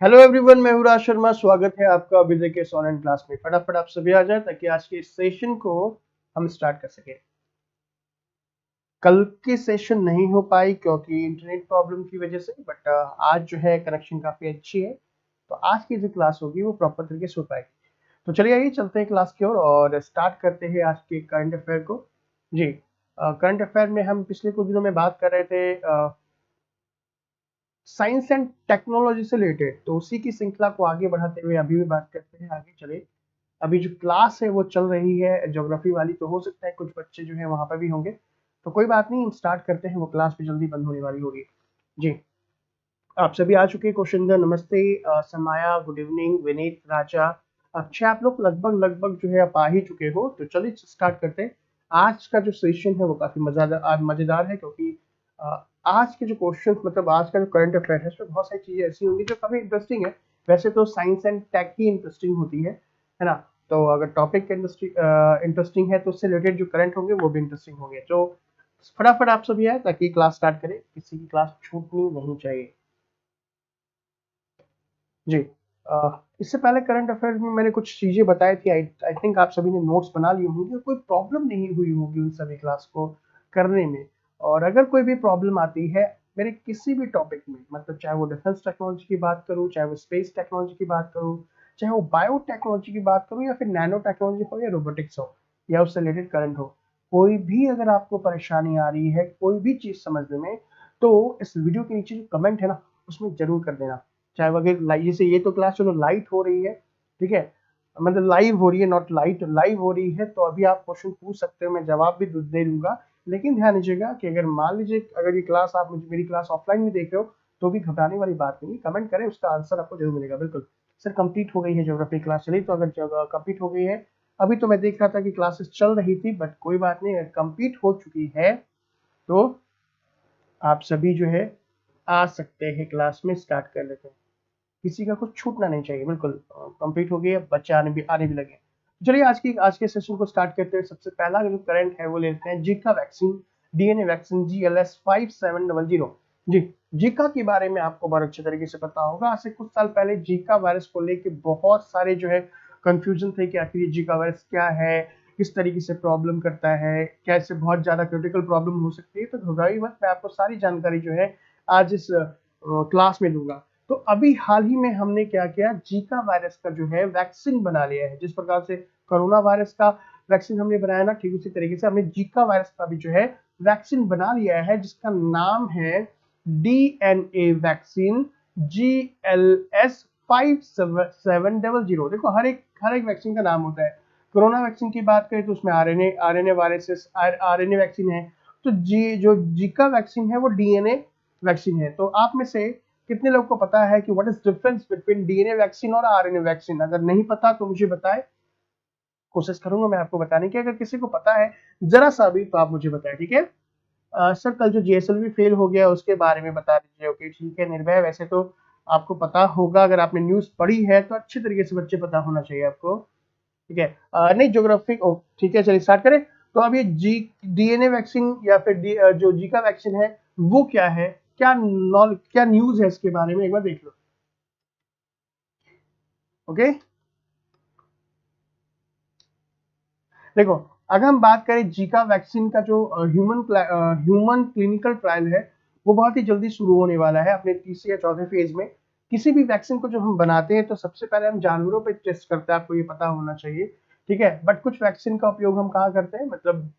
Hello everyone, मैं हूं राज शर्मा। स्वागत है आपका अभिजय के ऑनलाइन क्लास में। फटाफट आप सभी आ जाए ताकि आज के इस सेशन को हम स्टार्ट कर सके। कल की सेशन नहीं हो पाई क्योंकि इंटरनेट प्रॉब्लम की वजह से, बट आज जो है कनेक्शन काफी अच्छी है, तो आज की जो क्लास होगी वो प्रॉपर तरीके से हो पाएगी। तो चलिए आइए चलते हैं क्लास की ओर और स्टार्ट करते हैं आज के करंट अफेयर को। जी, करंट अफेयर में हम पिछले कुछ दिनों में बात कर रहे थे साइंस एंड टेक्नोलॉजी से रिलेटेड, तो उसी की श्रृंखला को आगे बढ़ाते हुए अभी भी बात करते हैं। आगे चले, अभी जो क्लास है वो चल रही है ज्योग्राफी वाली, तो हो सकता है कुछ बच्चे जो है वहां पर भी होंगे, तो कोई बात नहीं, हम स्टार्ट करते हैं। वो क्लास भी जल्दी बंद होने वाली होगी। जी, आप सभी आ चुके हैं। क्वेश्चन का नमस्ते, समाया, गुड इवनिंग, विनीत, राजा, अक्षय, आप लोग लगभग लगभग जो है आप आ ही चुके हो, तो चलिए स्टार्ट करते हैं। आज का जो सेशन है वो काफी मजेदार है क्योंकि आज के जो क्वेश्चन, मतलब आज का जो करंट अफेयर है उसमें बहुत सारी चीजें ऐसी होंगी जो काफी इंटरेस्टिंग है। वैसे तो साइंस एंड टेक ही इंटरेस्टिंग होती है ना। तो अगर टॉपिक इंटरेस्टिंग है तो उससे रिलेटेड जो करंट होंगे वो भी इंटरेस्टिंग होंगे। तो फटाफट आप सभी आए ताकि क्लास स्टार्ट करें, किसी की क्लास छूटनी नहीं चाहिए। जी, इससे पहले करंट अफेयर में मैंने कुछ चीजें बताई थी। आई थिंक आप सभी ने नोट्स बना लिए होंगे, कोई प्रॉब्लम नहीं हुई होगी उन सभी क्लास को करने में। और अगर कोई भी प्रॉब्लम आती है मेरे किसी भी टॉपिक में, मतलब चाहे वो डिफेंस टेक्नोलॉजी की बात करूं, चाहे वो स्पेस टेक्नोलॉजी की बात करूं, चाहे वो बायो टेक्नोलॉजी की बात करूं, या फिर नैनो टेक्नोलॉजी हो, या रोबोटिक्स हो, या उससे रिलेटेड करंट हो, कोई भी अगर आपको परेशानी आ रही है कोई भी चीज समझने में, तो इस वीडियो के नीचे जो कमेंट है ना उसमें जरूर कर देना। चाहे वगैरह जैसे ये तो क्लास चलो लाइट हो रही है, ठीक है, मतलब लाइव हो रही है, नॉट लाइट, लाइव हो रही है, तो अभी आप क्वेश्चन पूछ सकते हो, मैं जवाब भी दे दूंगा। लेकिन ध्यान दीजिएगा कि अगर मान लीजिए अगर ये क्लास आप मुझे मेरी क्लास ऑफलाइन में देख रहे हो, तो भी घबराने वाली बात नहीं, कमेंट करें, उसका आंसर आपको जरूर मिलेगा। बिल्कुल सर, कंप्लीट हो गई है ज्योग्राफी क्लास। चलिए, तो अगर कंप्लीट हो गई है, अभी तो मैं देख रहा था कि क्लासेस चल रही थी, बट कोई बात नहीं, अगर कंप्लीट हो चुकी है तो आप सभी जो है आ सकते हैं, क्लास में स्टार्ट कर लेते हैं। किसी का कुछ छूटना नहीं चाहिए। बिल्कुल कंप्लीट हो गई है, बच्चे आने भी लगे। चलिए आज के सेशन को स्टार्ट करते हैं। सबसे पहला जो करंट है वो लेते हैं Zika vaccine, DNA vaccine GLS5700। जी, जीका के बारे में आपको बहुत अच्छे तरीके से पता होगा। आज से कुछ साल पहले जीका वायरस को लेकर बहुत सारे जो है कंफ्यूजन थे कि आखिर ये जीका वायरस क्या है, किस तरीके से प्रॉब्लम करता है, कैसे बहुत ज्यादा क्रिटिकल प्रॉब्लम हो सकती है। तो घबराइए मत, मैं आपको सारी जानकारी जो है आज इस क्लास में दूंगा। तो अभी हाल ही में हमने क्या किया, जीका वायरस का जो है वैक्सीन बना लिया है। जिस प्रकार से कोरोना वायरस का वैक्सीन हमने बनाया ना, ठीक उसी तरीके से हमने जीका वायरस का भी जो है वैक्सीन बना लिया है, जिसका नाम है डीएनए वैक्सीन GLS5700। देखो, हर एक वैक्सीन का नाम होता है। कोरोना वैक्सीन की बात करें तो उसमें आरएनए वायरसेस, आरएनए वैक्सीन है। तो जो जीका वैक्सीन है वो डीएनए वैक्सीन है। तो आप में से कितने लोग को पता है कि what is difference between DNA vaccine और आरएनए वैक्सीन? अगर नहीं पता तो मुझे बताएं, कोशिश करूंगा मैं आपको बताने की। अगर किसी को पता है जरा सा भी तो आप मुझे बताएं, ठीक है। सर, कल जो जीएसएलवी फेल हो गया उसके बारे में बता दीजिए। ओके, ठीक है निर्भय, वैसे तो आपको पता होगा, अगर आपने न्यूज पढ़ी है तो अच्छे तरीके से बच्चे पता होना चाहिए आपको, ठीक है। नहीं ज्योग्राफी, ओ ठीक है, चलिए स्टार्ट करें। तो अब ये डीएनए वैक्सीन या फिर जो जीका वैक्सीन है वो क्या है, क्या न्यूज है इसके बारे में, एक बार देख लो। ओके, देखो, अगर हम बात करें जीका वैक्सीन का जो ह्यूमन क्लिनिकल ट्रायल है, वो बहुत ही जल्दी शुरू होने वाला है अपने तीसरे या चौथे फेज में। किसी भी वैक्सीन को जब हम बनाते हैं तो सबसे पहले हम जानवरों पे टेस्ट करते हैं, आपको ये पता होना चाहिए, ठीक है। बट कुछ वैक्सीन का उपयोग हम कहाँ करते हैं, मतलब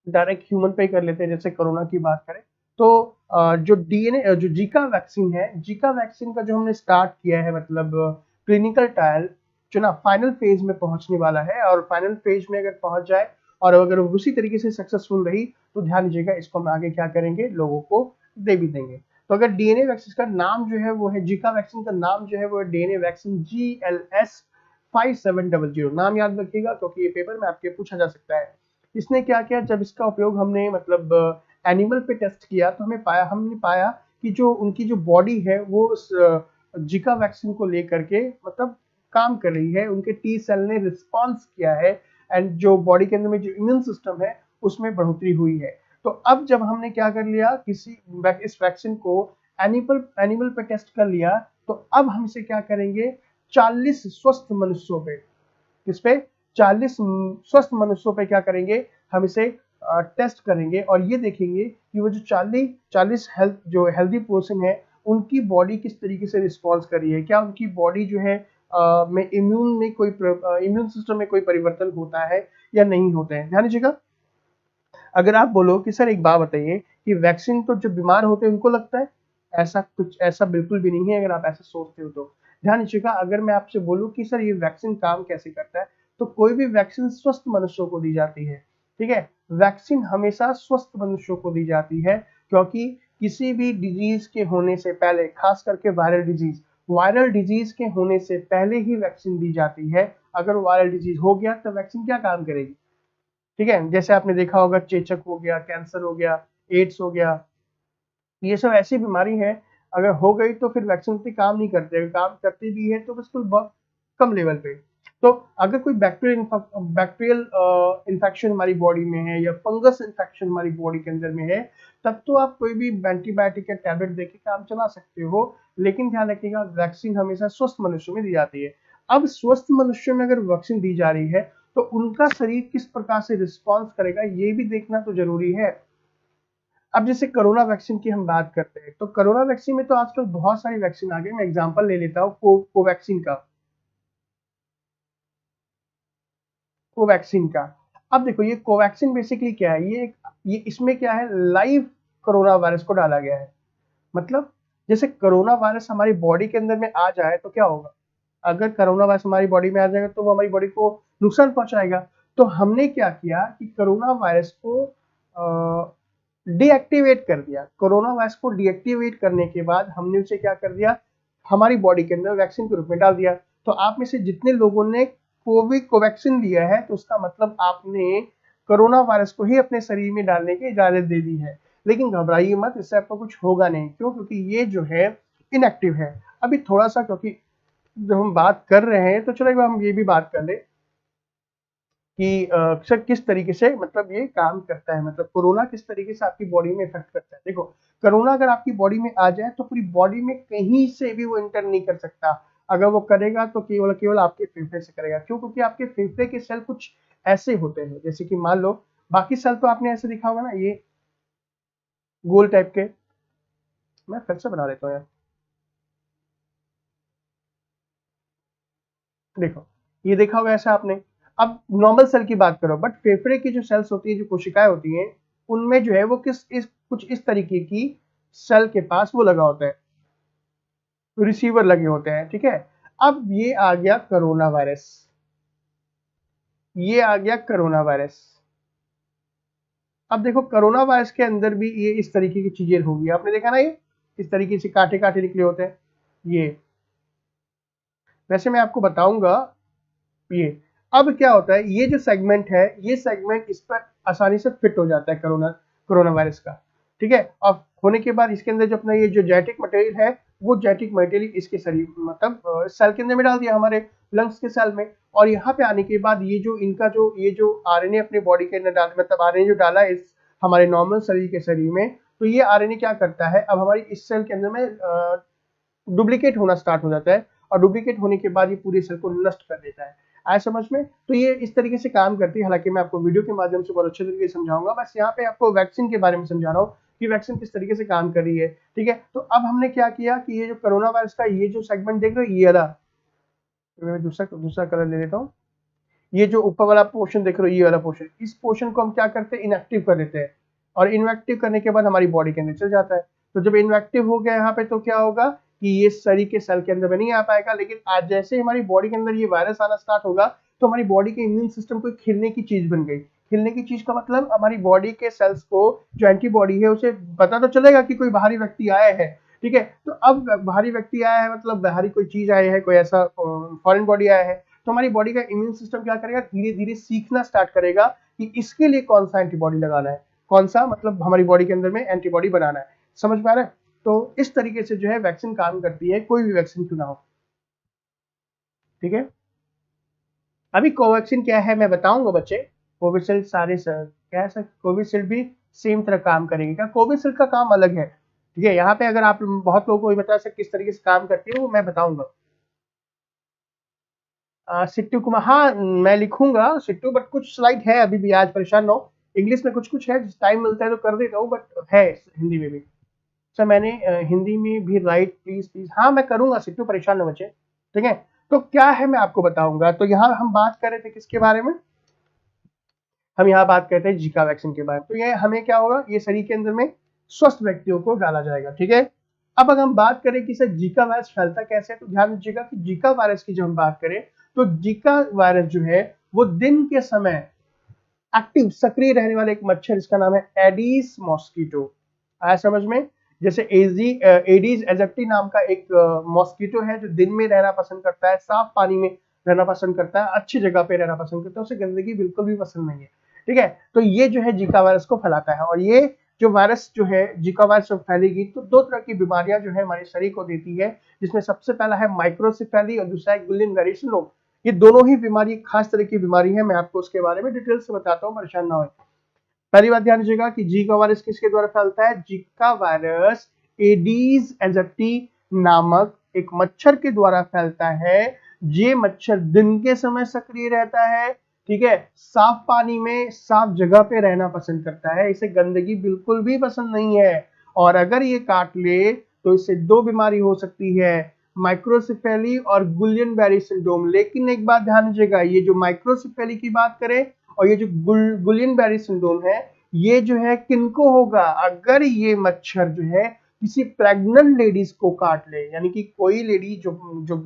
डायरेक्ट ह्यूमन पे ही कर लेते हैं। जैसे कोरोना की बात करें तो जो डीएनए जो जीका वैक्सीन है, जीका वैक्सीन का जो हमने स्टार्ट किया है, मतलब क्लिनिकल ट्रायल जो ना फाइनल फेज में पहुंचने वाला है, और फाइनल फेज में अगर पहुंच जाए और अगर उसी तरीके से सक्सेसफुल रही, तो ध्यान दीजिएगा इसको हम आगे क्या करेंगे, लोगों को दे भी देंगे। तो अगर डीएनए वैक्सीन का नाम जो है वो है, जीका वैक्सीन का नाम जो है वो है डीएनए वैक्सीन GLS5700। नाम याद रखिएगा क्योंकि ये पेपर में आपके पूछा जा सकता है। इसने क्या किया, जब इसका उपयोग हमने मतलब एनिमल पे टेस्ट किया तो हमने पाया कि जो उनकी जो बॉडी है वो उस जीका वैक्सीन को लेकर के मतलब काम कर रही है, उनके टी सेल ने रिस्पॉन्स किया है, एंड जो बॉडी के अंदर में जो इम्यून सिस्टम है उसमें बढ़ोतरी हुई है। तो अब जब हमने क्या कर लिया, इस वैक्सीन को एनिमल पे टेस्ट कर लिया, तो अब हम इसे क्या करेंगे, 40 स्वस्थ मनुष्यों पे, किस पे, 40 स्वस्थ मनुष्यों पे क्या करेंगे, हम इसे टेस्ट करेंगे और ये देखेंगे कि वो जो 40 हेल्थ जो हेल्दी पर्सन है उनकी बॉडी किस तरीके से रिस्पॉन्स कर रही है, क्या उनकी बॉडी जो है में इम्यून सिस्टम में कोई परिवर्तन होता है या नहीं होता है। ध्यान दीजिएगा, अगर आप बोलो कि सर एक बात बताइए कि वैक्सीन तो जो बीमार होते हैं उनको लगता है, ऐसा बिल्कुल भी नहीं है। अगर आप ऐसा सोचते हो तो ध्यान दीजिएगा, अगर मैं आपसे बोलूं कि सर ये वैक्सीन काम कैसे करता है, तो कोई भी वैक्सीन स्वस्थ मनुष्यों को दी जाती है, ठीक है। वैक्सीन हमेशा स्वस्थ मनुष्यों को दी जाती है, क्योंकि किसी भी डिजीज के होने से पहले, खास करके वायरल डिजीज के होने से पहले ही वैक्सीन दी जाती है। अगर वायरल डिजीज हो गया तो वैक्सीन क्या काम करेगी, ठीक है। जैसे आपने देखा होगा, चेचक हो गया, कैंसर हो गया, एड्स हो गया, ये सब ऐसी बीमारी है, अगर हो गई तो फिर वैक्सीन पे काम नहीं करते, अगर काम करती भी है तो बिल्कुल बहुत कम लेवल पे। तो अगर कोई बैक्टीरियल इन्फेक्शन हमारी बॉडी में है या फंगस इन्फेक्शन हमारी बॉडी के अंदर में है, तब तो आप कोई भी एंटीबायोटिक या टैबलेट देके काम चला सकते हो, लेकिन ध्यान रखिएगा वैक्सीन हमेशा स्वस्थ मनुष्यों में दी जाती है। अब स्वस्थ मनुष्यों में अगर वैक्सीन दी जा रही है तो उनका शरीर किस प्रकार से रिस्पॉन्स करेगा ये भी देखना तो जरूरी है। अब जैसे कोरोना वैक्सीन की हम बात करते हैं, तो कोरोना वैक्सीन में तो आजकल बहुत सारी वैक्सीन आ गई। मैं एग्जांपल ले लेता हूँ कोवैक्सीन का। कोवैक्सीन का, अब देखो ये कोवैक्सीन बेसिकली क्या है, ये इसमें क्या है, लाइव कोरोना वायरस को डाला गया है। मतलब जैसे कोरोना वायरस हमारी बॉडी के अंदर में आ जाए तो क्या होगा, अगर कोरोना वायरस हमारी बॉडी में आ जाएगा तो वो हमारी बॉडी को नुकसान पहुंचाएगा। तो हमने क्या किया कि कोरोना वायरस को डीएक्टिवेट कर दिया। कोरोना वायरस को डीएक्टिवेट करने के बाद हमने उसे क्या कर दिया, हमारी बॉडी के अंदर वैक्सीन के रूप में डाल दिया। तो आप में से जितने लोगों ने कोवैक्सीन लिया है, तो उसका मतलब आपने कोरोना वायरस को ही अपने शरीर में डालने की इजाजत दे दी है। लेकिन घबराइए मत, इससे आपको कुछ होगा नहीं। क्यों? क्योंकि ये जो है इनएक्टिव है अभी थोड़ा सा, क्योंकि जब हम बात कर रहे हैं तो चलो एक बार हम ये भी बात कर ले कि सर किस तरीके से मतलब ये काम करता है, मतलब कोरोना किस तरीके से आपकी बॉडी में इफेक्ट करता है। देखो, कोरोना अगर आपकी बॉडी में आ जाए तो पूरी बॉडी में कहीं से भी वो इंटर नहीं कर सकता। अगर वो करेगा तो केवल केवल आपके फेफड़े से करेगा। क्यों? क्योंकि आपके फेफड़े के सेल कुछ ऐसे होते हैं, जैसे कि मान लो बाकी सेल तो आपने ऐसे देखा होगा ना, ये गोल टाइप के। मैं फिर से बना देता हूँ यार, देखो ये देखा होगा ऐसा आपने। अब नॉर्मल सेल की बात करो, बट फेफड़े की जो सेल्स होती है, जो कोशिकाएं होती हैं, उनमें जो है वो कुछ इस तरीके की सेल के पास वो लगा होता है, रिसीवर लगे होते हैं, ठीक है। अब ये आ गया कोरोना वायरस, ये आ गया कोरोना वायरस। अब देखो कोरोना वायरस के अंदर भी ये इस तरीके की चीजें होगी, आपने देखा ना, ये इस तरीके से कांटे कांटे निकले होते हैं ये। वैसे मैं आपको बताऊंगा ये। अब क्या होता है, ये जो सेगमेंट है, ये सेगमेंट इस पर आसानी से फिट हो जाता है कोरोना कोरोना वायरस का, ठीक है। अब होने के बाद इसके अंदर जो अपना ये जो जेनेटिक मटेरियल है, वो जेनेटिक मटेरियल इसके शरीर मतलब सेल के अंदर में डाल दिया, हमारे लंग्स के सेल में। और यहाँ पे आने के बाद ये जो आरएनए अपने बॉडी के अंदर डाल, मतलब आरएनए जो डाला है इस हमारे नॉर्मल शरीर के शरीर में, तो ये आरएनए क्या करता है, अब हमारी इस सेल के अंदर में डुप्लीकेट होना स्टार्ट हो जाता है। और डुप्लीकेट होने के बाद ये पूरे सेल को नष्ट कर देता है। आया समझ में? तो ये इस तरीके से काम करती है। हालांकि मैं आपको वीडियो के माध्यम से बहुत अच्छे तरीके से समझाऊंगा, बस यहाँ पे आपको वैक्सीन के बारे में समझा रहा हूँ कि वैक्सीन किस तरीके से काम कर रही है, ठीक है। तो अब हमने क्या किया कि ये जो कोरोना वायरस का ये जो सेगमेंट देख रहे हो, ये वाला, मैं दूसरा दूसरा कलर ले लेता हूँ। ये जो ऊपर वाला पोर्शन देख रहे हो, ये वाला पोर्शन, इस पोर्शन को हम क्या करते हैं, इनएक्टिव कर देते हैं। और इनएक्टिव करने के बाद हमारी बॉडी के अंदर चल जाता है। तो जब इनएक्टिव हो गया यहाँ पे, तो क्या होगा कि ये शरीर के सेल के अंदर में नहीं आ पाएगा। लेकिन आज जैसे हमारी बॉडी के अंदर ये वायरस आना स्टार्ट होगा, तो हमारी बॉडी के इम्यून सिस्टम को खिलने की चीज बन गई। खिलने की चीज का मतलब हमारी बॉडी के सेल्स को, जो एंटीबॉडी है, उसे पता तो चलेगा कि कोई बाहरी व्यक्ति आया है, ठीक है। तो अब बाहरी व्यक्ति आया है, मतलब बाहरी कोई चीज आया है, कोई ऐसा फॉरेन बॉडी आया है, तो हमारी बॉडी का इम्यून सिस्टम क्या करेगा, धीरे धीरे सीखना स्टार्ट करेगा कि इसके लिए कौन सा एंटीबॉडी लगाना है, कौन सा मतलब हमारी बॉडी के अंदर में एंटीबॉडी बनाना है। समझ पा रहे हैं? तो इस तरीके से जो है वैक्सीन काम करती है, कोई भी वैक्सीन क्यों ना हो, ठीक है। अभी कोवैक्सीन क्या है मैं बताऊंगा बच्चे। कोविशील्ड सारे क्या है सर, कोविशील्ड भी सेम तरह काम करेगी क्या? कोविशील्ड का काम अलग है। ठीक है, यहाँ पे अगर आप बहुत लोगों को बता सकते किस तरीके से काम करती है वो मैं बताऊंगा। सिट्टू कुमार, हाँ मैं लिखूंगा सिट्टू, बट कुछ स्लाइड है अभी भी, आज परेशान ना हो। इंग्लिश में कुछ कुछ है, टाइम मिलता है तो कर देता हूँ, बट है हिंदी में भी। सर मैंने हिंदी में भी राइट प्लीज प्लीज, हाँ मैं करूंगा सिट्टू, परेशान न बचे। ठीक है, तो क्या है मैं आपको बताऊंगा। तो यहाँ हम बात कर रहे थे किसके बारे में, हम यहाँ बात करते हैं जीका वैक्सीन के बारे में। तो ये हमें क्या होगा, ये शरीर के अंदर में स्वस्थ व्यक्तियों को डाला जाएगा। ठीक है, अब अगर हम बात करें कि सर जीका वायरस फैलता कैसे है, तो ध्यान दीजिएगा कि जीका वायरस की जब हम बात करें तो जीका वायरस जो है वो दिन के समय एक्टिव सक्रिय रहने वाला एक मच्छर, इसका नाम है एडीज मॉस्किटो। आया समझ में? जैसे एडीज एजिप्टी नाम का एक मॉस्किटो है जो दिन में रहना पसंद करता है, साफ पानी में रहना पसंद करता है, अच्छी जगह पे रहना पसंद करता है, उसे गंदगी बिल्कुल भी पसंद नहीं है। ठीक है, तो ये जो है जीका वायरस को फैलाता है। और ये जो वायरस जो है जीका वायरस जब फैलेगी तो दो तरह की बीमारियां जो है हमारे शरीर को देती है, जिसमें सबसे पहला है माइक्रोसिफेली और दूसरा है गुलियन वेरिएशन। ये दोनों ही बीमारी खास तरह की बीमारी है, मैं आपको उसके बारे में डिटेल से बताता हूँ, परेशान ना हो। पहली बात ध्यान दीजिएगा कि जीका वायरस किसके द्वारा फैलता है, जीका वायरस एडीज एजिप्टी नामक एक मच्छर के द्वारा फैलता है। ये मच्छर दिन के समय सक्रिय रहता है, ठीक है, साफ पानी में साफ जगह पे रहना पसंद करता है, इसे गंदगी बिल्कुल भी पसंद नहीं है। और अगर ये काट ले तो इससे दो बीमारी हो सकती है, माइक्रोसिफेली और गुलियन बेरी सिंड्रोम। लेकिन एक बात ध्यान दीजिएगा, ये जो माइक्रोसिफेली की बात करें और ये जो गुलियन बेरी सिंड्रोम है, ये जो है किनको होगा, अगर ये मच्छर जो है किसी प्रेग्नेंट लेडीज को काट ले, यानी कि कोई लेडी जो जो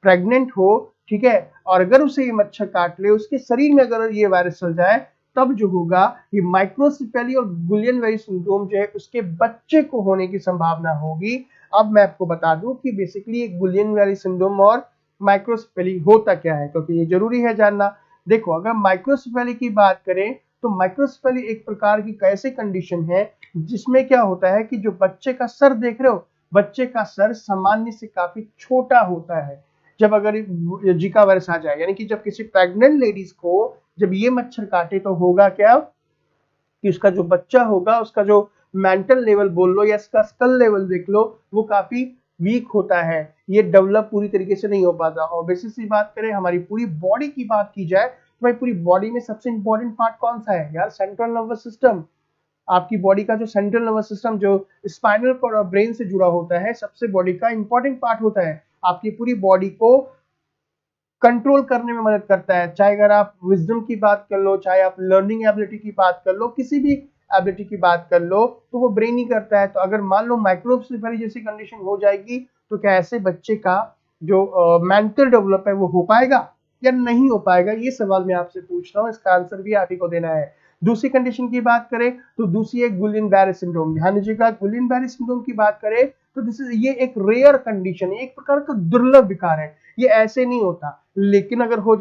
प्रेग्नेंट हो, ठीक है, और अगर उसे ये मच्छर काट ले, उसके शरीर में अगर ये वायरस चल जाए, तब जो होगा ये माइक्रोसिफेली और गुलियन बेरी सिंड्रोम जो है उसके बच्चे को होने की संभावना होगी। अब मैं आपको बता दूं कि बेसिकली गुलियन बेरी सिंड्रोम और माइक्रोसिफेली होता क्या है, क्योंकि ये जरूरी है जानना। देखो, अगर माइक्रोसिफेली की बात करें तो माइक्रोसिफेली एक प्रकार की कैसे कंडीशन है जिसमें क्या होता है कि जो बच्चे का सर देख रहे हो, बच्चे का सर सामान्य से काफी छोटा होता है जब अगर जीका वायरस आ जाए, यानी कि जब किसी प्रेग्नेंट लेडीज को जब ये मच्छर काटे तो होगा क्या कि उसका जो बच्चा होगा उसका जो मेंटल लेवल बोल लो या इसका स्कल लेवल देख लो, वो काफी वीक होता है, ये डेवलप पूरी तरीके से नहीं हो पाता। और बेसिस की बात करें, हमारी पूरी बॉडी की बात की जाए तो भाई पूरी बॉडी में सबसे इंपॉर्टेंट पार्ट कौन सा है यार, सेंट्रल नर्वस सिस्टम। आपकी बॉडी का जो सेंट्रल नर्वस सिस्टम जो स्पाइनल कॉर्ड और ब्रेन से जुड़ा होता है, सबसे बॉडी का इंपॉर्टेंट पार्ट होता है, आपकी पूरी बॉडी को कंट्रोल करने में मदद करता है। चाहे अगर आप विजडम की बात कर लो, चाहे आप लर्निंग एबिलिटी की बात कर लो, किसी भी एबिलिटी की बात कर लो, तो वो ब्रेन ही करता है। तो अगर मान लो माइक्रोसिफेली जैसी कंडीशन हो जाएगी तो क्या ऐसे बच्चे का जो मेंटल डेवलप है वो हो पाएगा या नहीं हो पाएगा, ये सवाल मैं आपसे पूछ रहा हूँ, इसका आंसर भी आप ही को देना है। दूसरी कंडीशन की बात करें तो दूसरी है गुलियन बेरी सिंड्रोम। ध्यान दीजिएगा, गुलियन बेरी सिंड्रोम की बात करें तो ये एक रेयर कंडीशन है, एक प्रकार का दुर्लभ विकार है, ये ऐसे नहीं होता, लेकिन अगर हो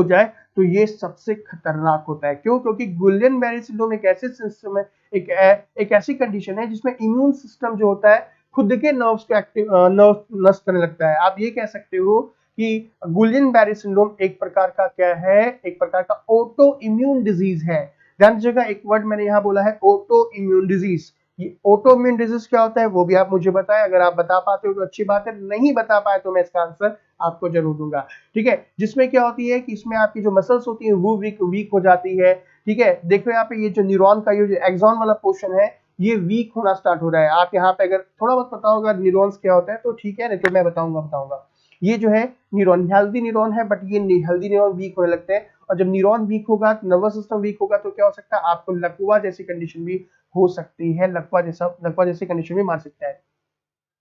जाए तो ये सबसे खतरनाक होता है। क्यों? क्योंकि गुलियन बेरी सिंड्रोम एक ऐसे सिस्टम है, एक ऐसी कंडीशन है जिसमें इम्यून सिस्टम जो होता है खुद के नर्व्स को एक्टिव नर्व नष्ट करने लगता है। आप ये कह सकते हो कि गुलियन बेरी सिंड्रोम एक प्रकार का क्या है, एक प्रकार का ऑटो इम्यून डिजीज है। ध्यान दीजिएगा, एक वर्ड मैंने यहां बोला है ऑटो इम्यून डिजीज। ये ऑटो इम्यून डिजीज क्या होता है वो भी आप मुझे बताएं, अगर आप बता पाते हो तो अच्छी बात है, नहीं बता पाए तो मैं इसका आंसर आपको जरूर दूंगा। ठीक है, जिसमें क्या होती है कि इसमें आपकी जो मसल्स होती है वो वीक हो जाती है। ठीक है, देखो यहाँ पे ये जो न्यूरॉन का ये जो एक्सॉन वाला पोर्शन है ये वीक होना स्टार्ट हो रहा है। आप यहाँ पे अगर थोड़ा बहुत पता होगा न्यूरॉन्स क्या होता है तो ठीक है, नहीं तो मैं बताऊंगा। ये जो है न्यूरॉन हेल्दी न्यूरॉन है, बट ये हेल्दी न्यूरॉन वीक होने लगते हैं, और जब न्यूरॉन वीक होगा, नर्वस सिस्टम वीक होगा, तो क्या हो सकता है, आपको लकवा जैसी कंडीशन भी हो सकती है, लकवा जैसी कंडीशन भी मार सकता है।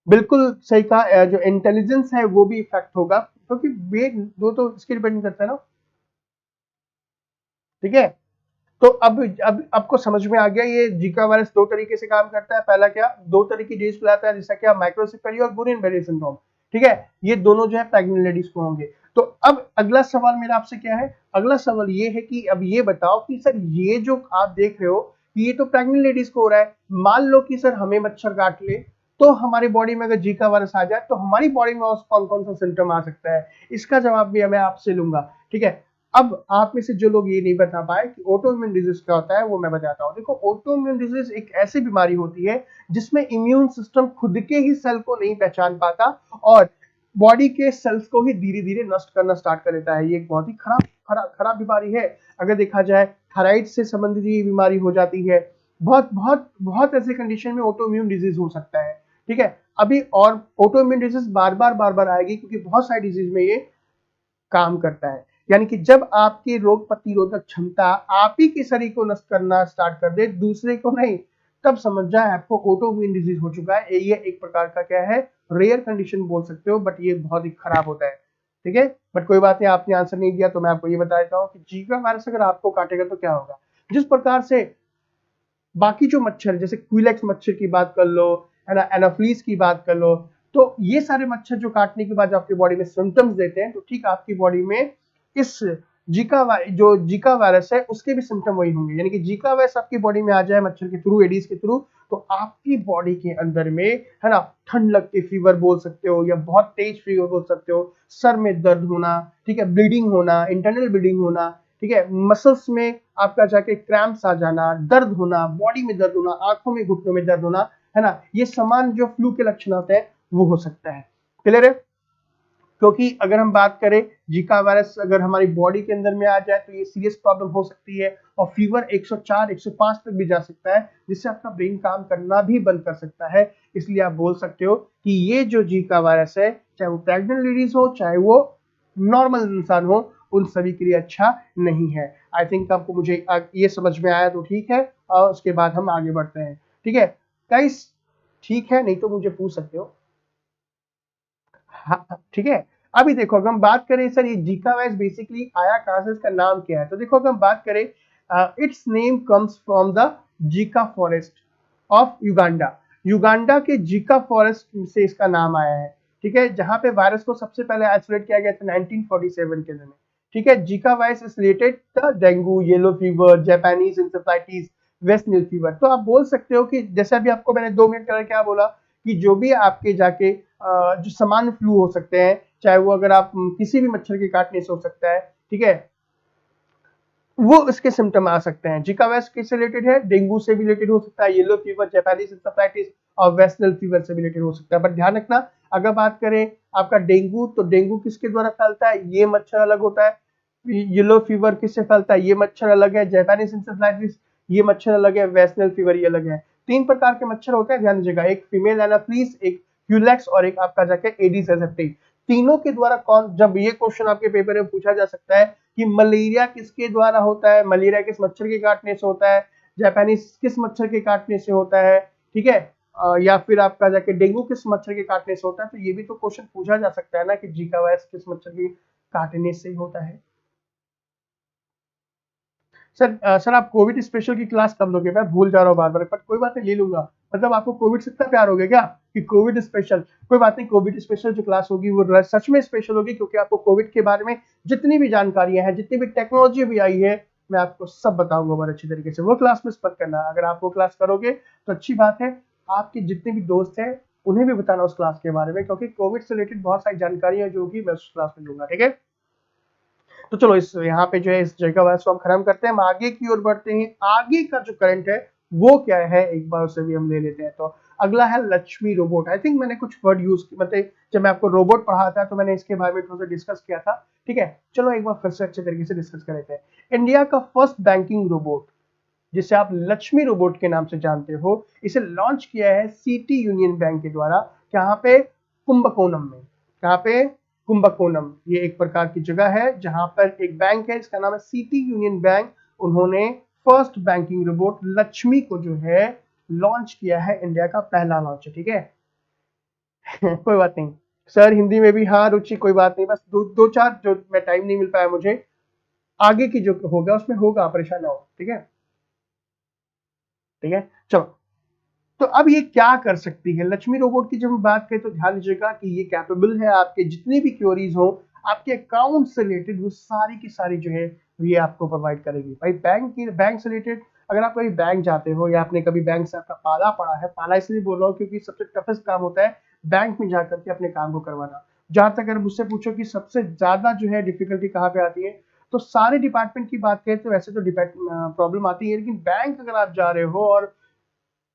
बिल्कुल सही कहा, जो इंटेलिजेंस है वो भी इफेक्ट होगा, क्योंकि वे दो तो इसके डिपेंड करता है ना। ठीक है, तो अब आपको समझ में आ गया ये जीका वायरस दो तरीके से काम करता है। पहला क्या, दो तरह की डिजीज फैलाता है, जैसा क्या माइक्रोसिफेली और गुलियन बेरी सिंड्रोम। ठीक है, ये दोनों जो है प्रेग्नेंट लेडीज को होंगे। तो अब अगला सवाल मेरा आपसे क्या है, अगला सवाल ये है कि अब ये बताओ कि सर ये जो आप देख रहे हो कि ये तो प्रेग्नेंट लेडीज को हो रहा है, मान लो कि सर हमें मच्छर काट ले तो हमारी बॉडी में अगर जीका वायरस आ जाए तो हमारी बॉडी में कौन कौन सा सिम्टम आ सकता है, इसका जवाब भी मैं आपसे लूंगा। ठीक है, अब आप में से जो लोग ये नहीं बता पाए कि ऑटोइम्यून डिजीज क्या होता है, वो मैं बताता हूँ। देखो, ऑटोइम्यून डिजीज एक ऐसी बीमारी होती है जिसमें इम्यून सिस्टम खुद के ही सेल को नहीं पहचान पाता और बॉडी के सेल्स को ही धीरे धीरे नष्ट करना स्टार्ट कर देता है। ये एक बहुत ही खराब बीमारी है। अगर देखा जाए, थायराइड से संबंधित ये बीमारी हो जाती है। बहुत बहुत बहुत ऐसे कंडीशन में ऑटोइम्यून डिजीज हो सकता है। ठीक है, अभी और ऑटोइम्यून डिजीज बार बार आएगी, क्योंकि बहुत सारी डिजीज में ये काम करता है। यानी कि जब आपकी रोग प्रतिरोधक क्षमता आप ही के शरीर को नष्ट करना स्टार्ट कर दे, दूसरे को नहीं, तब समझ जाए आपको ऑटोइम्यून डिजीज हो चुका है। ये एक प्रकार का क्या है, रेयर कंडीशन बोल सकते हो, बट ये बहुत ही खराब होता है। ठीक है, बट कोई बात नहीं, आपने आंसर नहीं दिया तो मैं आपको ये बता देता हूँ कि जीका वायरस अगर आपको काटेगा तो क्या होगा। जिस प्रकार से बाकी जो मच्छर, जैसे क्विलेक्स मच्छर की बात कर लो, है ना, एनाफ्लीज की बात कर लो, तो ये सारे मच्छर जो काटने के बाद आपकी बॉडी में सिम्टम्स देते हैं, तो ठीक आपकी बॉडी में इस जो जीका वायरस है उसके भी सिम्टम वही होंगे। यानी कि जीका वायरस आपकी बॉडी में आ जाए मच्छर के थ्रू, एडीज के थ्रू, तो आपकी बॉडी के अंदर में, है ना, ठंड लग के फीवर बोल सकते हो, या बहुत तेज फीवर बोल सकते हो, सर में दर्द होना, ठीक है, ब्लीडिंग होना, इंटरनल ब्लीडिंग होना, ठीक है, मसल्स में आपका जाके क्रैम्प्स आ जाना, दर्द होना, बॉडी में दर्द होना, आंखों में, घुटनों में दर्द होना, है ना, ये समान जो फ्लू के लक्षण होते हैं वो हो सकता है। क्लियर है? क्योंकि अगर हम बात करें, जीका वायरस अगर हमारी बॉडी के अंदर में आ जाए तो ये सीरियस प्रॉब्लम हो सकती है, और फीवर 104 105 तक भी जा सकता है, जिससे आपका ब्रेन काम करना भी बंद कर सकता है। इसलिए आप बोल सकते हो कि ये जो जीका वायरस है, चाहे वो प्रेग्नेंट लेडीज हो, चाहे वो नॉर्मल इंसान हो, उन सभी के लिए अच्छा नहीं है। आई थिंक आपको मुझे ये समझ में आया तो ठीक है, और उसके बाद हम आगे बढ़ते हैं। ठीक है गाइस, ठीक है, नहीं तो मुझे पूछ सकते हो। हाँ, ठीक है। अभी देखो, अगर हम बात करें सर ये जीका वायरस बेसिकली आया कहां से, इसका नाम क्या है, तो देखो अगर हम बात करें, it's name comes from the Zika forest of Uganda. Uganda के जीका फॉरेस्ट से इसका नाम आया है। ठीक है, जहां पे वायरस को सबसे पहले आइसोलेट किया गया था 1947 के अंदर में। ठीक है, Zika virus is related the dengue, yellow fever, Japanese encephalitis, waste nil fever. तो आप बोल सकते हो कि जैसे अभी आपको मैंने 2 मिनट पहले क्या बोला, कि जो भी आपके जाके जो सामान्य फ्लू हो सकते हैं, चाहे वो अगर आप किसी भी मच्छर के काटने से हो सकता है, ठीक है, वो इसके सिम्टम आ सकते हैं। जीका वायरस किससे रिलेटेड है, डेंगू से भी रिलेटेड हो सकता है, येलो फीवर, जापानीज इंसेफ्लाइटिस और वेस्ट नाइल फीवर से भी रिलेटेड हो सकता है। बट ध्यान रखना, अगर बात करें आपका डेंगू, तो डेंगू किसके द्वारा फैलता है, ये मच्छर अलग होता है। येलो फीवर किससे फैलता है, ये मच्छर अलग है। जापानीज इंसेफ्लाइटिस, ये मच्छर अलग है। वेस्ट नाइल फीवर ये अलग है। 3 प्रकार के मच्छर होते हैं, ध्यान दीजिएगा, एक फीमेल एनाफ्लीज, एक क्यूलेक्स और एक आपका जाके एडिस एसेप्टी। तीनों के द्वारा कौन, जब ये क्वेश्चन आपके पेपर में पूछा जा सकता है कि मलेरिया किसके द्वारा होता है, मलेरिया किस मच्छर के काटने से होता है, जापानीज किस मच्छर के काटने से होता है, ठीक है, या फिर आपका जाके डेंगू किस मच्छर के काटने से होता है, तो ये भी तो क्वेश्चन पूछा जा सकता है ना, कि जीका वायरस किस मच्छर के काटने से होता है। सर आप कोविड स्पेशल की क्लास कब लोगे, मैं भूल जा रहा हूँ बार बार, बट कोई बात नहीं, ले लूंगा। मतलब आपको कोविड से इतना प्यार हो गया क्या कि कोविड स्पेशल, कोई बात नहीं, कोविड स्पेशल जो क्लास होगी वो सच में स्पेशल होगी, क्योंकि आपको कोविड के बारे में जितनी भी जानकारियां हैं, जितनी भी टेक्नोलॉजी भी आई है, मैं आपको सब बताऊंगा बहुत अच्छी तरीके से। वो क्लास मिस मत करना। अगर आप वो क्लास करोगे तो अच्छी बात है, आपके जितने भी दोस्त हैं उन्हें भी बताना उस क्लास के बारे में, क्योंकि कोविड से रिलेटेड बहुत सारी जानकारियां जो होगी मैं उस क्लास में दूंगा। ठीक है, तो चलो इस यहाँ पे जो है इस जगह वायरस को हम खत्म करते हैं, हम आगे की ओर बढ़ते हैं। आगे का जो करंट है वो क्या है, एक बार उसे भी हम ले लेते हैं। तो अगला है लक्ष्मी रोबोट। आई थिंक मैंने कुछ वर्ड यूज, मतलब जब मैं आपको रोबोट पढ़ा था तो मैंने इसके बारे में थोड़ा सा डिस्कस किया था। ठीक है, चलो एक बार फिर से अच्छे तरीके से डिस्कस कर लेते हैं। इंडिया का फर्स्ट बैंकिंग रोबोट, जिसे आप लक्ष्मी रोबोट के नाम से जानते हो, इसे लॉन्च किया है सिटी यूनियन बैंक के द्वारा। यहाँ पे कुंभकोणम में, कहाँ पे, कुंभकोणम, ये एक प्रकार की जगह है जहां पर एक बैंक है, इसका नाम है सिटी यूनियन बैंक। उन्होंने फर्स्ट बैंकिंग रोबोट लक्ष्मी को जो है लॉन्च किया है, इंडिया का पहला लॉन्च है। ठीक है कोई बात नहीं सर, हिंदी में भी हाँ रुचि, कोई बात नहीं, बस दो चार जो मैं टाइम नहीं मिल पाया मुझे, आगे की जो होगा उसमें होगा, परेशान ना हो। ठीक है, ठीक है, चलो। तो अब ये क्या कर सकती है लक्ष्मी रोबोट की, जब हम बात करें तो ध्यान दीजिएगा कि ये कैपेबल है, आपके जितनी भी क्वेरीज हो, आपके अकाउंट से रिलेटेड, वो सारी की सारी जो है ये आपको प्रोवाइड करेगी। भाई बैंक से रिलेटेड, अगर आप कभी बैंक जाते हो या आपने कभी बैंक से आपका पाला पड़ा है, पाला इसलिए बोल रहा हूँ क्योंकि सबसे टफेस्ट काम होता है बैंक में जाकर के अपने काम को करवाना। जहां तक अगर मुझसे पूछो कि सबसे ज्यादा जो है डिफिकल्टी कहाँ पे आती है, तो सारे डिपार्टमेंट की बात करें तो वैसे तो प्रॉब्लम आती है, लेकिन बैंक अगर आप जा रहे हो और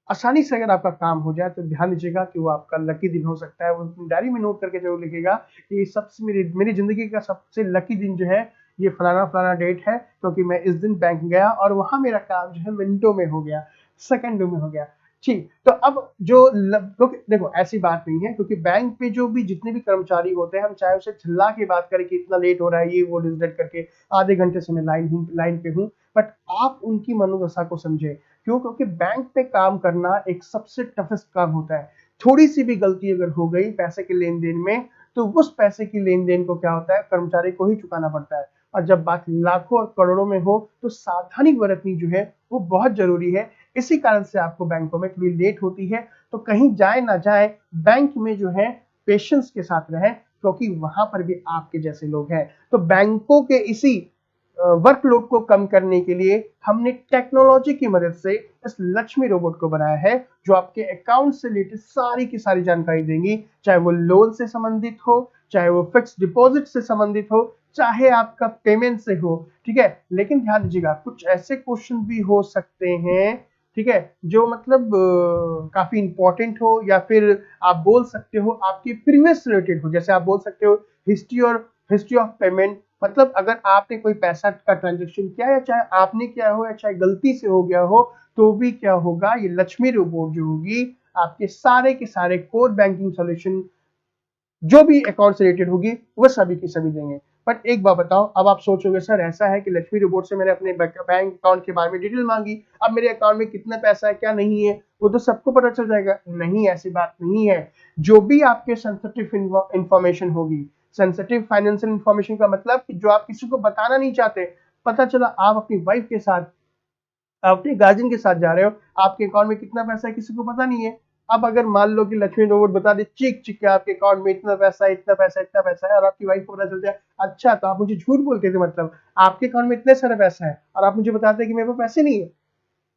आसानी से अगर आपका काम हो जाए तो ध्यान दीजिएगा कि वो आपका लकी दिन हो सकता है। वो अपनी डायरी में नोट करके जरूर लिखिएगा कि सबसे मेरी जिंदगी का सबसे लकी दिन जो है ये फलाना फलाना डेट है, क्योंकि मैं इस दिन बैंक गया और वहां मेरा काम जो है मिनटों में हो गया, सेकंडों में हो गया। ठीक, तो अब क्योंकि देखो ऐसी बात नहीं है, क्योंकि बैंक पे जो भी जितने भी कर्मचारी होते हैं, हम चाहे उसे चिल्ला के बात करें कि इतना लेट हो रहा है, ये वो डिजिट करके आधे घंटे से मैं लाइन पे हूँ, बट आप उनकी मनोदशा को समझे। क्यों? क्योंकि बैंक पे काम करना एक सबसे टफेस्ट काम होता है। थोड़ी सी भी गलती अगर हो गई पैसे के लेन देन में, तो उस पैसे की लेन देन को क्या होता है, कर्मचारी को ही चुकाना पड़ता है। और जब बात लाखों और करोड़ों में हो तो सावधानी बरतनी जो है वो बहुत जरूरी है। इसी कारण से आपको बैंकों में थोड़ी लेट होती है, तो कहीं जाए ना जाए बैंक में जो है पेशेंस के साथ रहें, क्योंकि वहां पर भी आपके जैसे लोग हैं। तो बैंकों के इसी वर्कलोड को कम करने के लिए हमने टेक्नोलॉजी की मदद से इस लक्ष्मी रोबोट को बनाया है, जो आपके अकाउंट से रिलेटेड सारी की सारी जानकारी देंगी, चाहे वो लोन से संबंधित हो, चाहे वो फिक्स डिपॉजिट से संबंधित हो, चाहे आपका पेमेंट से हो। ठीक है, लेकिन ध्यान दीजिएगा कुछ ऐसे क्वेश्चन भी हो सकते हैं, ठीक है, जो मतलब काफी इंपॉर्टेंट हो, या फिर आप बोल सकते हो आपके प्रीवियस रिलेटेड हो। जैसे आप बोल सकते हो हिस्ट्री ऑफ पेमेंट, मतलब अगर आपने कोई पैसा का ट्रांजेक्शन किया है, चाहे आपने किया हो या चाहे गलती से हो गया हो, तो भी क्या होगा, ये लक्ष्मी रोबोट जो होगी आपके सारे के सारे कोर बैंकिंग सॉल्यूशन जो भी अकाउंट से रिलेटेड होगी वो सभी की सभी देंगे। बट एक बात बताओ, अब आप सोचोगे सर ऐसा है कि लक्ष्मी रोबोट से मैंने अपने बैंक अकाउंट के बारे में डिटेल मांगी, अब मेरे अकाउंट में कितना पैसा है क्या नहीं है वो तो सबको पता चल जाएगा। नहीं, ऐसी बात नहीं है। जो भी आपके सेंसिटिव इंफॉर्मेशन होगी, सेंसिटिव फाइनेंशियल इंफॉर्मेशन का मतलब कि जो आप किसी को बताना नहीं चाहते, पता चला आप अपनी वाइफ के साथ, आप अपने गार्जियन के साथ जा रहे हो, आपके अकाउंट में कितना पैसा है किसी को पता नहीं है। अब अगर मान लो कि लक्ष्मी रोबोट बता दे चिक चिक के आपके अकाउंट में इतना पैसा है, इतना पैसा है, इतना पैसा है, और आपकी वाइफ को पता चल जाए, अच्छा तो आप मुझे झूठ बोलते थे, मतलब आपके अकाउंट में इतने सारा पैसा है और आप मुझे बताते हैं कि मेरे पास पैसे नहीं है।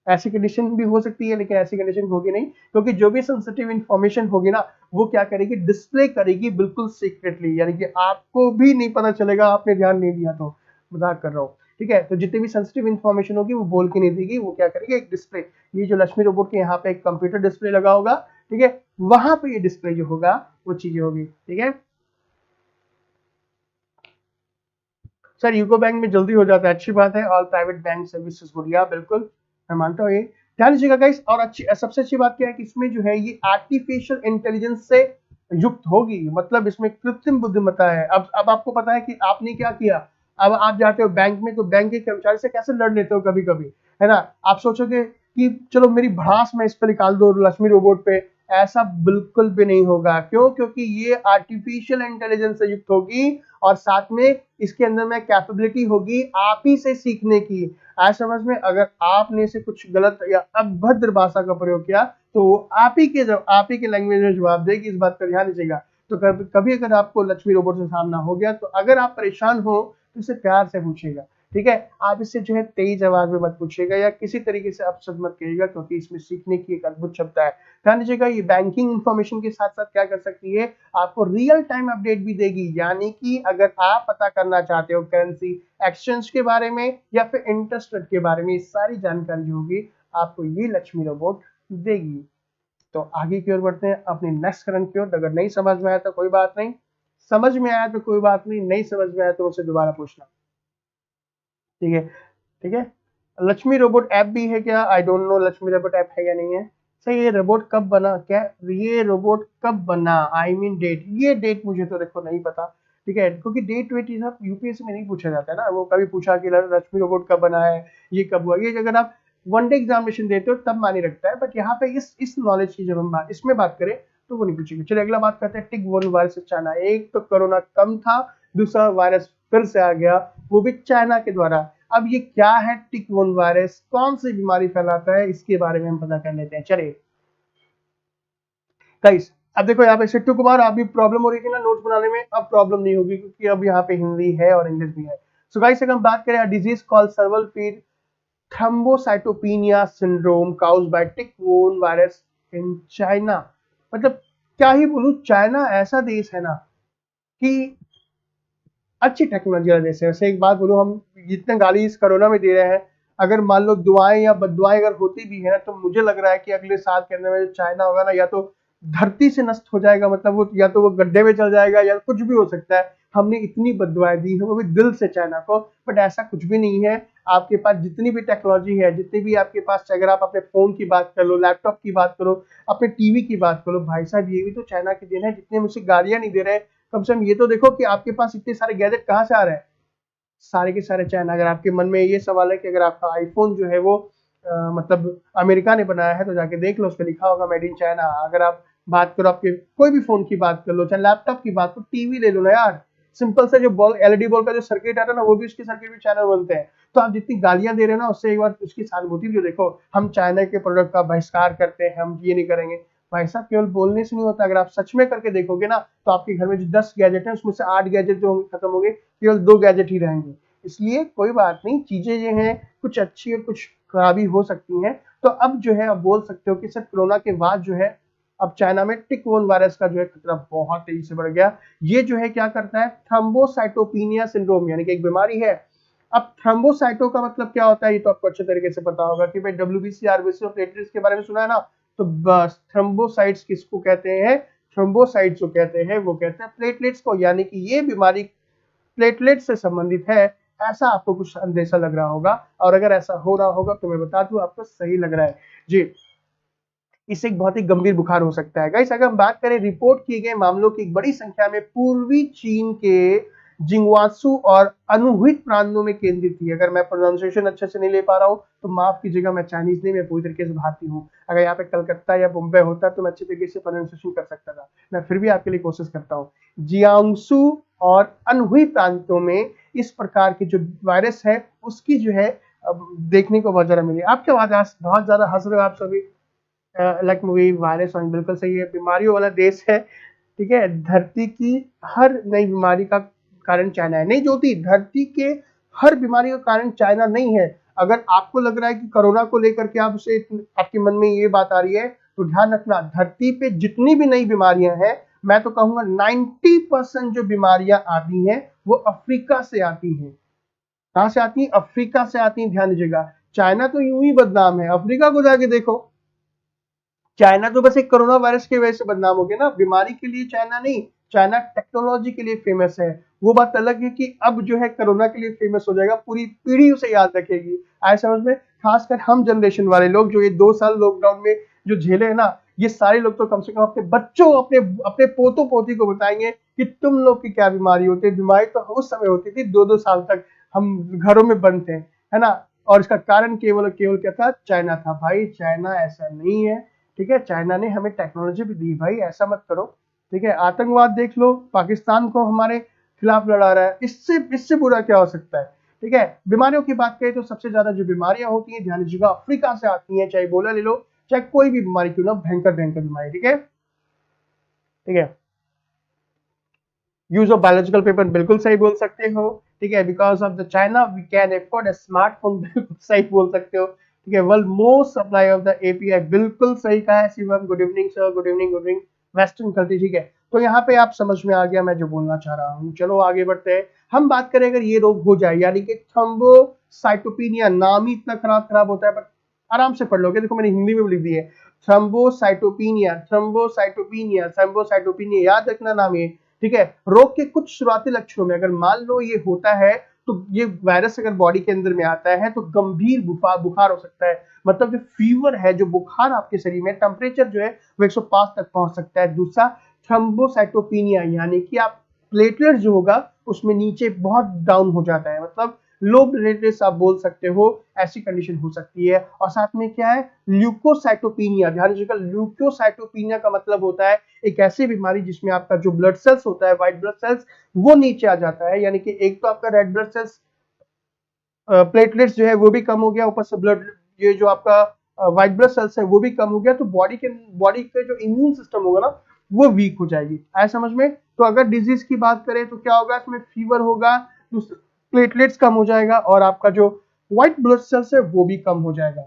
ऐसी कंडीशन भी हो सकती है, लेकिन ऐसी कंडीशन होगी नहीं, क्योंकि जो भी सेंसिटिव इंफॉर्मेशन होगी ना, वो क्या करेगी, डिस्प्ले करेगी बिल्कुल सीक्रेटली, यानी कि आपको भी नहीं पता चलेगा, आपने ध्यान नहीं दिया तो। मजाक कर रहा हूँ, ठीक है। तो जितनी भी सेंसिटिव इंफॉर्मेशन होगी वो बोल के नहीं देगी, वो क्या करेगी, एक डिस्प्ले, ये जो लक्ष्मी रोबोट के यहाँ पे एक कंप्यूटर डिस्प्ले लगा होगा, ठीक है, वहां पे ये डिस्प्ले जो होगा वो चीजें होगी, ठीक है। सर यूको बैंक में जल्दी हो जाता है, अच्छी बात है, ऑल प्राइवेट बैंक सर्विसेज बढ़िया, बिल्कुल मैं मानता हूँ ये। ध्यान दीजिएगा गाइस, और अच्छी सबसे अच्छी बात क्या है कि इसमें जो है ये आर्टिफिशियल इंटेलिजेंस से युक्त होगी, मतलब इसमें कृत्रिम बुद्धिमत्ता है। अब आपको पता है कि आपने क्या किया, अब आप जाते हो बैंक में तो बैंक के कर्मचारी से कैसे लड़ लेते हो कभी कभी, है ना। आप सोचोगे कि चलो मेरी भड़ास मैं इस पर निकाल दो लक्ष्मी रोबोट पे, ऐसा बिल्कुल भी नहीं होगा। क्यों? क्योंकि ये आर्टिफिशियल इंटेलिजेंस से युक्त होगी, और साथ में इसके अंदर में कैपेबिलिटी होगी आप ही से सीखने की। आज समझ में, अगर आपने से कुछ गलत या अभद्र भाषा का प्रयोग किया तो वो आप ही के लैंग्वेज में जवाब देगी, इस बात का ध्यान दीजिएगा। तो कभी अगर आपको लक्ष्मी रोबोट से सामना हो गया, तो अगर आप परेशान हो तो इसे प्यार से पूछिएगा, ठीक है। आप इससे जो है तेज आवाज में मत पूछिएगा या किसी तरीके से अपशब्द मत कहिएगा, क्योंकि इसमें सीखने की एक अद्भुत क्षमता है। ध्यान दीजिएगा, ये बैंकिंग इंफॉर्मेशन के साथ साथ क्या कर सकती है, आपको रियल टाइम अपडेट भी देगी। यानी कि अगर आप पता करना चाहते हो करेंसी एक्सचेंज के बारे में या फिर इंटरेस्ट रेट के बारे में, ये सारी जानकारी जो होगी आपको ये लक्ष्मी रोबोट देगी। तो आगे की ओर बढ़ते हैं अपनी नेक्स्ट करंट की ओर। अगर नहीं समझ में आया तो कोई बात नहीं, समझ में आया तो कोई बात नहीं, नहीं समझ में आया तो मुझसे दोबारा पूछना, ठीक है। ठीक है, लक्ष्मी रोबोट ऐप भी है क्या, I don't know Lakshmi robot app है या नहीं है। सही, ये रोबोट कब बना, क्या ये रोबोट कब बना, आई मीन डेट, ये डेट मुझे तो देखो नहीं पता, ठीक है, क्योंकि डेट वेट ये सब यूपीएससी में नहीं पूछा जाता है ना। वो कभी पूछा कि लक्ष्मी रोबोट कब बना है, ये कब हुआ, ये अगर आप वन डे एग्जामिनेशन देते हो तब मानी रखता है, बट यहाँ पे इस नॉलेज की जब हम इसमें बात करें तो वो नहीं पूछेगी। चलिए अगला बात करते हैं, टिक वर्म वायरस से चाइना। एक तो कोरोना कम था, दूसरा वायरस फिर से आ गया, वो भी चाइना के द्वारा। अब ये क्या है टिक वर्म वायरस, कौन सी बीमारी फैलाता है, इसके बारे में हम पता कर लेते हैं। चलिए गाइस, अब देखो यहाँ पे सिट्टू कुमार, अभी प्रॉब्लम हो रही थी ना नोट्स बनाने में, अब प्रॉब्लम नहीं होगी, क्योंकि अब यहाँ पे हिंदी है और इंग्लिश भी है। सो गाइस, अगर हम बात करें disease called severe fever thrombocytopenia syndrome caused by tick borne virus in China, मतलब क्या ही बोलूं, चाइना ऐसा देश है ना कि अच्छी टेक्नोलॉजी वाला देश है। वैसे एक बात बोलूँ, हम जितने गाली इस कोरोना में दे रहे हैं, अगर मान लो दुआएं या बददुआएं अगर होती भी है ना, तो मुझे लग रहा है कि अगले साल के अंदर में जो चाइना होगा ना, या तो धरती से नष्ट हो जाएगा, मतलब वो या तो वो गड्ढे में चल जाएगा या कुछ भी हो सकता है। हमने इतनी बददुआएं दी है वो भी दिल से चाइना को, बट ऐसा कुछ भी नहीं है। आपके पास जितनी भी टेक्नोलॉजी है, जितनी भी आपके पास, अगर आप अपने फोन की बात कर लो, लैपटॉप की बात करो, अपने टीवी की बात करो, भाई साहब ये भी तो चाइना की देन है। जितने मुझसे गालियां नहीं दे रहे, कम से कम ये तो देखो कि आपके पास इतने सारे गैजेट कहाँ से आ रहे हैं, सारे के सारे चाइना। अगर आपके मन में ये सवाल है कि अगर आपका आईफोन जो है वो मतलब अमेरिका ने बनाया है, तो जाके देख लो, उस पर लिखा होगा मेड इन चाइना। अगर आप बात करो, आपके कोई भी फोन की बात कर लो, चाहे लैपटॉप की बात करो, टीवी ले लो ना यार, सिंपल से जो बॉल, एलईडी बॉल का जो सर्किट आता है ना, वो भी उसके सर्किट भी चाइना में बनते हैं। तो आप जितनी गालियां दे रहे हो ना, उससे एक बार उसकी सहानुभूति भी जो देखो। हम चाइना के प्रोडक्ट का बहिष्कार करते हैं, हम ये नहीं करेंगे। भाई साहब केवल बोलने से नहीं होता, अगर आप सच में करके देखोगे ना, तो आपके घर में जो 10 गैजेट है, उसमें से 8 गैजेट जो खत्म होंगे, केवल 2 गैजेट ही रहेंगे। इसलिए कोई बात नहीं, चीजें ये हैं, कुछ अच्छी और कुछ खराबी हो सकती हैं। तो अब जो है, आप बोल सकते हो कि सिर्फ कोरोना के बाद जो है, अब चाइना में टिक-वर्म वायरस का जो है खतरा बहुत तेजी से बढ़ गया। ये जो है क्या करता है, थ्रोम्बोसाइटोपिनिया सिंड्रोम यानी कि एक बीमारी है। अब थ्रोम्बोसाइटो का मतलब क्या होता है, ये तो आपको अच्छे तरीके से पता होगा कि भाई डब्ल्यूबीसी, आरबीसी और प्लेटलेट्स के बारे में सुना है ना। तो बस थ्रोम्बोसाइट्स किसको कहते हैं, थ्रोम्बोसाइट्स जो कहते हैं वो कहते हैं प्लेटलेट्स को, यानी कि ये बीमारी प्लेटलेट से संबंधित है। ऐसा आपको कुछ अंदेशा लग रहा होगा, और अगर ऐसा हो रहा होगा तो मैं बता दूं, आपको सही लग रहा है जी। इससे एक बहुत ही गंभीर बुखार हो सकता है। गाइस, अगर हम बात करें रिपोर्ट किए गए मामलों की, बड़ी संख्या में पूर्वी चीन के जिंगवासू और अनुहित प्रांतों में केंद्रित थी। अगर मैं प्रोनाउंसिएशन अच्छे से नहीं ले पा रहा हूँ तो माफ कीजिएगा, मैं चाइनीज नहीं, मैं पूरी तरीके से भारतीय हूँ। अगर यहाँ पे कलकत्ता या मुंबई होता तो मैं अच्छे तरीके से प्रोनाउंसिएशन कर सकता था, मैं फिर भी आपके लिए कोशिश करता हूँ। जियांगसू और अनहुई प्रांतों में इस प्रकार की जो वायरस है, उसकी जो है अब देखने को बहुत ज्यादा मिली। आपके बहुत ज्यादा हंस रहे हो आप सभी, लाइक मूवी वायरस ऑन, बिल्कुल सही है, बीमारियों वाला देश है। ठीक है, धरती की हर नई बीमारी का कारण चाइना है। नहीं ज्योति, धरती के हर बीमारी का कारण चाइना नहीं है। अगर आपको लग रहा है कि कोरोना को लेकर के आप उसे, आपके मन में ये बात आ रही है, तो ध्यान रखना, धरती पे जितनी भी नई बीमारियां हैं, मैं तो कहूंगा 90% जो बीमारियां आती हैं वो अफ्रीका से आती हैं। कहां से आती है, अफ्रीका से आती है, ध्यान दीजिएगा। चाइना तो यूं ही बदनाम है, अफ्रीका को जाके देखो। चाइना तो बस एक कोरोना वायरस की वजह से बदनाम हो गया ना, बीमारी के लिए चाइना नहीं, चाइना टेक्नोलॉजी के लिए फेमस है। वो बात अलग है कि अब जो है कोरोना के लिए फेमस हो जाएगा, पूरी पीढ़ी उसे याद रखेगी। आए समझ में, खासकर हम जनरेशन वाले लोग जो ये 2 साल लॉकडाउन में जो झेले है ना, ये सारे लोग तो कम से कम अपने बच्चों, अपने अपने पोतों पोती को बताएंगे कि तुम लोग की क्या बीमारी होती है। बीमारी तो उस समय होती थी, 2-2 साल तक हम घरों में बंद थे, है ना। और इसका कारण केवल केवल क्या था, चाइना था। भाई चाइना ऐसा नहीं है, ठीक है, चाइना ने हमें टेक्नोलॉजी भी दी, भाई ऐसा मत करो। ठीक है, आतंकवाद देख लो, पाकिस्तान को हमारे खिलाफ लड़ा रहा है, इससे इससे बुरा क्या हो सकता है। ठीक है, बीमारियों की बात करें तो सबसे ज्यादा जो बीमारियां होती हैं, ध्यान दीजिएगा, अफ्रीका से आती हैं। चाहे इबोला ले लो, चाहे कोई भी बीमारी क्यों ना, भयंकर भयंकर बीमारी। ठीक है, ठीक है, यूज ऑफ बायोलॉजिकल पेपर, बिल्कुल सही बोल सकते हो। ठीक है, because of the China we can afford a smartphone, बिल्कुल सही बोल सकते हो। ठीक है, world most supply of the API, बिल्कुल सही कहा है Shivam. Good evening sir, good evening, good evening western country. ठीक है, तो यहाँ पे आप समझ में आ गया मैं जो बोलना चाह रहा हूँ। चलो आगे बढ़ते हैं, हम बात करें अगर ये रोग हो जाए, यानी कि थ्रोम्बोसाइटोपिनिया, नाम ही इतना खराब खराब होता है, पर आराम से पढ़ लोगे, देखो मैंने हिंदी में भी लिख दी है, थ्रोम्बोसाइटोपिनिया, थ्रोम्बोसाइटोपिनिया, थ्रोम्बोसाइटोपिनिया, याद रखना नाम ये। ठीक है, रोग के कुछ शुरुआती लक्षणों में अगर मान लो ये होता है, तो ये वायरस अगर बॉडी के अंदर में आता है तो गंभीर बुखार हो सकता है। मतलब जो फीवर है, जो बुखार आपके शरीर में, टेम्परेचर जो है वो 105 तक पहुंच सकता है। दूसरा, थ्रोम्बोसाइटोपिनिया, यानी कि आप प्लेटलेट जो होगा उसमें नीचे बहुत डाउन हो जाता है, मतलब लो प्लेटलेट्स आप बोल सकते हो, ऐसी कंडीशन हो सकती है। और साथ में क्या है, ल्यूकोसाइटोपिनिया, ध्यान दीजिएगा, ल्यूकोसाइटोपिनिया का मतलब होता है एक ऐसी बीमारी जिसमें आपका जो ब्लड सेल्स होता है, व्हाइट ब्लड सेल्स, वो नीचे आ जाता है। यानी कि एक तो आपका रेड ब्लड सेल्स, प्लेटलेट्स जो है वो भी कम हो गया, ऊपर से ब्लड, ये जो आपका व्हाइट ब्लड सेल्स है वो भी कम हो गया, तो बॉडी के जो इम्यून सिस्टम होगा ना, वो वीक हो जाएगी। आया समझ में। तो अगर डिजीज की बात करें तो क्या होगा, इसमें फीवर होगा, प्लेटलेट्स कम हो जाएगा, और आपका जो व्हाइट ब्लड सेल्स है वो भी कम हो जाएगा।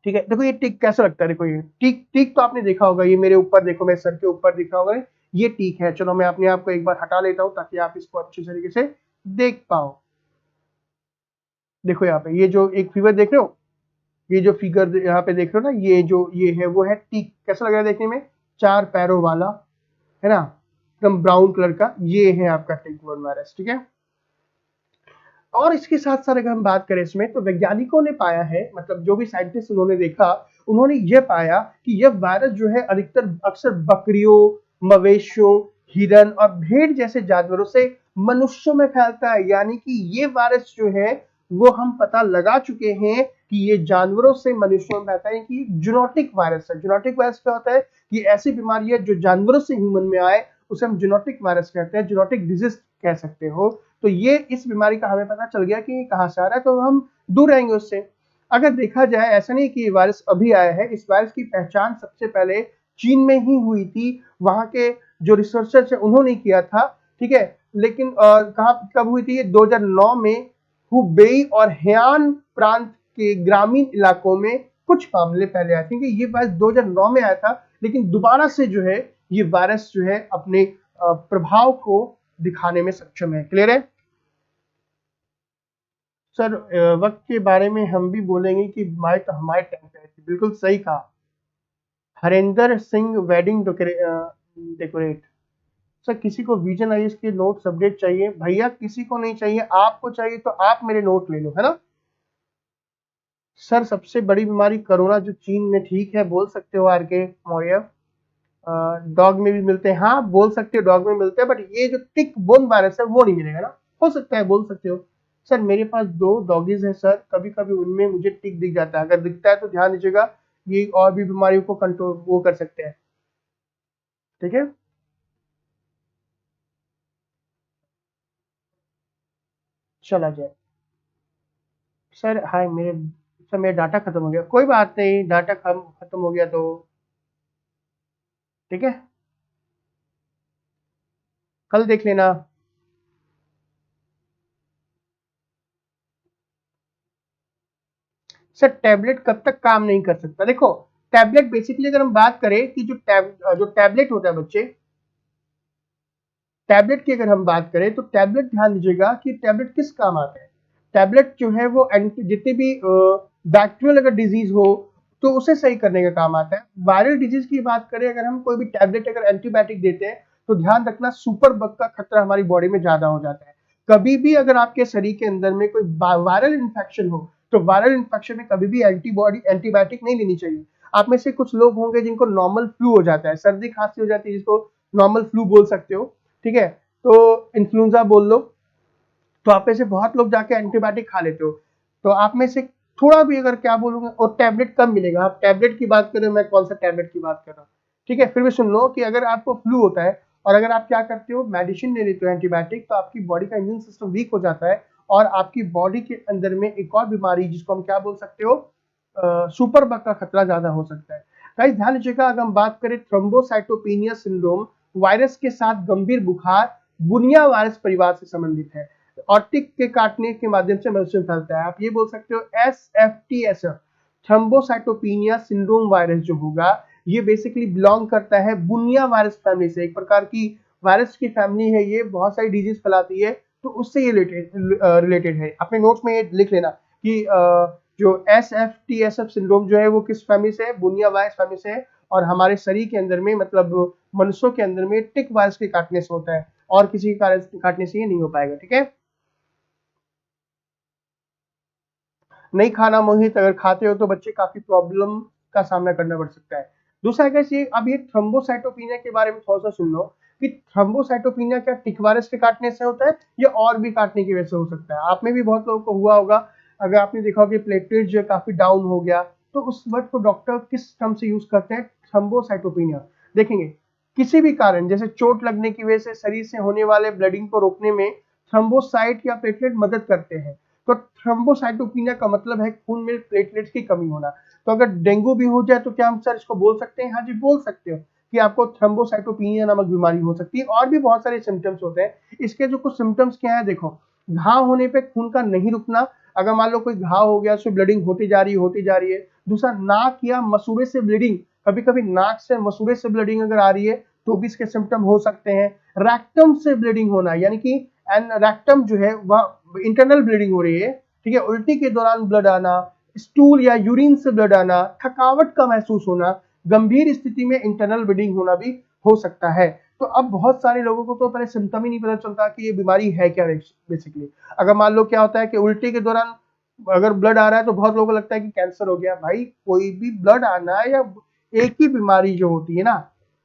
ठीक है, देखो ये टिक कैसा लगता है, देखो ये टिक टिक तो आपने देखा होगा, ये मेरे ऊपर देखो, मेरे सर के ऊपर दिख रहा होगा, ये टिक है। चलो मैं अपने आप को एक बार हटा लेता हूँ ताकि आप इसको अच्छी तरीके से देख पाओ। देखो यहाँ पे ये जो एक फिगर देख रहे हो, ये जो फिगर यहाँ पे देख रहे हो ना, ये जो ये है वो है टिक। कैसा लग रहा है देखने में, 4 पैरों वाला, है ना, एकदम ब्राउन कलर का, ये है आपका टिक बोर्न वायरस। ठीक है, और इसके साथ साथ अगर हम बात करें इसमें, तो वैज्ञानिकों ने पाया है, मतलब जो भी साइंटिस्ट उन्होंने देखा, उन्होंने ये पाया कि यह वायरस जो है अधिकतर अक्सर बकरियों, मवेशियों, हिरन और भेड़ जैसे जानवरों से मनुष्यों में फैलता है। यानी कि ये वायरस जो है वो हम पता लगा चुके हैं कि ये जानवरों से मनुष्यों में फैलता है, कि जूनोटिक वायरस है। जूनोटिक वायरस क्या होता है, कि ऐसी बीमारी है जो जानवरों से ह्यूमन में आए, उसे हम जूनोटिक वायरस कहते हैं, जूनोटिक डिजीज कह सकते हो। तो ये इस बीमारी का हमें पता चल गया कि कहां से आ रहा है, तो हम दूर रहेंगे उससे। अगर देखा जाए, ऐसा नहीं कि ये वायरस अभी आया है, इस वायरस की पहचान सबसे पहले चीन में ही हुई थी। वहां के जो रिसर्चर्स है उन्होंने किया था। ठीक है, लेकिन कहां कब हुई थी, ये 2009 में हुबेई और हेयान प्रांत के ग्रामीण इलाकों में कुछ मामले पहले आए थे। ये वायरस 2009 में आया था, लेकिन दोबारा से जो है ये वायरस जो है अपने प्रभाव को दिखाने में सक्षम है। क्लियर है सर? वक्त के बारे में हम भी बोलेंगे कि हमारे टाइम पे थी, बिल्कुल सही कहा। Harendra Singh wedding decorate. Sir किसी को विजन आईएएस के नोट्स अपडेट चाहिए? भैया किसी को नहीं चाहिए, आपको चाहिए तो आप मेरे नोट ले लो, है ना। सर सबसे बड़ी बीमारी कोरोना जो चीन में ठीक है, बोल सकते हो आर के मौर्य। डॉग में भी मिलते हैं, हाँ बोल सकते हो डॉग में मिलते हैं, बट ये जो टिक बोन वायरस है वो नहीं मिलेगा ना। हो सकता है, बोल सकते हो। सर मेरे पास 2 डॉगीज हैं सर, कभी कभी उनमें मुझे टिक दिख जाता है। अगर दिखता है तो ध्यान दीजिएगा, ये और भी बीमारियों को कंट्रोल वो कर सकते हैं। ठीक है, चला जाए। सर हाय, मेरा डाटा खत्म हो गया। कोई बात नहीं, डाटा खत्म हो गया तो ठीक है, कल देख लेना। सर टैबलेट कब तक काम नहीं कर सकता? देखो, टैबलेट बेसिकली अगर हम बात करें कि जो टैबलेट होता है बच्चे, टैबलेट की अगर हम बात करें तो टैबलेट ध्यान दीजिएगा कि टैबलेट किस काम आता है। टैबलेट जो है वो जितने भी बैक्टीरियल अगर डिजीज हो तो उसे सही करने का काम आता है। वायरल डिजीज की बात करें, अगर हम कोई भी टैबलेट अगर एंटीबायोटिक देते हैं तो ध्यान रखना सुपर बग का खतरा हमारी बॉडी में ज्यादा हो जाता है। कभी भी अगर आपके शरीर के अंदर में कोई वायरल इन्फेक्शन हो तो वायरल इन्फेक्शन में कभी भी एंटीबायोटिक नहीं लेनी चाहिए। आप में से कुछ लोग होंगे जिनको नॉर्मल फ्लू हो जाता है, सर्दी खांसी हो जाती है, जिसको नॉर्मल फ्लू बोल सकते हो। ठीक है, तो इन्फ्लुएंजा बोल लो। तो आप में से बहुत लोग जाके एंटीबायोटिक खा लेते हो। तो आप में से थोड़ा भी अगर क्या बोलूंगा, और टैबलेट कब मिलेगा? आप टैबलेट की बात करें, मैं कौन सा टैबलेट की बात कर रहा हूँ। ठीक है, फिर भी सुन लो कि अगर आपको फ्लू होता है और अगर आप क्या करते हो, मेडिसिन ले लेते हो एंटीबायोटिक, तो आपकी बॉडी का इम्यून सिस्टम वीक हो जाता है और आपकी बॉडी के अंदर में एक और बीमारी जिसको हम क्या बोल सकते हो, सुपर बग का खतरा ज्यादा हो सकता है। गाइस ध्यान दीजिएगा, अगर हम बात करें थ्रोम्बोसाइटोपेनिया सिंड्रोम, वायरस के साथ गंभीर बुखार, बुनिया वायरस परिवार से संबंधित है और टिक के काटने के माध्यम से मनुष्य में फैलता है। आप ये बोल सकते हो SFTS, थ्रोम्बोसाइटोपेनिया सिंड्रोम वायरस जो होगा, ये बेसिकली बिलोंग करता है बुनिया वायरस फैमिली से। एक प्रकार की वायरस की फैमिली है, ये बहुत सारी डिजीज फैलाती है, तो उससे ये रिलेटेड है। अपने नोट्स में ये लिख लेना कि जो SFTSF सिंड्रोम जो है वो किस फैमिली से है, बुनिया वायरस फैमिली से है, और हमारे शरीर के अंदर में, मतलब मनुष्यों के अंदर में टिक वायरस के काटने से होता है, और किसी के काटने से ये नहीं हो पाएगा। ठीक है, नहीं खाना मोहित, अगर खाते हो तो बच्चे काफी प्रॉब्लम का सामना करना पड़ सकता है। दूसरा अगर ये, अब ये थ्रोम्बोसाइटोपिनिया के बारे में थोड़ा सा सुन लो कि थ्रोम्बोसाइटोपिनिया क्या टिक वायरस के काटने से होता है या और भी काटने की वजह से हो सकता है? आप में भी बहुत लोगों को हुआ होगा। अगर आपने देखा हो कि प्लेटलेट जो है काफी डाउन हो गया, तो उस वर्ड को डॉक्टर किस टर्म से यूज करते हैं? थ्रोम्बोसाइटोपिनिया। देखेंगे, किसी भी कारण जैसे चोट लगने की वजह से शरीर से होने वाले ब्लडिंग को रोकने में थ्रोम्बोसाइट या प्लेटलेट मदद करते हैं। तो थ्रोम्बोसाइटोपिनिया का मतलब है खून में प्लेटलेट्स की कमी होना। तो अगर डेंगू भी हो जाए तो क्या हम सर इसको बोल सकते हैं? हाँ जी, बोल सकते हो कि आपको थ्रोम्बोसाइटोपिनिया नामक बीमारी हो सकती है। और भी बहुत सारे सिम्टम्स होते हैं। इसके जो कुछ सिम्टम्स क्या है, देखो, घाव होने पे खून का नहीं रुकना, अगर मान लो कोई घाव हो गया, उसमें ब्लीडिंग होती जा रही है। दूसरा, नाक या मसूड़े से ब्लीडिंग, कभी कभी नाक से मसूड़े से ब्लीडिंग अगर आ रही है तो भी इसके सिम्टम हो सकते हैं। रैक्टम से ब्लीडिंग होना, यानी कि रैक्टम जो है वह इंटरनल ब्लीडिंग हो रही है, ठीक है, उल्टी के दौरान ब्लड आना, स्टूल या यूरिन से ब्लड आना, थकावट का महसूस होना, गंभीर स्थिति में इंटरनल ब्लीडिंग होना भी हो सकता है। तो अब बहुत सारे लोगों को तो पहले सिम्टम ही नहीं पता चलता कि ये बीमारी है क्या बेसिकली। अगर मान लो क्या होता है कि उल्टी के दौरान अगर ब्लड आ रहा है तो बहुत लोगों को लगता है कि कैंसर हो गया। भाई कोई भी ब्लड आना है या एक ही बीमारी जो होती है ना,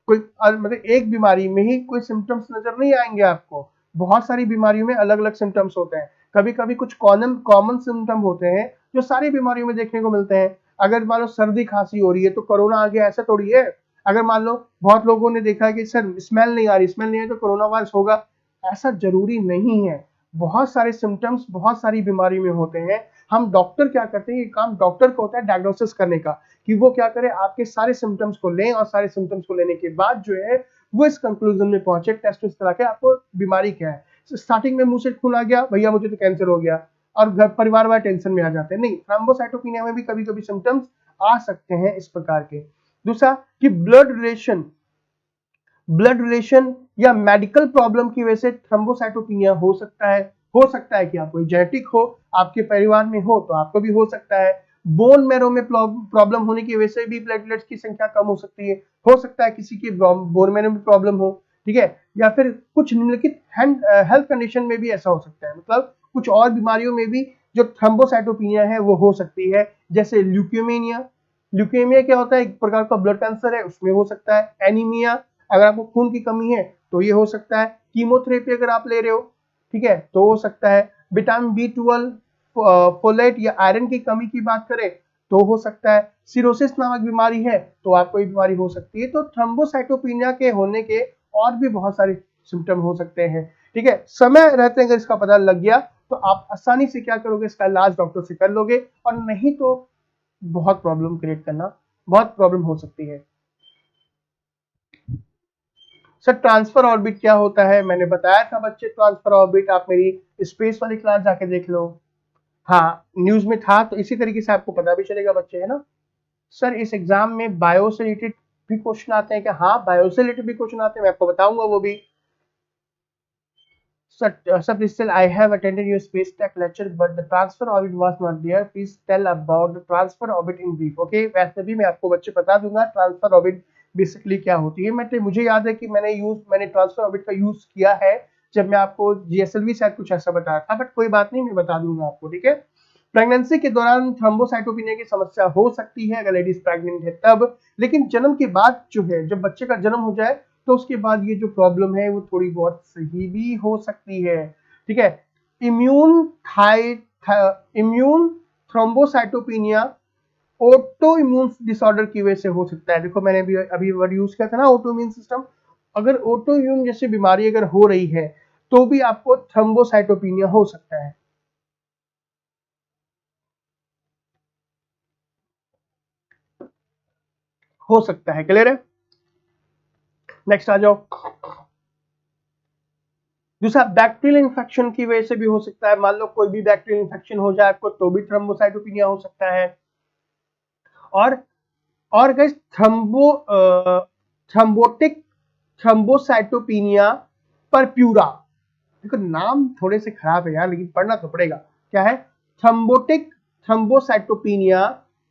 कोई मतलब एक बीमारी में ही कोई सिम्टम्स नजर नहीं आएंगे आपको, बहुत सारी बीमारियों में अलग अलग सिम्टम्स होते हैं। कभी कभी कुछ कॉमन सिम्टम होते हैं जो सारी बीमारियों में देखने को मिलते हैं। अगर मान लो सर्दी खांसी हो रही है तो कोरोना आ गया, ऐसा थोड़ी है। अगर मान लो बहुत लोगों ने देखा है कि सर स्मेल नहीं आ रही, स्मेल नहीं है तो कोरोना वायरस होगा, ऐसा जरूरी नहीं है। बहुत सारे सिम्टम्स बहुत सारी बीमारी में होते हैं। हम डॉक्टर क्या करते हैं, ये काम डॉक्टर का होता है डायग्नोसिस करने का, कि वो क्या करे, आपके सारे सिम्टम्स को लें और सारे सिम्टम्स को लेने के बाद जो है वो इस कंक्लूजन में पहुंचे, टेस्ट करा के आपको बीमारी क्या है। स्टार्टिंग में मुंह से खून आ गया, भैया मुझे तो कैंसर हो गया, और घर परिवार वाले टेंशन में आ जाते हैं। नहीं, थ्रोम्बोसाइटोपिनिया में भी कभी कभी सिम्टम्स आ सकते हैं इस प्रकार के। दूसरा कि ब्लड रिलेशन या मेडिकल प्रॉब्लम की वजह से थ्रोम्बोसाइटोपिनिया हो सकता है। हो सकता है कि आपको जेनेटिक हो, आपके परिवार में हो तो आपको भी हो सकता है। बोन मैरो में प्रॉब्लम होने की वजह से भी प्लेटलेट्स की संख्या कम हो सकती है। हो सकता है किसी की बोन मैरो में प्रॉब्लम हो, ठीक है, या फिर कुछ निम्नलिखित हेल्थ कंडीशन में भी ऐसा हो सकता है। मतलब कुछ और बीमारियों में भी जो थ्रोम्बोसाइटोपिनिया है वो हो सकती है, जैसे ल्यूकेमिया। ल्यूकेमिया क्या होता है, एक प्रकार का ब्लड कैंसर है, उसमें हो सकता है। एनीमिया, अगर आपको खून की कमी है तो ये हो सकता है। कीमोथेरेपी अगर आप ले रहे हो, ठीक है, तो हो सकता है। विटामिन B12, फोलेट या आयरन की कमी की बात करें तो हो सकता है। सिरोसिस नामक बीमारी है तो आपको ये बीमारी हो सकती है। तो थ्रोम्बोसाइटोपिनिया के होने के और भी बहुत सारे सिम्टम हो सकते हैं, ठीक है। समय रहते अगर इसका पता लग गया तो आप आसानी से क्या करोगे, इसका इलाज डॉक्टर से कर लोगे, और नहीं तो बहुत प्रॉब्लम क्रिएट करना, बहुत प्रॉब्लम हो सकती है। सर ट्रांसफर ऑर्बिट क्या होता है, मैंने बताया था बच्चे, ट्रांसफर ऑर्बिट आप मेरी स्पेस वाली क्लास जाके देख लो। हाँ, न्यूज में था, तो इसी तरीके से आपको पता भी चलेगा बच्चे, है ना। सर इस एग्जाम में बायो से रिलेटेड भी क्वेश्चन आते हैं क्या? हाँ, बायो से रिलेटेड भी क्वेश्चन आते हैं, मैं आपको बताऊंगा वो भी। Sir, still I have attended your space tech lecture, but the transfer orbit was not there. Please tell about the transfer orbit in brief. Okay, वैसे भी मैं आपको बच्चे बता दूंगा ट्रांसफर ऑर्बिट बेसिकली क्या होती है। मुझे याद है कि मैंने ट्रांसफर ऑर्बिट का यूज किया है जब मैं आपको GSLV शायद कुछ ऐसा बताया था, बट कोई बात नहीं, मैं बता दूंगा आपको, ठीक है। प्रेगनेंसी के दौरान थ्रोम्बोसाइटोपिनिया की समस्या हो सकती है अगर लेडीज प्रेग्नेंट है तब, लेकिन जन्म के बाद जो है, जब बच्चे का जन्म हो जाए तो उसके बाद ये जो प्रॉब्लम है वो थोड़ी बहुत सही भी हो सकती है, ठीक है। Immune immune thrombocytopenia auto immune disorder की वजह से हो सकता है। देखो मैंने भी अभी वर्ड यूज किया था ना, ऑटो इम्यून सिस्टम। अगर ऑटो इम्यून जैसी बीमारी अगर हो रही है तो भी आपको थ्रोम्बोसाइटोपिनिया हो सकता है। हो सकता है, क्लियर है। नेक्स्ट आ जाओ। दूसरा, बैक्टीरियल इन्फेक्शन की वजह से भी हो सकता है। मान लो कोई भी बैक्टीरियल इन्फेक्शन हो जाए आपको तो भी थ्रोम्बोसाइटोपिनिया हो सकता है। और और गाइस थ्रोम्बोटिक थ्रोम्बोसाइटोपिनिया परप्यूरा, देखो नाम थोड़े से खराब है यार, लेकिन पढ़ना तो पड़ेगा। क्या है? थ्रोम्बोटिक थ्रोम्बोसाइटोपिनिया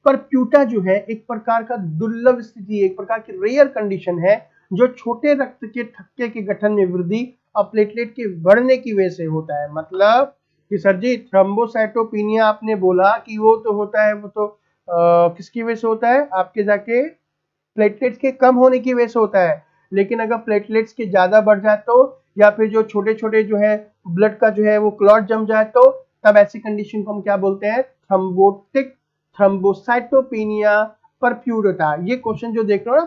परप्यूटा जो है एक प्रकार का दुर्लभ स्थिति, एक प्रकार की रेयर कंडीशन है जो छोटे रक्त के थक्के के गठन में वृद्धि और प्लेटलेट के बढ़ने की वजह से होता है। मतलब कि सर जी थ्रोम्बोसाइटोपिनिया आपने बोला कि वो तो होता है, वो तो किसकी वजह से होता है, आपके जाके प्लेटलेट्स के कम होने की वजह से होता है। लेकिन अगर प्लेटलेट्स के ज्यादा बढ़ जाए तो, या फिर जो छोटे छोटे जो है ब्लड का जो है वो क्लॉट जम जाए तो, तब ऐसी कंडीशन को हम क्या बोलते हैं? Thrombotic thrombocytopenia purpura. ये क्वेश्चन जो देख रहे हो ना,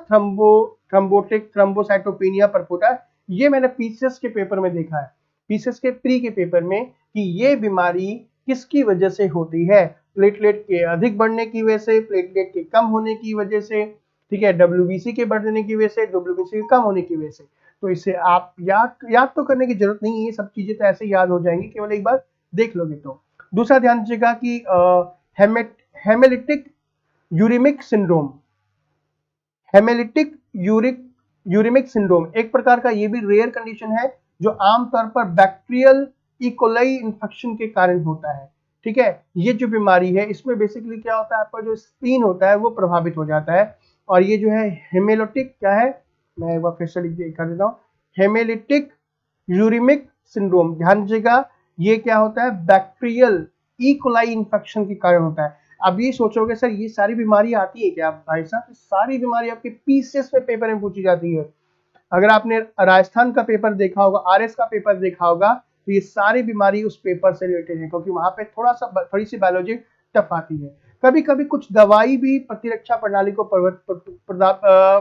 थ्रोम्बोटिक थ्रोम्बोसाइटोपिनिया परप्यूरिटा, ये मैंने पीसीएस के पेपर में देखा है, पीसीएस के प्री के पेपर में, कि ये बीमारी किसकी वजह से होती है? प्लेटलेट के अधिक बढ़ने की वजह से, प्लेटलेट के कम होने की वजह से, ठीक है, WBC के बढ़ने की वजह से, WBC के कम होने की वजह से। तो इसे आप याद तो करने की जरूरत नहीं है, ये सब चीजें तो ऐसे याद हो जाएंगी, केवल एक बार देख लोगे तो। दूसरा ध्यान दीजिएगा कि हेमेलिटिक यूरिमिक सिंड्रोम, हेमेलिटिक यूरिमिक सिंड्रोम एक प्रकार का ये भी रेयर कंडीशन है जो आमतौर पर बैक्टीरियल इकोलाई इन्फेक्शन के कारण होता है। ठीक है, ये जो बीमारी है इसमें बेसिकली क्या होता है, आपका जो स्प्लीन होता है वो प्रभावित हो जाता है। और ये जो है हेमेलिटिक क्या है, मैं एक बार फिर से लिख कर देता हूँ, हेमेलिटिक यूरिमिक सिंड्रोम। ध्यान दीजिएगा ये क्या होता है, बैक्टीरियल इकोलाई इन्फेक्शन के कारण होता है। अब ये सोचोगे सर ये सारी बीमारी आती है क्या भाई साहब, सारी बीमारी आपके पीसीएस में पेपर में पूछी जाती है। अगर आपने राजस्थान का पेपर देखा होगा, आरएस का पेपर देखा होगा, तो ये सारी बीमारी उस पेपर से रिलेटेड है, क्योंकि वहां पे थोड़ी सी बायोलॉजी टफ आती है। कभी कभी कुछ दवाई भी प्रतिरक्षा प्रणाली को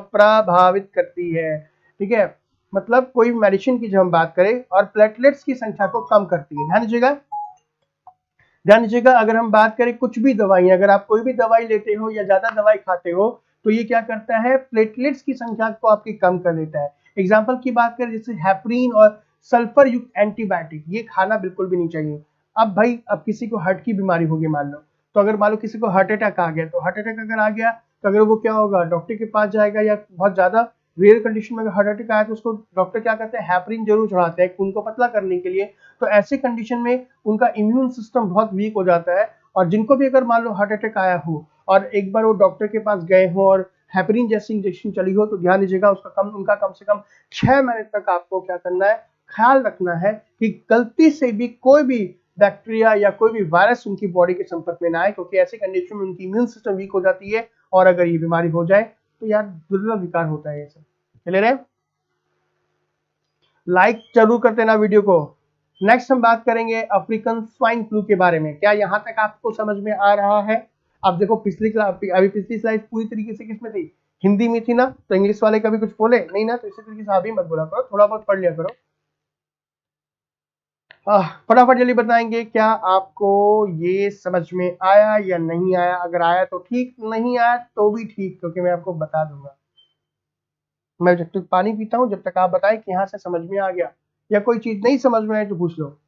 प्रभावित करती है। ठीक है, मतलब कोई मेडिसिन की जब हम बात करें, और प्लेटलेट्स की संख्या को कम करती है। ध्यान दीजिएगा अगर हम बात करें कुछ भी दवाई, अगर आप कोई भी दवाई लेते हो या ज्यादा दवाई खाते हो तो ये क्या करता है, प्लेटलेट्स की संख्या को आपकी कम कर देता है। एग्जाम्पल की बात करें जैसे हेपरीन और सल्फर युक्त एंटीबायोटिक, ये खाना बिल्कुल भी नहीं चाहिए। अब भाई अब किसी को हार्ट की बीमारी होगी मान लो, तो अगर मान लो किसी को हार्ट अटैक आ गया, तो हार्ट अटैक अगर आ गया तो अगर वो क्या होगा, डॉक्टर के पास जाएगा, या बहुत ज्यादा रेयर कंडीशन में हार्ट अटैक आया तो उसको डॉक्टर क्या करते हैं, हेपरीन जरूर चढ़ाते हैं खून को पतला करने के लिए। तो ऐसे कंडीशन में उनका इम्यून सिस्टम बहुत वीक हो जाता है। और जिनको भी अगर मान लो हार्ट अटैक आया हो और एक बार वो डॉक्टर के पास गए हो और हेपरीन जैसी इंजेक्शन चली हो, तो ध्यान दीजिएगा उनका कम से कम 6 महीने तक आपको क्या करना है, ख्याल रखना है कि गलती से भी कोई भी बैक्टीरिया या कोई भी वायरस उनकी बॉडी के संपर्क में ना आए, क्योंकि ऐसे कंडीशन में उनकी इम्यून सिस्टम वीक हो जाती है और अगर ये बीमारी हो जाए तो यार दुर्लभ विकार होता है। ये सब क्लियर है, लाइक जरूर करते ना वीडियो को। नेक्स्ट हम बात करेंगे अफ्रीकन स्वाइन फ्लू के बारे में। क्या यहाँ तक आपको समझ में आ रहा है? अब देखो पिछली स्लाइड पूरी तरीके से किसमें थी, हिंदी में थी ना, तो इंग्लिश वाले कभी कुछ बोले नहीं ना, तो इसी तरीके से आप भी मत बोला करो, थोड़ा बहुत पढ़ लिया करो। फटाफट जल्दी बताएंगे क्या आपको ये समझ में आया या नहीं आया। अगर आया तो ठीक, नहीं आया तो भी ठीक, क्योंकि मैं आपको बता दूंगा। मैं जब तक पानी पीता हूँ जब तक आप बताएं कि यहाँ से समझ में आ गया, या कोई चीज नहीं समझ में आए तो पूछ लो।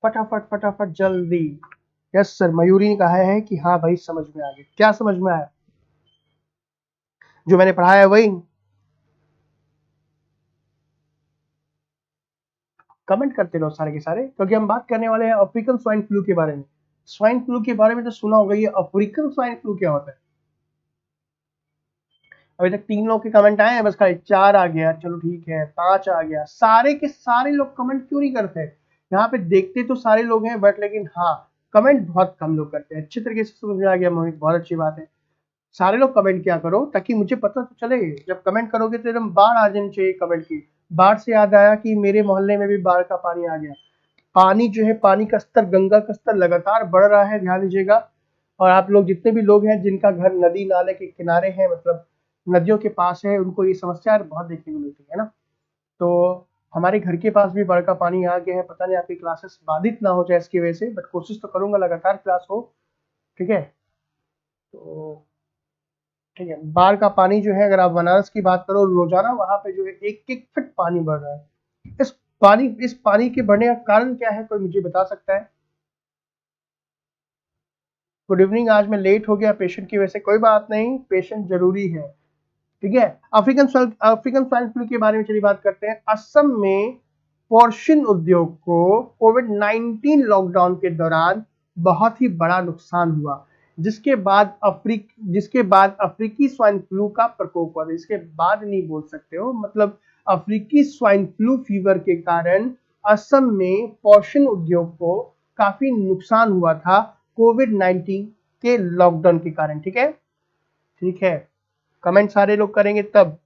फटाफट फटाफट जल्दी। यस सर, मयूरी ने कहा है कि हाँ भाई समझ में आ गया। क्या समझ में आया? जो मैंने पढ़ाया वही। कमेंट करते रहो सारे के सारे, क्योंकि हम बात करने वाले हैं अफ्रीकन स्वाइन फ्लू के बारे में। स्वाइन फ्लू के बारे में तो सुना होगा, ये अफ्रीकन स्वाइन फ्लू क्या होता है? अभी तक 3 लोग के कमेंट आए हैं, बस खाली 4 आ गया, चलो ठीक है 5 आ गया। सारे के सारे लोग कमेंट क्यों नहीं करते? यहाँ पे देखते तो सारे लोग हैं बट लेकिन हाँ, कमेंट बहुत कम लोग करते हैं। अच्छी तरीके से समझ में आ गया मोहित, बहुत अच्छी बात है। सारे लोग कमेंट किया करो ताकि मुझे पता तो चले। जब कमेंट करोगे तो एकदम बाढ़ आ जानी चाहिए कमेंट की। बाढ़ से याद आया कि मेरे मोहल्ले में भी बाढ़ का पानी आ गया। पानी जो है, पानी का स्तर, गंगा का स्तर लगातार बढ़ रहा है, ध्यान दीजिएगा। और आप लोग जितने भी लोग हैं जिनका घर नदी नाले के किनारे है, मतलब नदियों के पास है, उनको ये समस्या बहुत देखने को मिलती है ना। तो हमारे घर के पास भी बाढ़ का पानी आ गया है। पता नहीं आपकी क्लासेस बाधित ना हो जाए इसकी वजह से, बट कोशिश तो करूंगा लगातार क्लास हो। ठीक है, तो ठीक है, बाढ़ का पानी जो है, अगर आप बनारस की बात करो, रोजाना वहां पे जो है 1-1 फीट पानी बढ़ रहा है। इस पानी के बढ़ने का कारण क्या है, कोई मुझे बता सकता है? गुड इवनिंग, आज मैं लेट हो गया पेशेंट की वजह से। कोई बात नहीं, पेशेंट जरूरी है। ठीक है, अफ्रीकन स्वाइन फ्लू के बारे में चलिए बात करते हैं। असम में पोर्शिन उद्योग को कोविड-19 लॉकडाउन के दौरान बहुत ही बड़ा नुकसान हुआ, जिसके बाद अफ्रीकी स्वाइन फ्लू का प्रकोप हुआ। इसके बाद नहीं बोल सकते हो, मतलब अफ्रीकी स्वाइन फ्लू फीवर के कारण असम में पोर्शिन उद्योग को काफी नुकसान हुआ था कोविड-19 के लॉकडाउन के कारण। ठीक है, ठीक है, कमेंट सारे लोग करेंगे तब।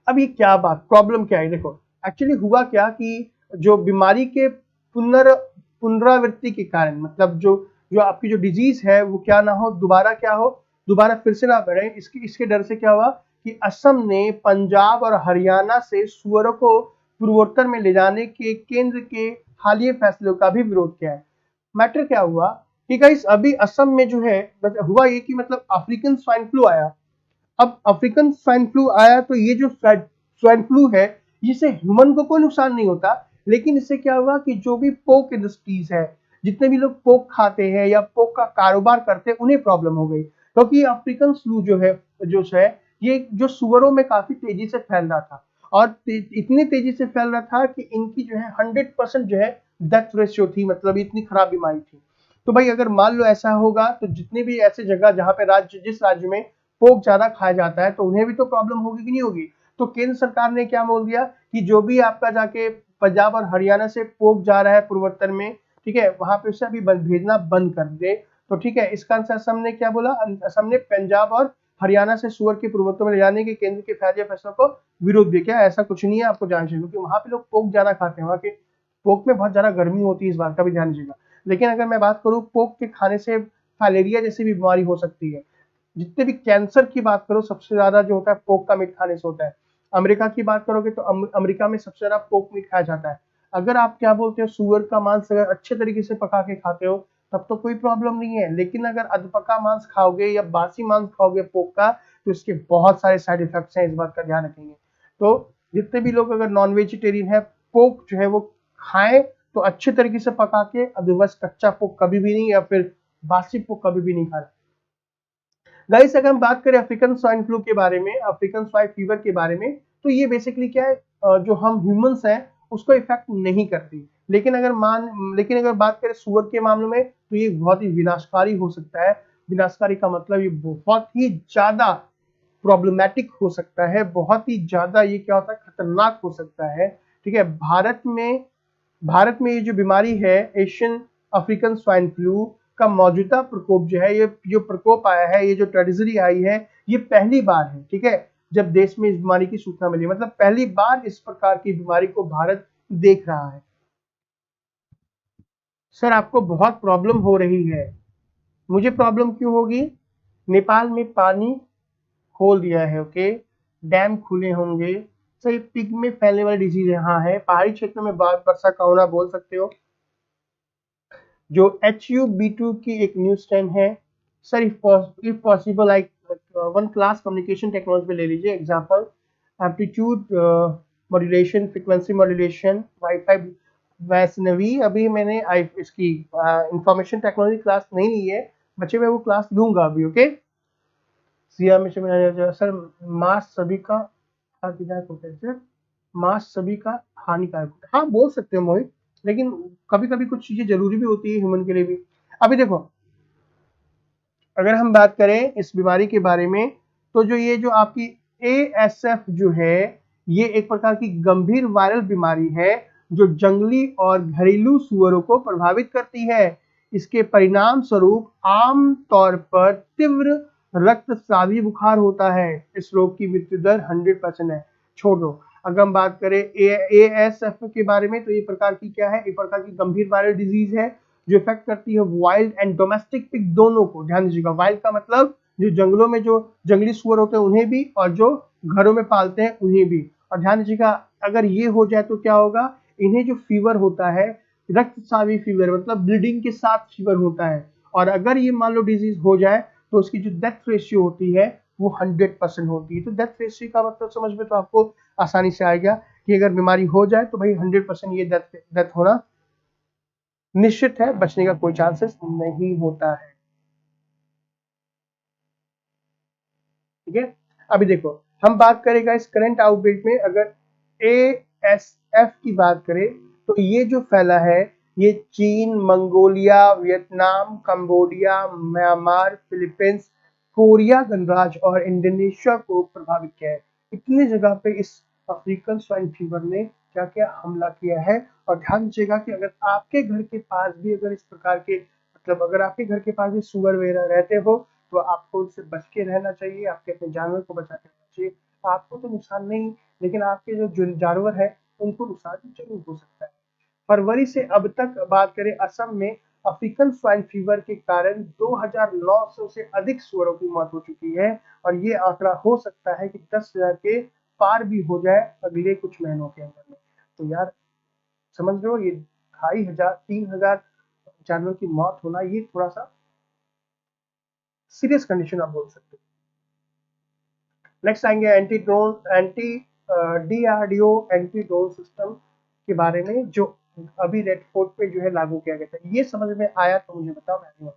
अब ये क्या बात, प्रॉब्लम क्या है? देखो एक्चुअली हुआ क्या कि जो बीमारी के पुनरावृत्ति के कारण, मतलब जो जो आपकी जो डिजीज है वो क्या ना हो, दोबारा क्या हो, दोबारा फिर से ना बढ़े, इसके डर से क्या हुआ कि असम ने पंजाब और हरियाणा से सुअरों को पूर्वोत्तर में ले जाने के केंद्र के हालिया फैसलों का भी विरोध किया है। मैटर क्या हुआ कि गाइस अभी असम में जो है हुआ ये कि मतलब अफ्रीकन स्वाइन फ्लू आया। अब अफ्रीकन स्वाइन फ्लू आया तो ये जो स्वाइन फ्लू है, इससे ह्यूमन को कोई नुकसान नहीं होता, लेकिन इससे क्या हुआ कि जो भी पोक इंडस्ट्रीज है, जितने भी लोग पोक खाते हैं या पोक का कारोबार करते हैं, उन्हें प्रॉब्लम हो गई, क्योंकि अफ्रीकन फ्लू जो है ये जो सुअरों में काफी तेजी से फैल रहा था, और इतनी तेजी से फैल रहा था कि इनकी जो है 100% जो है डेथ रेशियो थी, मतलब इतनी खराब बीमारी थी। तो भाई अगर मान लो ऐसा होगा तो जितने भी ऐसे जगह जहाँ पे जिस राज्य में पोक ज्यादा खाया जाता है, तो उन्हें भी तो प्रॉब्लम होगी कि नहीं होगी। तो केंद्र सरकार ने क्या बोल दिया कि जो भी आपका जाके पंजाब और हरियाणा से पोक जा रहा है पूर्वोत्तर में, ठीक है, वहां पे उसे अभी भेजना बंद कर दे। तो ठीक है, इसका आंसर असम ने क्या बोला, असम ने पंजाब और हरियाणा से सुअर के पूर्वोत्तर में ले जाने के केंद्र के फैसलों को विरोध भी किया। ऐसा कुछ नहीं है, आपको जानना चाहिए, क्योंकि वहां पे लोग पोक ज्यादा खाते हैं, वहां के पोक में बहुत ज्यादा गर्मी होती है, इस बात का भी ध्यान दीजिएगा। लेकिन अगर मैं बात करूं, पोक के खाने से फाइलेरिया जैसी भी बीमारी हो सकती है। जितने भी कैंसर की बात करो, सबसे ज्यादा जो होता है पोक का मीट खाने से होता है। अमेरिका की बात करोगे तो अमेरिका में सबसे ज्यादा पोक मीट खाया जाता है। अगर आप क्या बोलते हो, सुअर का मांस अगर अच्छे तरीके से पका के खाते हो तब तो कोई प्रॉब्लम नहीं है, लेकिन अगर अधपका मांस खाओगे या बासी मांस खाओगे पोक का, तो इसके बहुत सारे साइड इफेक्ट्स हैं, इस बात का ध्यान रखेंगे। तो जितने भी लोग अगर नॉन वेजिटेरियन है, पोक जो है वो खाएं तो अच्छे तरीके से पका के, अदरवाइज कच्चा पोक कभी भी नहीं, या फिर बासी पोक कभी भी नहीं खाना। गाइस अगर हम बात करें अफ्रीकन स्वाइन फ्लू के बारे में, अफ्रीकन स्वाइन फीवर के बारे में, तो ये बेसिकली क्या है, जो हम ह्यूमंस हैं उसको इफेक्ट नहीं करती। लेकिन अगर बात करें सुअर के मामले में, तो ये बहुत ही विनाशकारी हो सकता है। विनाशकारी का मतलब ये बहुत ही ज्यादा प्रॉब्लमैटिक हो सकता है, बहुत ही ज्यादा ये क्या होता है, खतरनाक हो सकता है। ठीक है, भारत में ये जो बीमारी है, एशियन अफ्रीकन स्वाइन फ्लू का मौजूदा प्रकोप जो है, ये जो प्रकोप आया है, ये जो ट्रेजेडी आई है, ये पहली बार है, ठीक है, जब देश में इस बीमारी की सूचना मिली, मतलब पहली बार इस प्रकार की बीमारी को भारत देख रहा है। सर आपको बहुत प्रॉब्लम हो रही है। मुझे प्रॉब्लम क्यों होगी? नेपाल में पानी खोल दिया है, ओके, डैम खुले होंगे। सर ये पिग में फैलने वाली डिजीज यहाँ है, पहाड़ी क्षेत्रों में वर्षा का होना, बोल सकते हो। जो HUB2 की एक न्यूज स्टैंड है। Sir if possible like one class communication technology पे ले लीजिए example, amplitude modulation, frequency modulation, wifi, Vaishnavi. अभी मैंने इसकी इंफॉर्मेशन टेक्नोलॉजी क्लास नहीं ली है बच्चे, मैं वो क्लास लूंगा अभी, ओके। सिया में सर मास सभी का हानिकारक होता है सर, मांस सभी का हानिकारक होता है, हाँ बोल सकते हो मोहित, लेकिन कभी कभी कुछ चीजें जरूरी भी होती है ह्यूमन के लिए भी। अभी देखो, अगर हम बात करें इस बीमारी के बारे में, तो जो ये जो आपकी ASF जो है, ये एक प्रकार की गंभीर वायरल बीमारी है जो जंगली और घरेलू सुअरों को प्रभावित करती है। इसके परिणाम स्वरूप आम तौर पर तीव्र रक्तस्रावी बुखार होता है। इस रोग की मृत्यु दर 100% है। छोड़ो, अगर हम बात करें ASF के बारे में, तो ये प्रकार की क्या है, एक प्रकार की गंभीर वायरल डिजीज है जो इफेक्ट करती है वाइल्ड एंड डोमेस्टिक पिग दोनों को। ध्यान दीजिएगा, वाइल्ड का मतलब जो जंगलों में जो जंगली सुअर होते हैं उन्हें भी, और जो घरों में पालते हैं उन्हें भी। और ध्यान दीजिएगा, अगर ये हो जाए तो क्या होगा, इन्हें जो फीवर होता है, रक्तस्रावी फीवर, मतलब ब्लीडिंग के साथ फीवर होता है, और अगर ये मान लो डिजीज हो जाए तो उसकी जो डेथ रेशियो होती है वो 100% होती है। तो डेथ रेशियो का मतलब समझ में तो आपको आसानी से आएगा कि अगर बीमारी हो जाए तो भाई 100% ये डेथ होना निश्चित है, बचने का कोई चांसेस नहीं होता है। ठीक है, अभी देखो, हम बात करेगा इस करंट आउटब्रेक में, अगर ASF की बात करें, तो ये जो फैला है, ये चीन, Mongolia, Vietnam, Cambodia, Myanmar, Philippines, Korea गणराज्य और इंडोनेशिया को प्रभावित किया है। इतनी जगह पे इस अफ्रीकन स्वाइन फीवर ने क्या क्या हमला किया है। और ध्यान दीजिएगा कि अगर आपके घर के पास भी अगर इस प्रकार के, मतलब अगर आपके घर के पास भी सुअर वगैरह रहते हो, तो आपको उससे बच के रहना चाहिए, आपके अपने जानवर को बचा के रहना चाहिए। आपको तो नुकसान नहीं, लेकिन आपके जो जानवर है उनको नुकसान जरूर हो सकता है। फरवरी से अब तक बात करें, असम में अफ्रीकन स्वाइन फीवर के कारण 2,900 से अधिक सुअरों की मौत हो चुकी है, और ये आंकड़ा हो सकता है कि 10,000 के पार भी हो जाए अगले कुछ महीनों के अंदर में। तो यार समझ लो, ये 2,500 3,000 जानवर की मौत होना ये थोड़ा सा सीरियस कंडीशन आप बोल सकते हो। नेक्स्ट आएंगे anti DRDO anti drone system के बारे में, जो अभी रेड फोर्ट पे जो है लागू किया गया था। ये समझ में आया तो मुझे बताओ, मैं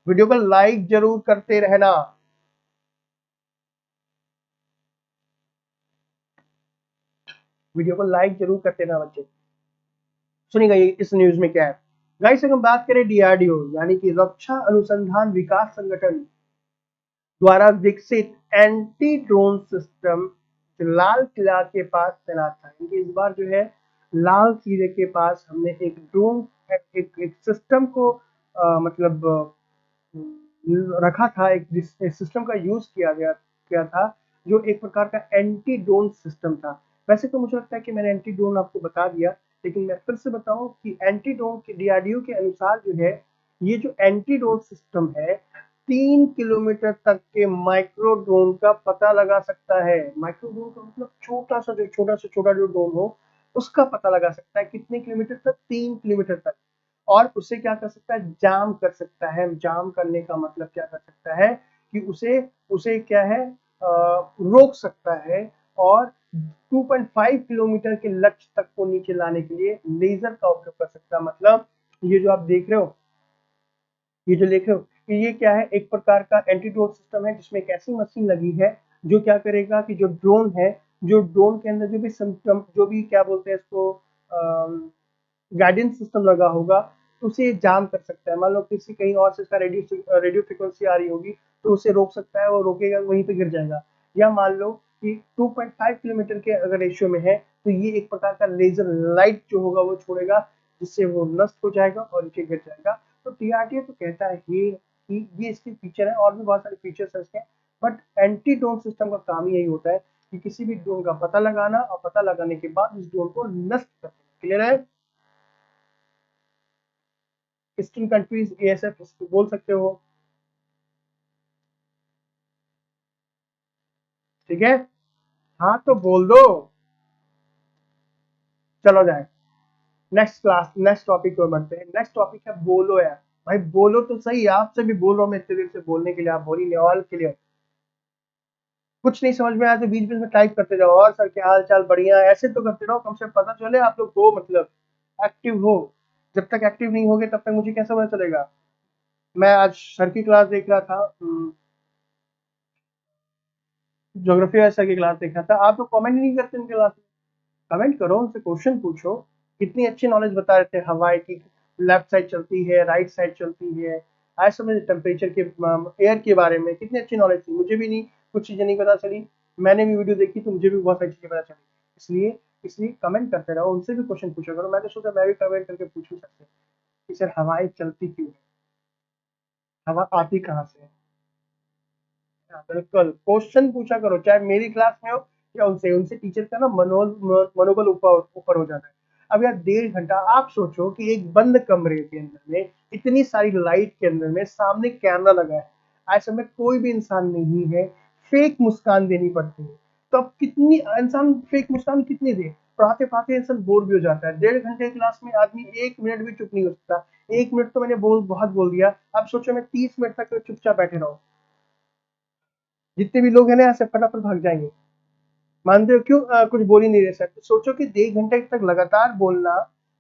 वीडियो को लाइक जरूर करते रहना। वीडियो को लाइक जरूर करते रहना बच्चे। सुनिएगा ये इस न्यूज में क्या है गाइस। अगर हम बात करें डीआरडीओ यानी कि रक्षा अनुसंधान विकास संगठन द्वारा विकसित anti drone system Lal Qila के पास तैनात था। इस बार जो है लाल किले के पास हमने एक ड्रोन एक सिस्टम को मतलब रखा था, एक सिस्टम का यूज किया था, जो एक प्रकार का एंटी ड्रोन सिस्टम था। वैसे तो मुझे लगता है कि मैंने एंटी ड्रोन आपको बता दिया, लेकिन मैं फिर से बताऊं कि एंटी ड्रोन के डीआरडीओ के अनुसार जो है ये जो एंटी ड्रोन सिस्टम है 3 किलोमीटर तक के माइक्रो ड्रोन का पता लगा सकता है। माइक्रो ड्रोन का मतलब छोटा से छोटा जो ड्रोन हो उसका पता लगा सकता है। कितने किलोमीटर तक? 3 किलोमीटर तक। और उसे क्या कर सकता है? जाम कर सकता है। जाम करने का मतलब क्या कर सकता है कि उसे उसे क्या है रोक सकता है, और 2.5 किलोमीटर के लक्ष्य तक को नीचे लाने के लिए लेजर का उपयोग कर सकता है। मतलब ये जो आप देख रहे हो, ये जो देख रहे हो कि ये क्या है, एक प्रकार का एंटी ड्रोन सिस्टम है जिसमें एक ऐसी मशीन लगी है जो क्या करेगा कि जो ड्रोन है, जो ड्रोन के अंदर जो भी सिस्टम, जो भी क्या बोलते हैं इसको, गाइडेंस सिस्टम लगा होगा, तो उसे जाम कर सकता है। मान लो किसी कहीं और से इसका रेडियो फ्रिक्वेंसी आ रही होगी तो उसे रोक सकता है, वो रोकेगा वहीं पे गिर जाएगा। या मान लो कि 2.5 किलोमीटर के अगर रेशियो में है तो ये एक प्रकार का लेजर लाइट जो होगा वो छोड़ेगा, जिससे वो नष्ट हो जाएगा और नीचे गिर जाएगा। तो टीआरडीए तो कहता है कि ये इसके फीचर है, और भी बहुत सारे फीचर्स है इसके। बट एंटी ड्रोन सिस्टम का काम यही होता है कि किसी भी ड्रोन का पता लगाना, और पता लगाने के बाद उस ड्रोन को नष्ट करना। क्लियर है? ईस्टर्न कंट्रीज एएसएफ इसको बोल सकते हो। ठीक है, हाँ तो बोल दो। चलो जाए नेक्स्ट टॉपिक पर बढ़ते हैं। नेक्स्ट टॉपिक है बोलो यार। भाई बोलो तो सही, आपसे भी बोल रहा हूँ मैं इतने देर से बोलने के लिए, आप बोल ही नहीं। All clear. कुछ नहीं समझ में आया तो बीच बीच में टाइप करते जाओ, और सर क्या हाल चाल, बढ़िया, ऐसे तो करते रहो, कम से कम पता चले आप लोग हो, मतलब एक्टिव हो। जब तक एक्टिव नहीं होगे तब तक मुझे कैसे पता चलेगा? मैं आज सर की क्लास देख रहा था, ज्योग्राफी सर की क्लास देख रहा था। आप लोग कमेंट ही नहीं करते उनके क्लास में। कमेंट करो, उनसे क्वेश्चन पूछो। कितनी अच्छी नॉलेज बता रहे थे हवाई की, लेफ्ट साइड चलती है, राइट साइड चलती है, आज समझ टेम्परेचर के, एयर के बारे में कितनी अच्छी नॉलेज थी। मुझे भी नहीं, कुछ चीजें नहीं पता चली। मैंने भी वीडियो देखी तो मुझे भी बहुत सारी चीजें पता चली। इसलिए इसलिए कमेंट करते रहो, उनसे भी क्वेश्चन पूछा करो। मैं तो सोचा मैं भी कमेंट करके पूछूं सबसे कि सर हवाएं चलती क्यों है, हवा आती कहाँ से है। हाँ, बिल्कुल क्वेश्चन पूछा करो, चाहे मेरी क्लास में हो या उनसे। उनसे टीचर का ना मनोबल ऊपर ऊपर हो जाता है। अब यार 1.5 घंटा आप सोचो कि एक बंद कमरे के अंदर में इतनी सारी लाइट के अंदर में सामने कैमरा लगा है, ऐसे में कोई भी इंसान नहीं है, फेक मुस्कान देनी पड़ती है। तो अब कितनी इंसान फेक मुस्कान कितनी दे? पढ़ाते पढ़ाते इंसान बोर भी हो जाता है। 1.5 घंटे क्लास में आदमी 1 मिनट भी चुप नहीं हो सकता। 1 मिनट तो मैंने बहुत बोल दिया, अब सोचो मैं 30 मिनट तक चुपचाप बैठे रहूं। जितने भी लोग हैं ना यहाँ से फटाफट भाग जाएंगे। मानते हो क्यों? कुछ बोल ही नहीं रहे सर। तो सोचो कि 1 घंटे तक लगातार बोलना,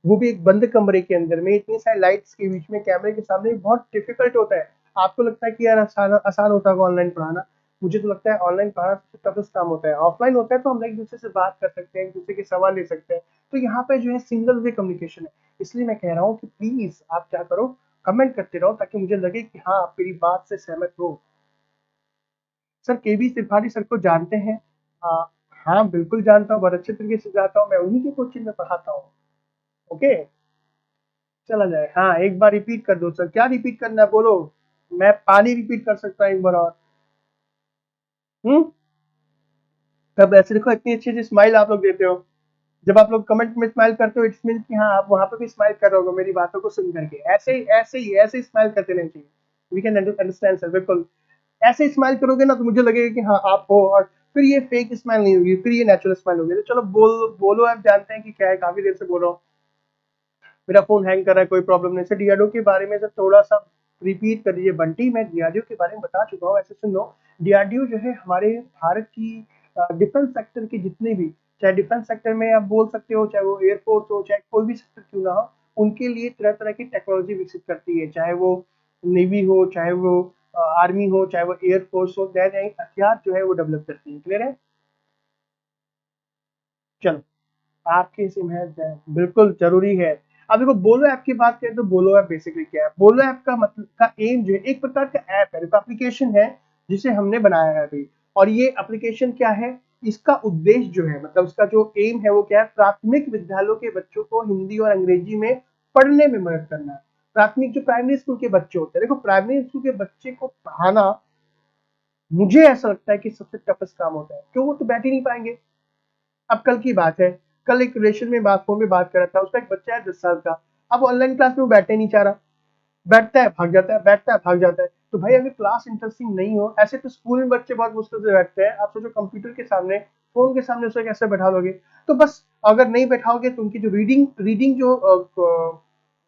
वो भी एक बंद कमरे के अंदर में इतनी सारी लाइट्स के बीच में कैमरे के सामने, बहुत डिफिकल्ट होता है। आपको लगता है कि यार आसान आसान होता है ऑनलाइन पढ़ाना, मुझे तो लगता है ऑनलाइन पढ़ाना सबसे टफेस्ट काम होता है। ऑफलाइन होता है तो हम एक दूसरे से बात कर सकते हैं, एक दूसरे के सवाल ले सकते हैं। तो यहाँ पे जो है सिंगल वे कम्युनिकेशन है। इसलिए मैं कह रहा हूँ कि प्लीज आप क्या करो, कमेंट करते रहो, ताकि मुझे लगे कि हाँ आप मेरी बात से सहमत हो। सर केवी त्रिपाठी सर को जानते हैं? आ, हाँ बिल्कुल जानता हूँ, बहुत अच्छे तरीके से जानता हूँ, मैं उन्हीं के कोचिंग में पढ़ाता हूँ। ओके, चला जाए। हाँ एक बार रिपीट कर दो सर। क्या रिपीट करना है बोलो? मैं पानी रिपीट कर सकता हूँ एक बार और। हम्म, तब ऐसे देखो इतनी अच्छी अच्छी स्माइल आप लोग देते हो। जब आप लोग कमेंट में स्माइल करते हो, इट्स मीन कि हाँ आप वहां पे भी स्माइल कर रहे हो मेरी बातों को सुन करके। ऐसे ही स्माइल करते रहना चाहिए। वी कैन अंडरस्टैंड सर, बिल्कुल। ऐसे स्माइल करोगे ना तो मुझे लगेगा कि हाँ आप हो, और फिर ये फेक स्माइल नहीं होगी, फिर ये नेचुरल स्माइल होगी। तो चलो बोलो, आप जानते हैं कि क्या है, काफी देर से बोल रहा हूँ। मेरा फोन हैंग कर रहा है, कोई प्रॉब्लम नहीं। सर डीआरडीओ के बारे में सर थोड़ा सा रिपीट कर दीजिए बंटी। मैं डीआरडीओ के बारे में बता चुका हूँ, ऐसे सुन लो। डीआरडीओ जो है हमारे भारत की डिफेंस सेक्टर के जितने भी, चाहे डिफेंस सेक्टर में आप बोल सकते हो, चाहे वो एयरफोर्स हो, चाहे कोई भी सेक्टर क्यों ना हो, उनके लिए तरह तरह की टेक्नोलॉजी विकसित करती है, चाहे वो नेवी हो, चाहे वो आर्मी हो, चाहे वो एयरफोर्स हो, नए नए हथियार जो है वो डेवलप करती है। क्लियर है? चलो, आपके सिम है बिल्कुल जरूरी है। अब देखो बोलो ऐप की बात करें तो बोलो ऐप बेसिकली क्या है? बोलो ऐप का मतलब का एम जो है एक प्रकार का ऐप है, देखो एप्लीकेशन है जिसे हमने बनाया है अभी। और ये एप्लीकेशन क्या है? इसका उद्देश्य जो है, मतलब उसका जो एम है वो क्या है? प्राथमिक विद्यालयों के बच्चों को हिंदी और अंग्रेजी में पढ़ने में मदद करना है। प्राथमिक जो प्राइमरी स्कूल के बच्चे होते हैं, देखो प्राइमरी स्कूल के बच्चे को पढ़ाना मुझे ऐसा लगता है कि सबसे टफेस्ट काम होता है, क्यों? वो तो बैठ ही नहीं पाएंगे। अब कल की बात है, कल एक रिलेशन में बात फोन में बात कर रहा था, उसका एक बच्चा है 10 साल का। अब ऑनलाइन क्लास में वो बैठने नहीं चाह रहा, बैठता है भाग जाता है, बैठता है भाग जाता है। तो भाई अगर क्लास इंटरेस्टिंग नहीं हो, ऐसे तो स्कूल में बच्चे बहुत मुश्किल से बैठते हैं, आप सोचो कंप्यूटर के सामने, फोन के सामने उसे कैसे बैठा लोगे? तो बस अगर नहीं बैठाओगे तो उनकी जो रीडिंग रीडिंग जो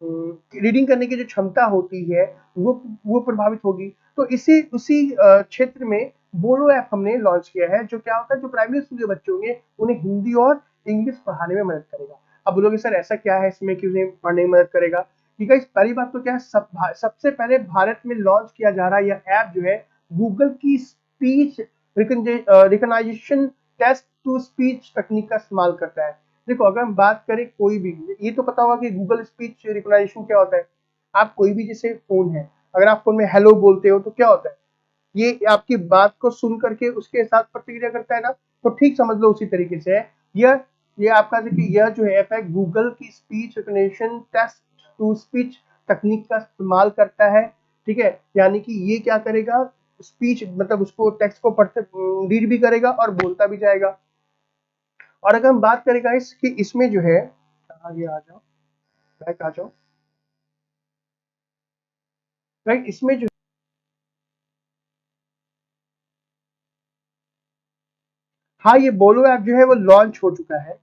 रीडिंग करने की जो क्षमता होती है वो प्रभावित होगी। तो इसी उसी क्षेत्र में बोलो ऐप हमने लॉन्च किया है, जो क्या होता है, जो प्राइमरी स्कूल के बच्चे होंगे उन्हें हिंदी और इंग्लिश पढ़ाने में मदद करेगा। अब बोलोगे सर ऐसा क्या है इसमें कि उन्हें पढ़ने में मदद करेगा? ठीक है, पहली बात तो क्या है, सबसे पहले भारत में लॉन्च किया जा रहा है यह ऐप जो है गूगल की speech recognition text to speech तकनीक का इस्तेमाल करता है। देखो अगर हम बात करें कोई भी, ये तो पता होगा कि गूगल स्पीच रिकॉग्निशन क्या होता है। आप कोई भी, जैसे फोन है, अगर आप फोन में हेलो बोलते हो तो क्या होता है? ये आपकी बात को सुन करके उसके साथ प्रतिक्रिया करता है ना। तो ठीक समझ लो उसी तरीके से है यह। ये आपका देखिए यह जो ऐप है गूगल की speech recognition text to speech तकनीक का इस्तेमाल करता है। ठीक है, यानी कि ये क्या करेगा, स्पीच मतलब उसको टेक्स्ट को पढ़ते रीड भी करेगा और बोलता भी जाएगा। और अगर हम बात करें गाइस कि इसमें जो है, आगे आ जाओ, बैक आ जाओ, राइट, इसमें जो, हाँ ये बोलो ऐप जो है वो लॉन्च हो चुका है।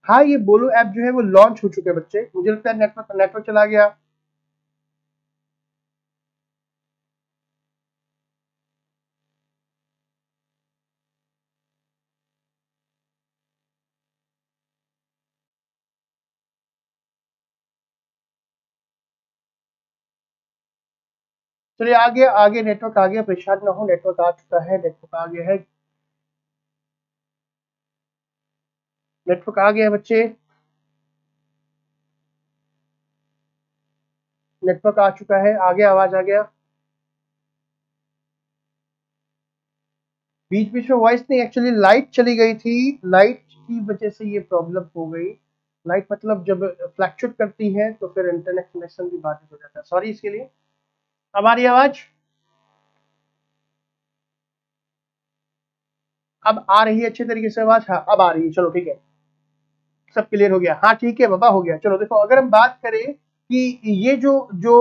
हाँ ये बोलो ऐप जो है वो लॉन्च हो चुके हैं बच्चे, मुझे लगता है नेटवर्क नेटवर्क चला गया। चलिए आगे आगे, नेटवर्क आ गया, परेशान ना हो, नेटवर्क आ चुका है, नेटवर्क आ गया है, नेटवर्क आ गया है बच्चे, नेटवर्क आ चुका है, आगे आवाज आ गया। बीच बीच में वॉइस नहीं, एक्चुअली लाइट चली गई थी, लाइट की वजह से ये प्रॉब्लम हो गई। लाइट मतलब जब फ्लैक्चुएट करती है तो फिर इंटरनेट कनेक्शन भी बाधित हो जाता है, सॉरी इसके लिए। अब आ रही है आवाज? अब आ रही है अच्छे तरीके से आवाज? हाँ अब आ रही है, चलो ठीक है, सब क्लियर हो गया। हाँ ठीक है बाबा, हो गया। चलो देखो अगर हम बात करें कि ये जो जो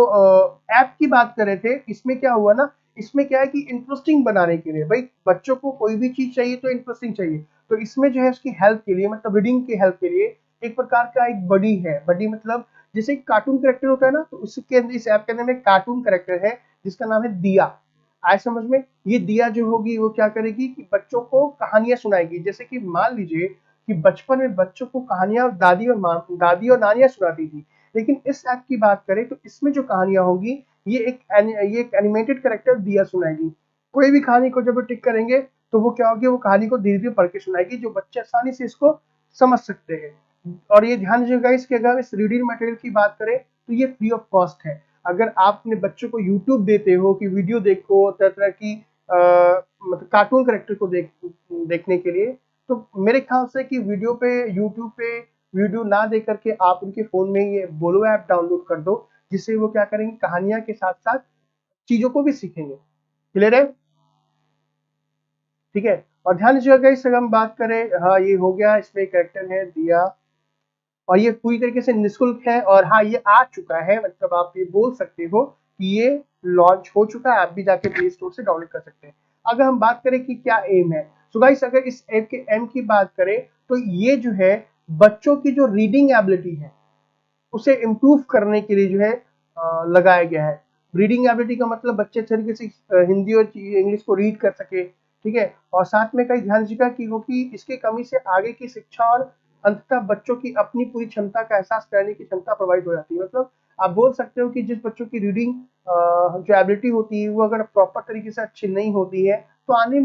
ऐप की बात कर रहे थे, इसमें क्या हुआ ना, इसमें क्या है कि इंटरेस्टिंग बनाने के लिए, भाई बच्चों को कोई भी चीज चाहिए तो इंटरेस्टिंग चाहिए, तो इसमें जो है उसकी हेल्प के लिए, मतलब रीडिंग की हेल्प के लिए एक प्रकार का एक बडी है। बडी मतलब जैसे कार्टून करेक्टर होता है ना, तो उसके अंदर इस ऐप के अंदर में कार्टून करेक्टर है जिसका नाम है दिया। आए समझ में? ये दिया जो होगी वो क्या करेगी कि बच्चों को कहानियां सुनाएगी। जैसे कि मान लीजिए कि बचपन में बच्चों को कहानियां दादी और नानियां सुनाती थी, लेकिन इस ऐप की बात करें तो इसमें जो कहानियां होंगी, ये एक एनिमेटेड कैरेक्टर दिया सुनाएगी। कोई भी कहानी को जब वो टिक करेंगे तो वो क्या होगी, वो कहानी को धीरे धीरे पढ़ के सुनाएगी, जो बच्चे आसानी से इसको समझ सकते हैं। और ये ध्यान दीजिएगा इसके, अगर इस रीडिंग मटेरियल की बात करें तो ये फ्री ऑफ कॉस्ट है। अगर आप अपने बच्चों को यूट्यूब देते हो कि वीडियो देखो तरह तरह की मतलब कार्टून करेक्टर को देखने के लिए, तो मेरे ख्याल से कि वीडियो पे, यूट्यूब पे वीडियो ना दे करके आप उनके फोन में ये बोलो ऐप डाउनलोड कर दो, जिससे वो क्या करेंगे, कहानियां के साथ साथ चीजों को भी सीखेंगे। क्लियर है? ठीक है। और ध्यान दीजिएगा इस, अगर हम बात करें, हाँ ये हो गया, इसमें कैरेक्टर है दिया, और ये पूरी तरीके से निःशुल्क है, और हाँ ये आ चुका है, मतलब आप ये बोल सकते हो कि ये लॉन्च हो चुका है, आप भी जाके प्ले स्टोर से डाउनलोड कर सकते हैं। अगर हम बात करें कि क्या एम है, सो गाइस अगर इस ऐप के एम की बात करें तो ये जो है बच्चों की जो रीडिंग एबिलिटी है उसे इम्प्रूव करने के लिए जो है लगाया गया है। रीडिंग एबिलिटी का मतलब बच्चे अच्छे तरीके से हिंदी और इंग्लिश को रीड कर सके, ठीक है। और साथ में कई ध्यान दीजिएगा कि इसकी कमी से आगे की शिक्षा और अंततः बच्चों की अपनी पूरी क्षमता का एहसास करने की क्षमता प्रोवाइड हो जाती है। मतलब आप बोल सकते हो कि जिस बच्चों की रीडिंग जो एबिलिटी होती है वो अगर प्रॉपर तरीके से अच्छी नहीं होती है तो आने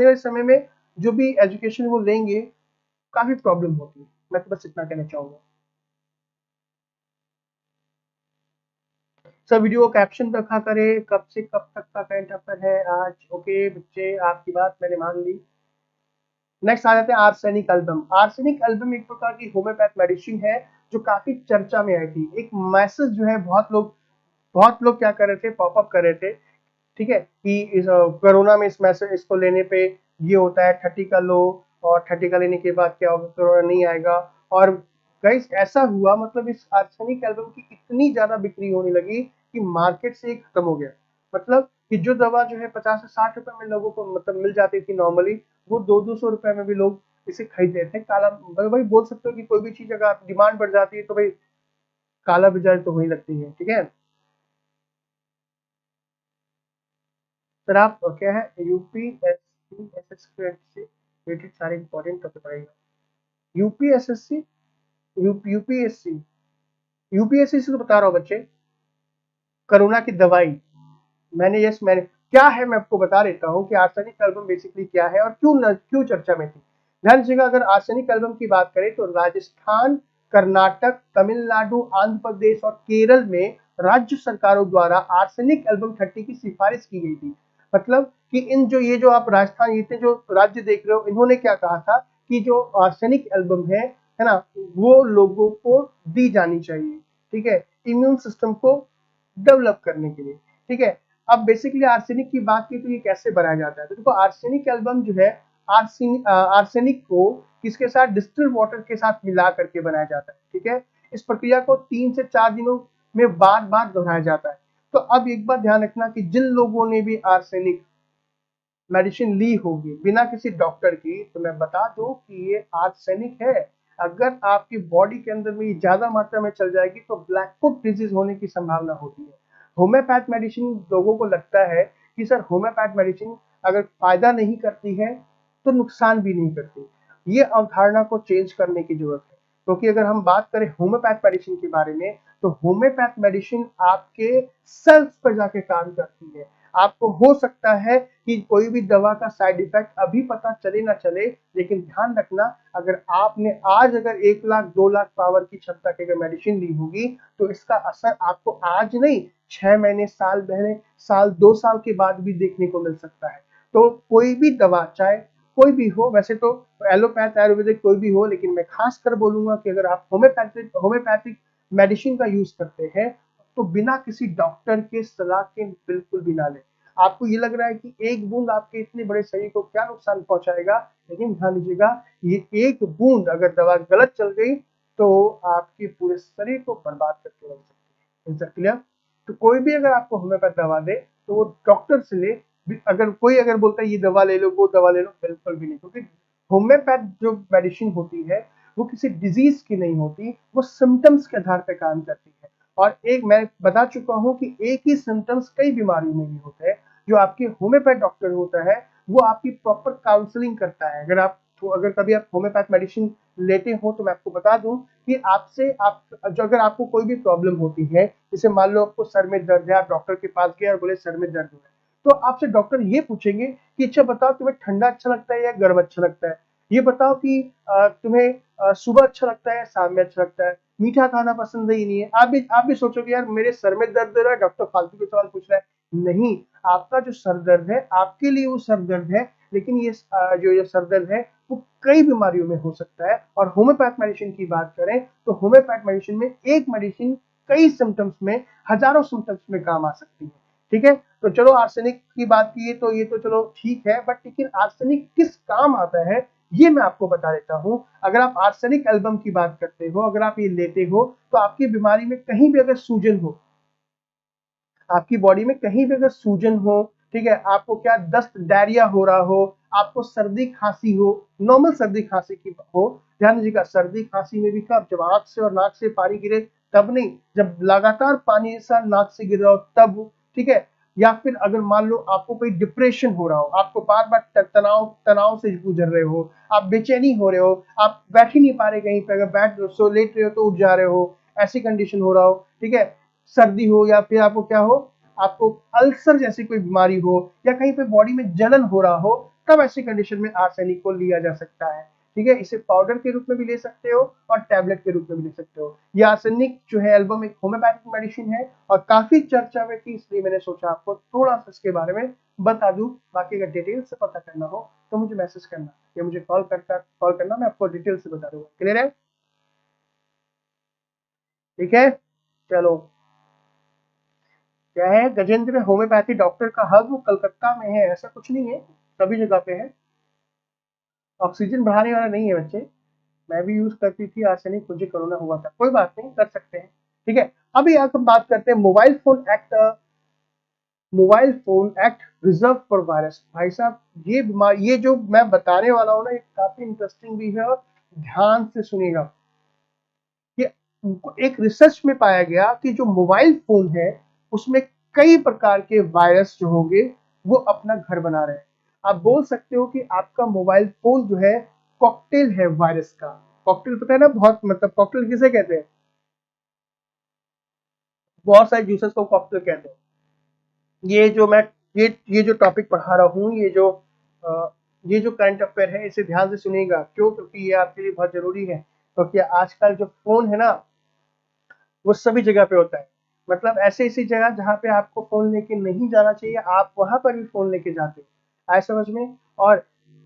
वाले समय में जो भी एजुकेशन वो लेंगे काफी प्रॉब्लम होती है। मैं तो बस इतना कहना चाहूंगा। सर वीडियो को कैप्शन रखा करें, कब से कब तक का करंट अफेयर है आज। ओके बच्चे, आपकी बात मैंने मान ली। नेक्स्ट आ जाते हैं आर्सेनिक एल्बम। आर्सेनिक एल्बम एक प्रकार की होम्योपैथ मेडिसिन है जो काफी चर्चा में आई थी। एक मैसेज जो है बहुत लोग क्या कर रहे थे, पॉपअप कर रहे थे, ठीक है, कि इस कोरोना में इस मैसेज इसको लेने पे ये होता है 30 का लो, और 30 का लेने के बाद क्या होगा, कोरोना नहीं आएगा। और गाइस ऐसा हुआ, मतलब इस आर्सेनिक एल्बम की इतनी ज्यादा बिक्री होने लगी कि मार्केट से खत्म हो गया। मतलब कि जो दवा जो है 50 से 60 रुपए में लोगों को मतलब मिल जाती थी नॉर्मली, वो 200 रुपए में भी लोग इसे खरीद रहे थे। काला भाई बोल सकते हो कि कोई भी चीज अगर डिमांड बढ़ जाती है तो भाई काला बाजार तो वही लगती है, ठीक है। सर आप क्या है यूपीएससी एसएससी से रिलेटेड सारे इंपॉर्टेंट टॉपिक पढ़ेगा। यूपीएसएससी यूपीएससी यूपीएससी से तो बता रहा हूँ बच्चे। कोरोना की दवाई मैंने क्या है मैं आपको बता देता हूँ कि आर्सेनिक एल्बम बेसिकली क्या है और क्यों चर्चा में थी। ध्यान दीजिएगा, अगर आर्सेनिक एल्बम की बात करें तो राजस्थान, कर्नाटक, तमिलनाडु, आंध्र प्रदेश और केरल में राज्य सरकारों द्वारा आर्सेनिक एल्बम 30 की सिफारिश की गई थी। मतलब कि इन जो ये जो आप राजस्थान ये जो राज्य देख रहे हो, इन्होंने क्या कहा था कि जो आर्सेनिक एल्बम है ना, वो लोगों को दी जानी चाहिए, ठीक है, इम्यून सिस्टम को डेवलप करने के लिए, ठीक है। अब बेसिकली आर्सेनिक की बात की तो ये कैसे बनाया जाता है, तो देखो आर्सेनिक एल्बम जो है आर्सेनिक को किसके साथ, डिस्टिल वाटर के साथ मिला करके बनाया जाता है, ठीक है। इस प्रक्रिया को 3 से 4 दिनों में बार बार दोहराया जाता है। तो अब एक बात ध्यान रखना कि जिन लोगों ने भी आर्सेनिक मेडिसिन ली होगी बिना किसी डॉक्टर की, तो मैं बता दूं कि ये आर्सेनिक है। अगर आपकी बॉडी के अंदर में ये ज्यादा मात्रा में चल जाएगी तो ब्लैक फुट डिजीज होने की संभावना होती है। होम्योपैथ मेडिसिन लोगों को लगता है कि सर होम्योपैथ मेडिसिन अगर फायदा नहीं करती है तो नुकसान भी नहीं करती। ये अवधारणा को चेंज करने की जरूरत है, क्योंकि अगर हम बात करें होम्योपैथ मेडिसिन के बारे में तो होम्योपैथ मेडिसिन आपके सेल्स पर जाके काम करती है। आपको हो सकता है कि कोई भी दवा का साइड इफेक्ट अभी पता चले ना चले, लेकिन ध्यान रखना अगर आपने आज अगर 1 लाख 2 लाख पावर की क्षमता की अगर मेडिसिन ली होगी तो इसका असर आपको आज नहीं 6 महीने, साल 2 साल के बाद भी देखने को मिल सकता है। तो कोई भी दवा चाहे कोई भी हो, वैसे तो एलोपैथ आयुर्वेदिक कोई भी हो, लेकिन मैं खास कर बोलूंगा कि अगर आप होम्योपैथिक मेडिसिन का यूज करते हैं तो बिना किसी डॉक्टर के सलाह के बिल्कुल भी ना लें। आपको ये लग रहा है कि एक बूंद आपके इतने बड़े शरीर को क्या नुकसान पहुंचाएगा, लेकिन ध्यान दीजिएगा ये एक बूंद अगर दवा गलत चल गई तो आपके पूरे शरीर को बर्बाद करके रख सकती है। Is that clear? तो कोई भी अगर आपको होम्योपैथ दवा दे तो वो डॉक्टर से ले। अगर कोई अगर बोलता है ये दवा ले लो वो दवा ले लो, बिल्कुल भी नहीं, क्योंकि होम्योपैथ जो मेडिसिन होती है वो किसी डिजीज की नहीं होती, वो सिम्टम्स के आधार पर काम करती है। और एक मैं बता चुका हूं कि एक ही सिम्टम्स कई बीमारियों में भी होते हैं। जो आपके होम्योपैथ डॉक्टर होता है वो आपकी प्रॉपर काउंसलिंग करता है। अगर कभी आप होम्योपैथ मेडिसिन लेते हो तो मैं आपको बता दूं कि आपसे आप जो अगर आपको कोई भी प्रॉब्लम होती है, जैसे मान लो आपको सर में दर्द है, आप डॉक्टर के पास गए और बोले सर में दर्द है, तो आपसे डॉक्टर ये पूछेंगे कि अच्छा बताओ तुम्हें ठंडा अच्छा लगता है या गर्म अच्छा लगता है, ये बताओ कि तुम्हें सुबह अच्छा लगता है या शाम में अच्छा लगता है, मीठा खाना पसंद ही नहीं है। आप भी सोचोगे यार मेरे सर में दर्द हो रहा है, डॉक्टर फालतू के सवाल पूछ रहा है। नहीं, आपका जो सर दर्द है आपके लिए वो सर दर्द है, लेकिन ये सर दर्द है वो कई बीमारियों में हो सकता है। और होम्योपैथ मेडिसिन की बात करें तो होम्योपैथ मेडिसिन में एक मेडिसिन कई सिम्टम्स में, हजारों सिम्टम्स में काम आ सकती है, ठीक है। तो चलो आर्सेनिक की बात की तो ये तो चलो ठीक है, बट लेकिन आर्सेनिक किस काम आता है ये मैं आपको बता देता हूं। अगर आप आर्सेनिक एल्बम की बात करते हो, अगर आप ये लेते हो तो आपकी बीमारी में कहीं भी अगर सूजन हो, आपकी बॉडी में कहीं भी अगर सूजन हो, ठीक है, आपको क्या दस्त डायरिया हो रहा हो, आपको सर्दी खांसी हो, नॉर्मल सर्दी खांसी की हो, ध्यान दीजिएगा, सर्दी खांसी में भी कब, जब आंख से और नाक से पानी गिरे तब नहीं, जब लगातार पानी ऐसा नाक से गिर रहा हो तब, ठीक है। या फिर अगर मान लो आपको कोई डिप्रेशन हो रहा हो, आपको बार बार तनाव तनाव से गुजर रहे हो, आप बेचैनी हो रहे हो, आप बैठ ही नहीं पा रहे कहीं पे, अगर बैठ सो लेट रहे हो तो उठ जा रहे हो, ऐसी कंडीशन हो रहा हो, ठीक है, सर्दी हो, या फिर आपको क्या हो, आपको अल्सर जैसी कोई बीमारी हो, या कहीं पे बॉडी में जलन हो रहा हो, तब ऐसी कंडीशन में आर्सेनिक को लिया जा सकता है, ठीक है। इसे पाउडर के रूप में भी ले सकते हो और टैबलेट के रूप में भी ले सकते हो। ये आर्सेनिक जो है एल्बम एक होम्योपैथिक मेडिसिन है और काफी चर्चा में थी, इसलिए मैंने सोचा आपको थोड़ा सा इसके बारे में बता दूं। बाकी अगर डिटेल से पता करना हो तो मुझे मैसेज करना या मुझे कॉल करना, मैं आपको डिटेल से बता दूंगा। क्लियर है? ठीक है, चलो। क्या है, गजेंद्र होम्योपैथी डॉक्टर का हब कलकत्ता में है, ऐसा कुछ नहीं है, सभी जगह पे है। ऑक्सीजन बढ़ाने वाला नहीं है बच्चे, मैं भी यूज करती थी आर्सेनिक, मुझे कोरोना हुआ था, कोई बात नहीं, कर सकते हैं, ठीक है। अभी हम बात करते हैं mobile phone act. Mobile phone act reserve for virus. भाई साहब, ये बीमारी, ये जो मैं बताने वाला हूँ ना, ये काफी इंटरेस्टिंग भी है, और ध्यान से सुनिएगा। ये एक रिसर्च में पाया गया कि जो मोबाइल फोन है उसमें कई प्रकार के वायरस जो होंगे वो अपना घर बना रहे हैं। आप बोल सकते हो कि आपका मोबाइल फोन जो है कॉकटेल है वायरस का। कॉकटेल पता है ना, बहुत, मतलब कॉकटेल किसे कहते हैं, बहुत सारे जूसेस को कॉकटेल कहते हैं। ये जो मैं ये जो टॉपिक पढ़ा रहा हूँ, ये जो करंट अफेयर है, इसे ध्यान से सुनिएगा। क्यों? क्योंकि ये आपके लिए बहुत जरूरी है, क्योंकि आजकल जो फोन है ना, वो सभी जगह पे होता है। मतलब ऐसी ऐसी जगह जहाँ पे आपको फोन लेके नहीं जाना चाहिए, आप वहां पर भी फोन लेके जाते हो, आए समझ में। और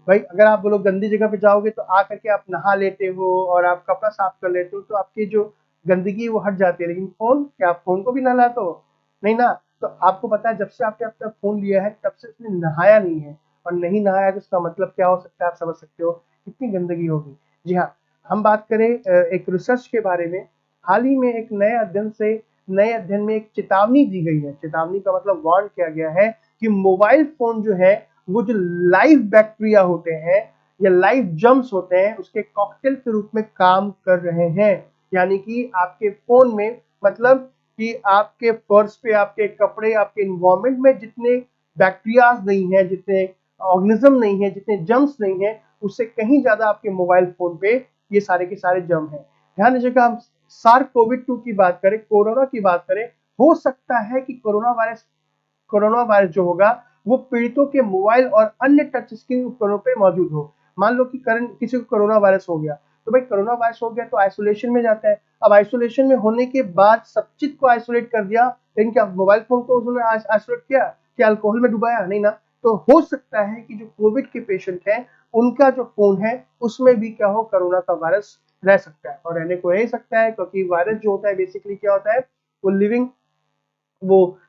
भाई, अगर आप बोलो गंदी जगह पे जाओगे तो आकर के आप नहा लेते हो और आप कपड़ा साफ कर लेते हो, तो आपकी जो गंदगी है वो हट जाती है। लेकिन फोन, क्या आप फोन को भी नहलाते हो? नहीं ना। तो आपको पता है, जब से आपने अपना फोन लिया है तब से उसने नहाया नहीं है, और नहीं नहाया तो उसका मतलब क्या हो सकता है, आप समझ सकते हो कितनी गंदगी होगी। जी हाँ, हम बात करें एक रिसर्च के बारे में। हाल ही में एक नए अध्ययन में एक चेतावनी दी गई है। चेतावनी का मतलब वार्न किया गया है कि मोबाइल फोन जो है, वो जो लाइव बैक्टीरिया होते हैं या लाइव जर्म्स होते हैं, उसके कॉकटेल के रूप में काम कर रहे हैं। यानी कि आपके फोन में, मतलब कि आपके पर्स पे, आपके कपड़े, आपके इन्वायरमेंट में जितने बैक्टीरियाज नहीं है, जितने ऑर्गेनिज्म नहीं है, जितने जर्म्स नहीं है, उससे कहीं ज्यादा आपके मोबाइल फोन पे ये सारे के सारे जर्म हैं। ध्यान दीजिएगा, हम सार्क कोविड 2 की बात करें, कोरोना की बात करें, हो सकता है कि कोरोना वायरस जो होगा वो पीड़ितों के मोबाइल और अन्य टच स्क्रीन उपकरणों पे मौजूद हो। मान लो कि करंट किसी को कोरोना वायरस हो गया, तो भाई कोरोना वायरस हो गया तो आइसोलेशन में जाता है। अब आइसोलेशन में होने के बाद सब चीज को आइसोलेट कर दिया, लेकिन क्या मोबाइल फोन को उन्होंने आइसोलेट किया? क्या अल्कोहल में डुबाया? नहीं ना। तो हो सकता है कि जो कोविड के पेशेंट हैं, उनका जो फोन है उसमें भी क्या हो, कोरोना का वायरस रह सकता है। और रहने को रह सकता है, क्योंकि वायरस जो होता है बेसिकली क्या होता है, वो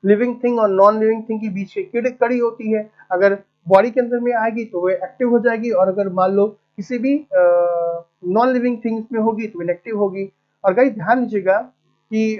लिविंग थिंग और नॉन लिविंग थिंग के बीच की कड़ी होती है। अगर बॉडी के अंदर में आएगी तो वो एक्टिव हो जाएगी, और अगर मान लो किसी भी नॉन लिविंग थिंग्स में होगी तो इनएक्टिव होगी। और गाइस ध्यान दीजिएगा कि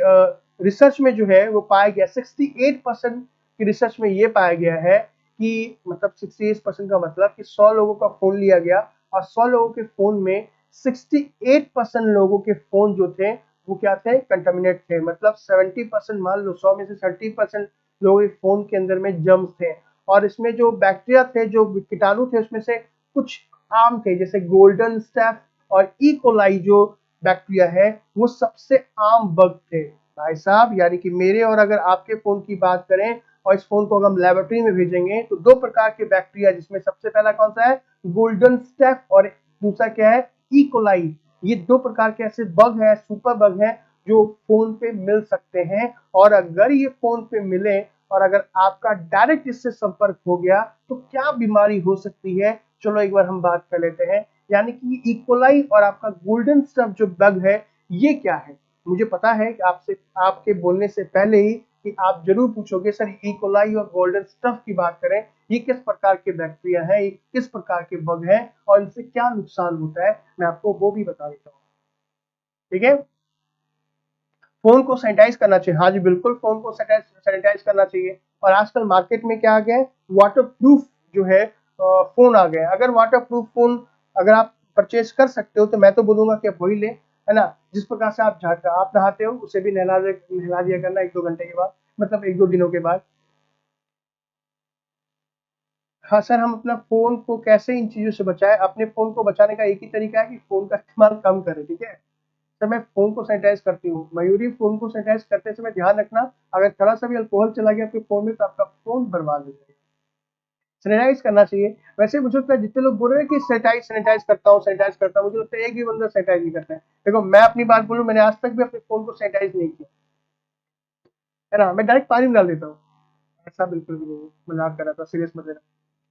रिसर्च में जो है वो पाया गया, 68% की रिसर्च में ये पाया गया है कि, मतलब 68% का मतलब कि 100 लोगों का फोन लिया गया, और 100 लोगों के फोन में 68% लोगों के फोन जो थे वो क्या थे, कंटामिनेट थे। मतलब 70%, मान लो 100 में से 30% लोगों के फोन के अंदर में जर्म्स थे। और इसमें जो बैक्टीरिया थे, जो कीटाणु थे, उसमें से कुछ आम थे, जैसे गोल्डन स्टेफ और इकोलाई जो बैक्टीरिया है, वो सबसे आम बग थे भाई साहब। यानी कि मेरे और अगर आपके फोन की बात करें, और इस फोन को अगर हम लेबोरेटरी में भेजेंगे, तो दो प्रकार के बैक्टीरिया, जिसमें सबसे पहला कौन सा है, गोल्डन स्टेफ, और दूसरा क्या है, इकोलाई। ये दो प्रकार के ऐसे बग है, सुपर बग है, जो फोन पे मिल सकते हैं। और अगर ये फोन पे मिले और अगर आपका डायरेक्ट इससे संपर्क हो गया तो क्या बीमारी हो सकती है, चलो एक बार हम बात कर लेते हैं। यानी कि इकोलाई और आपका गोल्डन स्टफ जो बग है, ये क्या है? मुझे पता है कि आपसे, आपके बोलने से पहले ही, कि आप जरूर पूछोगे सर, इकोलाई और गोल्डन स्टफ की बात करें, ये किस प्रकार के बैक्टीरिया हैं, ये किस प्रकार के बग हैं, और इनसे क्या नुकसान होता है, मैं आपको वो भी बता देता हूँ। ठीक है, फोन को सैनिटाइज करना चाहिए, हाँ जी बिल्कुल, फोन को सैनिटाइज करना चाहिए। और आजकल मार्केट में क्या आ गया है, वाटर प्रूफ जो है फोन आ गए। अगर वाटर प्रूफ फोन अगर आप परचेज कर सकते हो तो मैं तो बोलूंगा कि आप वही ले, है ना। जिस प्रकार से आप नहाते हो उसे भी नहला दिया करना 1-2 घंटे के बाद, मतलब 1-2 दिनों के बाद। हाँ सर, हम अपना फ़ोन को कैसे इन चीज़ों से बचाएँ? अपने फ़ोन को बचाने का एक ही तरीका है कि फ़ोन का इस्तेमाल कम करें, ठीक है? सर मैं फ़ोन को सैनिटाइज़ करती हूँ। मयूरी फ़ोन को सैनिटाइज़ करते समय ध्यान रखना, अगर थोड़ा-सा भी अल्कोहल चला गया आपके फ़ोन में तो आपका फ़ोन बर्बाद हो जाएगा। सैनिटाइज़ करना चाहिए। वैसे मुझे लगता है जितने लोग बोल रहे हैं कि सैनिटाइज़ करता हूँ, मुझे लगता है एक भी बंदा सैनिटाइज़ नहीं करता है। देखो मैं अपनी बात बोलूँ, मैंने आज तक भी अपने फ़ोन को सैनिटाइज़ नहीं किया, है ना? मैं डायरेक्ट पानी में डाल देता हूँ। ऐसा बिल्कुल भी नहीं है, मज़ाक कर रहा था, सीरियस मत लेना।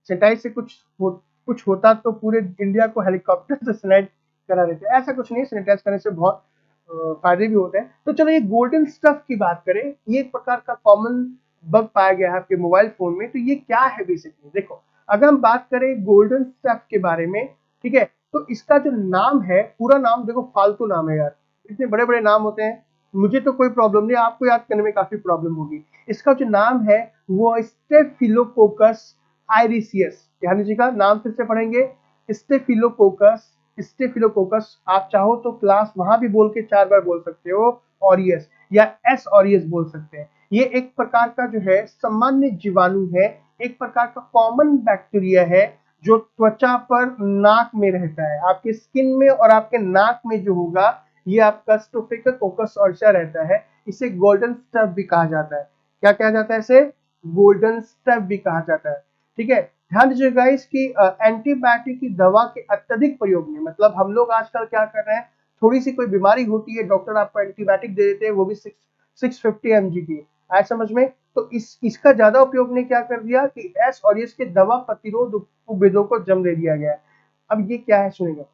सैनिटाइज से कुछ होता तो पूरे इंडिया को हेलीकॉप्टर से सैनिटाइज करा देते। ऐसा कुछ नहीं, सैनिटाइज करने से बहुत फायदे भी होते हैं। तो चलो ये गोल्डन स्टफ की बात करें, ये एक प्रकार का कॉमन बग पाया गया है आपके मोबाइल फोन में। तो ये क्या है बेसिकली? देखो, अगर हम बात करें गोल्डन स्टफ के बारे में, ठीक है, तो इसका जो नाम है, पूरा नाम देखो, फालतू नाम है यार, इतने बड़े बड़े नाम होते हैं। मुझे तो कोई प्रॉब्लम नहीं, आपको याद करने में काफी प्रॉब्लम होगी। इसका जो नाम है वो स्टेफिलोकोकस आइरिसियस। ध्यान दीजिएगा, नाम फिर से पढ़ेंगे, स्टेफिलोकोकस। स्टेफिलोकोकस आप चाहो तो क्लास वहां भी बोल के 4 बार बोल सकते हो, ऑरियस या एस ऑरियस बोल सकते हैं। ये एक प्रकार का जो है सामान्य जीवाणु है, एक प्रकार का कॉमन बैक्टीरिया है जो त्वचा पर नाक में रहता है, आपके स्किन में और आपके नाक में जो होगा, ये आपका स्टोफिलोकोकस ऑरिया रहता है। इसे गोल्डन स्टफ भी कहा जाता है। क्या कहा जाता है इसे? गोल्डन स्टफ भी कहा जाता है, ठीक है। ध्यान दीजिएगा इसकी एंटीबायोटिक की दवा के अत्यधिक प्रयोग में, मतलब हम लोग आजकल क्या कर रहे हैं, थोड़ी सी कोई बीमारी होती है, डॉक्टर आपको एंटीबायोटिक दे देते हैं, वो भी 650 mg की। आए समझ में? तो इसका ज्यादा उपयोग ने क्या कर दिया कि एस और एस के दवा प्रतिरोध उपभेदों को जन्म दे दिया गया है। अब ये क्या है सुनेगा,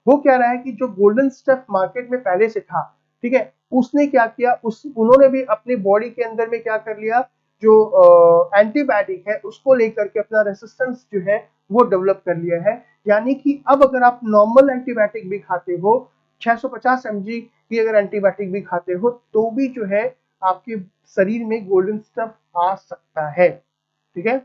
वो कह रहा है कि जो गोल्डन स्टफ मार्केट में पहले से था, ठीक है, उसने क्या किया, उस उन्होंने भी अपनी बॉडी के अंदर में क्या कर लिया, जो एंटीबायोटिक है उसको लेकर के अपना रेसिस्टेंस जो है वो डेवलप कर लिया है। यानी कि अब अगर आप नॉर्मल एंटीबायोटिक भी खाते हो, 650 mg की अगर एंटीबायोटिक भी खाते हो, तो भी जो है आपके शरीर में गोल्डन स्टफ आ सकता है, ठीक है।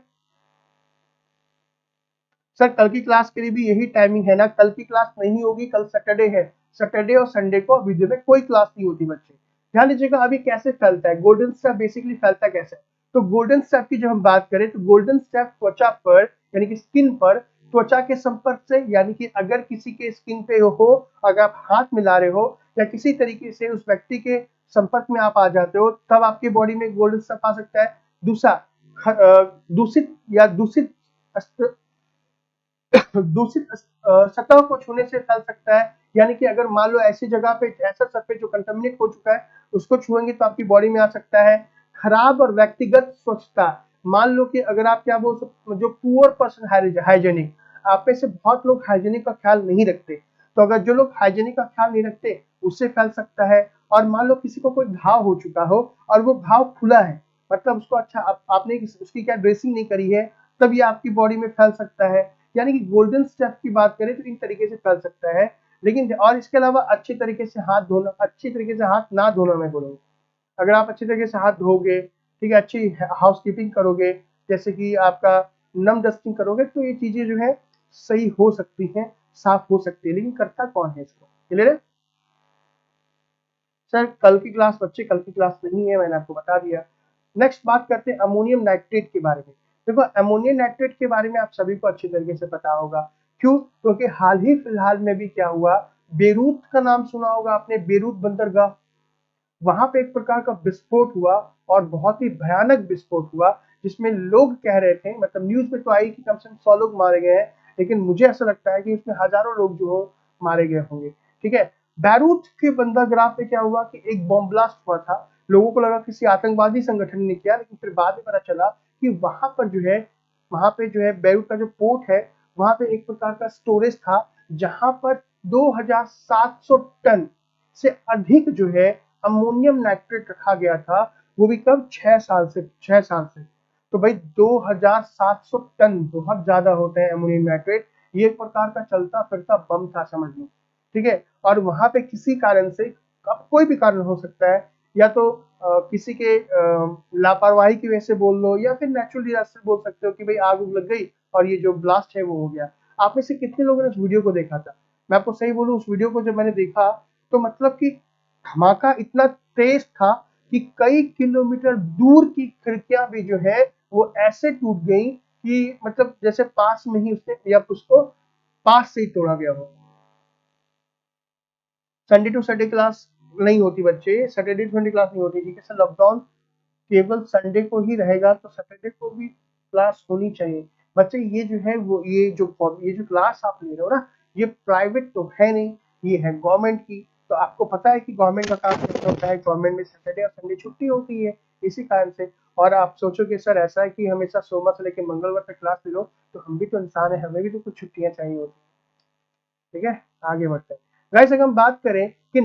सर कल की क्लास के लिए भी यही टाइमिंग है ना? कल की क्लास नहीं होगी, कल सैटरडे है। सैटरडे और संडे को वीडियो में कोई क्लास नहीं होती बच्चे। ध्यान दीजिएगा, अभी कैसे फैलता है गोल्डन स्टफ, बेसिकली फैलता कैसे है? तो गोल्डन स्टफ की जब हम बात करें तो गोल्डन स्टफ त्वचा पर, यानी कि स्किन पर, त्वचा के संपर्क से, यानी कि अगर किसी के स्किन पे हो, अगर आप हाथ मिला रहे हो या किसी तरीके से उस व्यक्ति के संपर्क में आप आ जाते हो, तब आपकी बॉडी में गोल्डन स्टफ आ सकता है। दूसरा, दूषित या दूषित दूषित सतह को छूने से फैल सकता है। यानी कि अगर मान लो ऐसी जगह पे, ऐसा सरफेस जो कंटामिनेट हो चुका है, उसको छुएंगे तो आपकी बॉडी में आ सकता है। खराब और व्यक्तिगत स्वच्छता, मान लो कि अगर आप क्या बोल सकते, जो पुअर पर्सन हाइजेनिक, आप में से बहुत लोग हाइजेनिक का ख्याल नहीं रखते, तो अगर जो लोग हाइजेनिक का ख्याल नहीं रखते उससे फैल सकता है। और मान लो किसी को कोई घाव हो चुका हो और वो घाव खुला है, मतलब उसको अच्छा आपने उसकी क्या ड्रेसिंग नहीं करी है, तब ये आपकी बॉडी में फैल सकता है। यानी कि गोल्डन स्टेप की बात करें तो इन तरीके से फैल सकता है। लेकिन और इसके अलावा अच्छी तरीके से हाथ धोना, अच्छी तरीके से हाथ ना धोना मैं बोलूँगा। अगर आप अच्छी तरीके से हाथ धोगे, ठीक है, अच्छी हाउसकीपिंग करोगे, जैसे कि आपका नम डस्टिंग करोगे, तो ये चीजें जो है सही हो सकती हैं, साफ हो सकती है। लेकिन करता कौन है इसको? क्लियर है? सर कल की क्लास, बच्चे कल की क्लास नहीं है, मैंने आपको बता दिया। नेक्स्ट बात करते हैं अमोनियम नाइट्रेट के बारे में। देखो अमोनियम नाइट्रेट के बारे में आप सभी को अच्छी तरीके से पता होगा। क्यों? क्योंकि हाल ही फिलहाल में भी क्या हुआ, बेरूत का नाम सुना होगा आपने, बेरूत बंदरगाह, वहां पे एक प्रकार का विस्फोट हुआ और बहुत ही भयानक विस्फोट हुआ, जिसमें लोग कह रहे थे, मतलब न्यूज में तो आई कि कम से कम 100 लोग मारे गए हैं, लेकिन मुझे ऐसा लगता है कि उसमें हजारों लोग जो हो मारे गए होंगे, ठीक है। बैरूत के बंदरगाह पे क्या हुआ कि एक बॉम्ब ब्लास्ट हुआ था। लोगों को लगा किसी आतंकवादी संगठन ने किया, लेकिन फिर बाद में पता चला कि वहां पर जो है, वहां पे जो है बैरूत का जो पोर्ट है, वहां पे एक प्रकार का स्टोरेज था, जहां पर 2700 टन से अधिक जो है अमोनियम नाइट्रेट रखा गया था। वो भी कब? 6 साल से। तो भाई 2700 टन बहुत ज्यादा होते हैं अमोनियम नाइट्रेट। ये एक प्रकार का चलता फिरता बम था, समझ लो, ठीक है। और वहां पे किसी कारण से, अब कोई भी कारण हो सकता है, या तो किसी के लापरवाही की वजह से बोल लो या फिर नेचुरल डिजास्टर बोल सकते हो कि भाई आग उग लग गई और ये जो ब्लास्ट है वो हो गया। आप में से कितने लोगों ने उस वीडियो को देखा था? मैं आपको सही बोलूं, उस वीडियो को जब मैंने देखा तो मतलब कि धमाका इतना तेज था कि कई किलोमीटर दूर की खिड़कियां भी जो है वो ऐसे टूट गई कि मतलब जैसे पास में ही उसने या उसको पास से ही तोड़ा गया हो। संडे टू संडे क्लास नहीं होती बच्चे, सैटरडे टू संडे क्लास नहीं होती, ठीक है सर। लॉकडाउन केवल संडे को ही रहेगा तो सैटरडे को भी क्लास होनी चाहिए। बच्चे ये जो है वो ये जो क्लास आप ले रहे हो ना, ये प्राइवेट तो है नहीं, ये है गवर्नमेंट की। तो आपको पता है कि गवर्नमेंट का काम कैसा होता है, गवर्नमेंट में सैटरडे और संडे छुट्टी होती है इसी कारण से। और आप सोचो कि सर ऐसा है कि हमेशा सोमवार से लेकर मंगलवार तक क्लास ले लो, तो हम भी तो इंसान है, हमें भी तो कुछ छुट्टियां चाहिए होती हैं। ठीक है, आगे बढ़ते हैं। गाइस अगर हम बात करें कि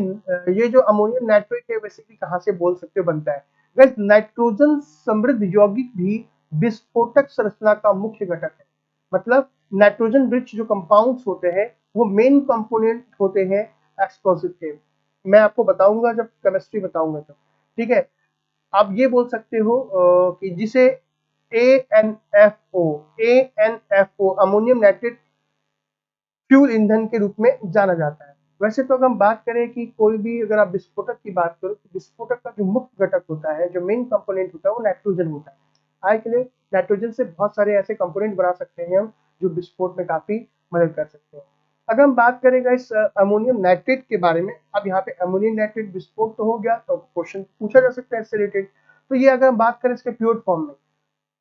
ये जो अमोनियम नाइट्रेट है बेसिकली कहाँ से बोल सकते हो बनता है। गाइस नाइट्रोजन समृद्ध यौगिक भी विस्फोटक संरचना का मुख्य घटक है। मतलब नाइट्रोजन रिच जो कंपाउंड्स होते हैं वो मेन कंपोनेंट होते हैं एक्सप्लोसिव के। मैं आपको बताऊंगा जब केमिस्ट्री बताऊंगा तो, ठीक है। आप ये बोल सकते हो कि जिसे ANFO ANFO ammonium nitrate fuel ईंधन के रूप में जाना जाता है। वैसे तो अगर हम बात करें कि कोई भी अगर आप विस्फोटक की बात करो तो विस्फोटक का जो मुख्य घटक होता है, जो मेन कंपोनेंट होता है वो नाइट्रोजन होता है। आज के लिए नाइट्रोजन से बहुत सारे ऐसे कंपोनेंट बना सकते हैं हम जो विस्फोट में काफी मदद कर सकते हैं। अगर हम बात करेंगे इस अमोनियम नाइट्रेट के बारे में, अब यहाँ पे अमोनियम नाइट्रेट विस्फोट तो हो गया, तो क्वेश्चन पूछा जा सकता है इससे रिलेटेड। तो ये अगर हम बात करें इसके प्योर फॉर्म में,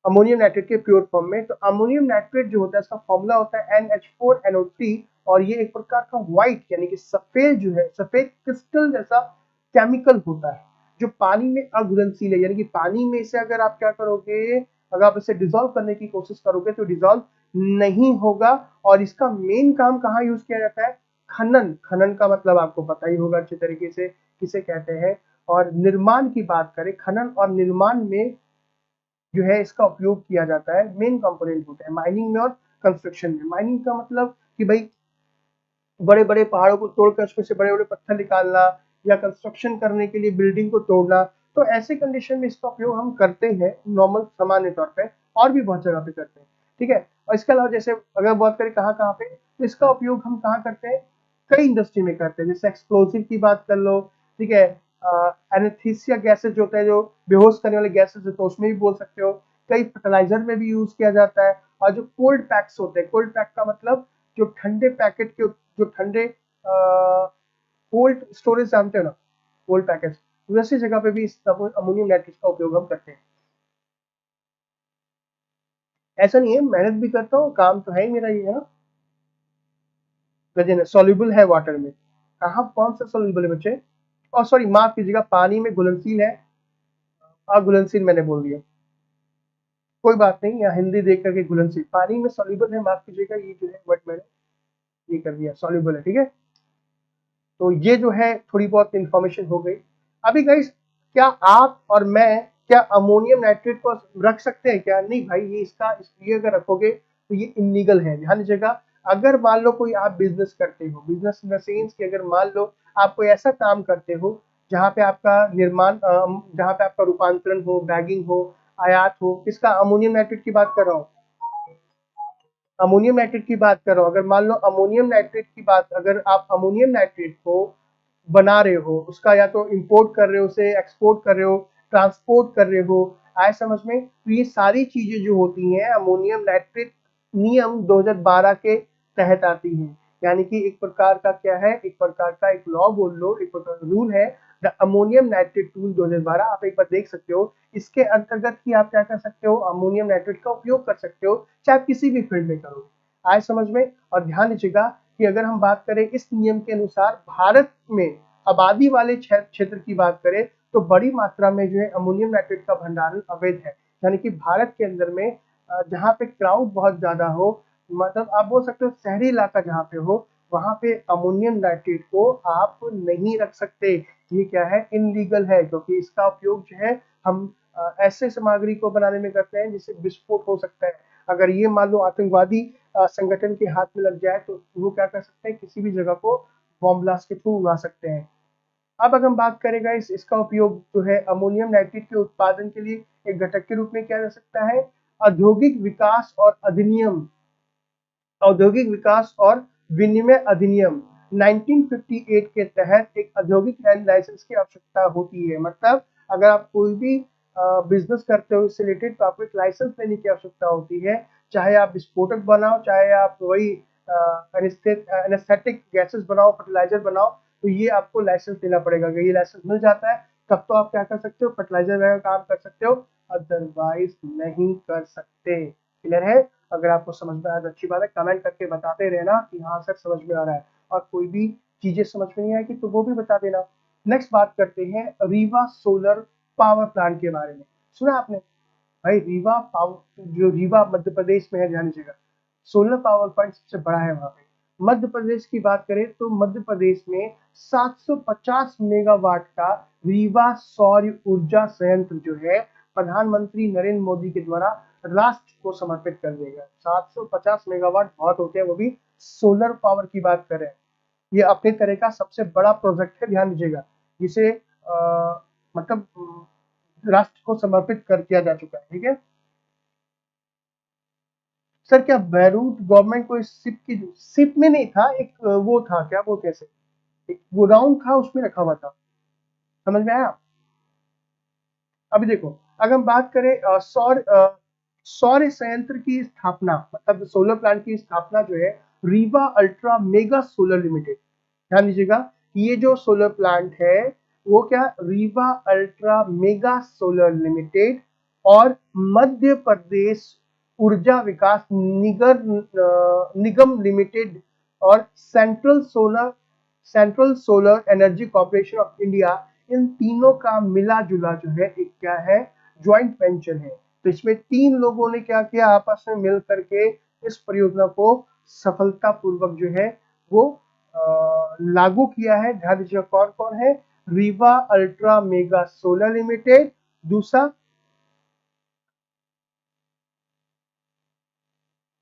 अमोनियम नाइट्रेट के प्योर फॉर्म में, तो अमोनियम नाइट्रेट जो होता है इसका फॉर्मूला होता है NH4NO3। और ये एक प्रकार का व्हाइट यानी कि सफेद जो है, सफेद क्रिस्टल जैसा केमिकल होता है जो पानी में अघुलनशील है। यानी कि पानी में इसे अगर आप क्या करोगे, अगर आप इसे डिजोल्व करने की कोशिश करोगे तो डिजोल्व नहीं होगा। और इसका मेन काम कहाँ यूज किया जाता है? खनन। खनन का मतलब आपको पता ही होगा अच्छे तरीके से किसे कहते हैं। और निर्माण की बात करें, खनन और निर्माण में जो है इसका उपयोग किया जाता है, मेन कंपोनेंट होता है माइनिंग में और कंस्ट्रक्शन में। माइनिंग का मतलब कि भाई बड़े बड़े पहाड़ों को तोड़कर उसमें से बड़े बड़े पत्थर निकालना या कंस्ट्रक्शन करने के लिए बिल्डिंग को तोड़ना। तो ऐसे कंडीशन में इसका उपयोग हम करते हैं नॉर्मल सामान्य तौर पे, और भी बहुत जगह पे करते हैं। ठीक है, और इसके अलावा जैसे अगर बात करें कहाँ कहाँ पे, तो इसका उपयोग हम कहाँ करते हैं, कई इंडस्ट्री में करते हैं। जैसे एक्सप्लोसिव की बात कर लो, ठीक है, एनेस्थीसिया गैसेज जो होता है, जो बेहोश करने वाले गैसेज होते हैं, उसमें भी बोल सकते हो। कई फर्टिलाइजर में भी यूज किया जाता है। और जो कोल्ड पैक्स होते हैं, कोल्ड पैक का मतलब जो ठंडे पैकेट के, जो ठंडे कोल्ड स्टोरेज जानते हो ना, कोल्ड पैकेज, वैसी जगह पे भी इस अमोनियम नाइट्रेट का उपयोग हम करते हैं। ऐसा नहीं है, मेहनत भी करता हूँ, काम तो है ही मेरा ये, है ना। वजन सॉल्युबल है वाटर में, कहाँ कौन सा सॉल्युबल है बच्चे? और सॉरी माफ कीजिएगा, पानी में घुलनशील है, अघुलनशील मैंने बोल दिया। कोई बात नहीं, यहाँ हिंदी देख करके घुलनशील, पानी में सॉल्युबल है, माफ कीजिएगा, ये जो है बट मैंने ये कर दिया, सॉल्युबल है, ठीक है। तो ये जो है थोड़ी बहुत इंफॉर्मेशन हो गई। अभी गाइस, क्या आप और मैं क्या अमोनियम नाइट्रेट को रख सकते हैं क्या? नहीं भाई, ये ये अगर रखोगे तो ये इलीगल है, ध्यान दीजिएगा। अगर मान लो कोई आप बिजनेस करते हो, बिजनेस इन द सेंस कि अगर मान लो आप कोई ऐसा काम करते हो जहाँ पे आपका निर्माण, जहाँ पे आपका रूपांतरण हो, बैगिंग हो, आयात हो, किसका? अमोनियम नाइट्रेट की बात कर रहा हूँ, अमोनियम नाइट्रेट की बात कर रहा हूँ। अगर मान लो अमोनियम नाइट्रेट की बात, अगर आप अमोनियम नाइट्रेट को बना रहे हो, उसका या तो इंपोर्ट कर रहे हो, उसे एक्सपोर्ट कर रहे हो, ट्रांसपोर्ट कर रहे हो, आए समझ में? तो ये सारी चीजें जो होती हैं अमोनियम नाइट्रेट नियम 2012 के तहत आती हैं। यानी कि एक प्रकार का क्या है, एक प्रकार का एक लॉ बोल लो, एक प्रकार का रूल है, द अमोनियम नाइट्रेट रूल 2012। आप एक बार देख सकते हो, इसके अंतर्गत ही आप क्या कर सकते हो, अमोनियम नाइट्रेट का उपयोग कर सकते हो, चाहे आप किसी भी फील्ड में करो। आए समझ में? और ध्यान दीजिएगा कि अगर हम बात करें इस नियम के अनुसार, भारत में आबादी वाले क्षेत्र की बात करें तो बड़ी मात्रा में जो है अमोनियम नाइट्रेट का भंडारण अवैध है। यानी कि भारत के अंदर में जहाँ पे क्राउड बहुत ज्यादा हो, मतलब आप बोल सकते हो शहरी इलाका जहाँ पे हो, वहां पे अमोनियम नाइट्रेट को आप नहीं रख सकते। ये क्या है, इनलीगल है, क्योंकि इसका उपयोग जो है हम ऐसे सामग्री को बनाने में करते हैं जिससे विस्फोट हो सकता है। अगर ये मान लो आतंकवादी संगठन के हाथ में लग जाए तो वो क्या कर सकते हैं, किसी भी जगह को बॉम्ब ब्लास्ट के थ्रू उड़ा सकते हैं। अब अगर हम बात करें गाइस, इसका उपयोग जो है अमोनियम नाइट्रेट के उत्पादन के लिए एक घटक के रूप में किया जा सकता है। औद्योगिक विकास और अधिनियम औद्योगिक विकास और विनिमय अधिनियम 1958 के तहत एक औद्योगिक लाइसेंस की आवश्यकता होती है। मतलब अगर आप कोई भी बिजनेस करते हो इससे रिलेटेड, तो आपको एक लाइसेंस लेने की आवश्यकता होती है। चाहे आप विस्फोटक बनाओ, चाहे आप वही एनेस्थेटिक गैसेस बनाओ, फर्टिलाइजर बनाओ, तो ये आपको लाइसेंस लेना पड़ेगा। अगर ये लाइसेंस मिल जाता है तब तो आप क्या कर सकते हो, फर्टिलाइजर वगैरह काम कर सकते हो, अदरवाइज नहीं कर सकते। क्लियर है? अगर आपको समझ में आया तो अच्छी बात है, कमेंट करके बताते रहना कि हाँ सर समझ में आ रहा है, और कोई भी चीजें समझ में नहीं आएगी तो वो भी बता देना। नेक्स्ट बात करते हैं रीवा सोलर पावर प्लांट के बारे में। सुना आपने? भाई रीवा पावर, जो रीवा मध्य प्रदेश में है, ध्यान दीजिएगा, सोलर पावर प्लांट सबसे बड़ा है वहां पे। मध्य प्रदेश की बात करें तो मध्य प्रदेश में 750 मेगावाट का रीवा सौर ऊर्जा संयंत्र जो है प्रधानमंत्री नरेंद्र मोदी के द्वारा राष्ट्र को समर्पित कर देगा। 750 मेगावाट बहुत होते हैं, वो भी सोलर पावर की बात करें। ये अपने तरह का सबसे बड़ा प्रोजेक्ट है, ध्यान दीजिएगा, जिसे मतलब राष्ट्र को समर्पित कर किया जा चुका है। ठीक है सर, क्या बैरूट गवर्नमेंट को इस शिप में नहीं था, एक वो था, क्या बोलते हैं, एक गोडाउन था उसमें रखा हुआ था। समझ में आया? अभी देखो, अगर हम बात करें सौर संयंत्र की स्थापना, मतलब सोलर प्लांट की स्थापना जो है Rewa ultra mega solar limited, ध्यान दीजिएगा, ये जो सोलर प्लांट है वो क्या, Rewa ultra mega solar limited और मध्य प्रदेश ऊर्जा विकास निगम लिमिटेड और central solar energy corporation of India, इन तीनों का मिला जुला जो है एक क्या है, ज्वाइंट वेंचर है। तो इसमें तीन लोगों ने क्या किया, आपस में मिल करके इस परियोजना को सफलता पूर्वक जो है वो लागू किया है। ध्यान दीजिए कौन कौन है, Rewa ultra mega solar limited, दूसरा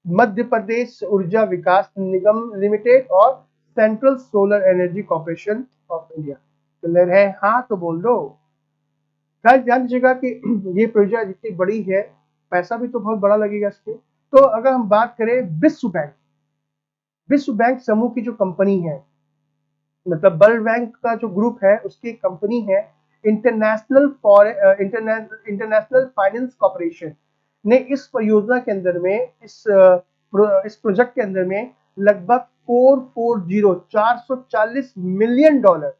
मध्य प्रदेश ऊर्जा विकास निगम लिमिटेड और central solar energy corporation of India. Clear है? हाँ तो बोल दो। गाइस ध्यान दीजिएगा कि ये प्रोजेक्ट जितनी बड़ी है, पैसा भी तो बहुत बड़ा लगेगा इस पे। तो अगर हम बात करें विश्व बैंक समूह की जो कंपनी है, मतलब वर्ल्ड बैंक का जो ग्रुप है उसकी कंपनी है इंटरनेशनल फाइनेंस कॉर्पोरेशन, ने इस परियोजना के अंदर में इस प्रोजेक्ट के अंदर में लगभग 440 मिलियन डॉलर,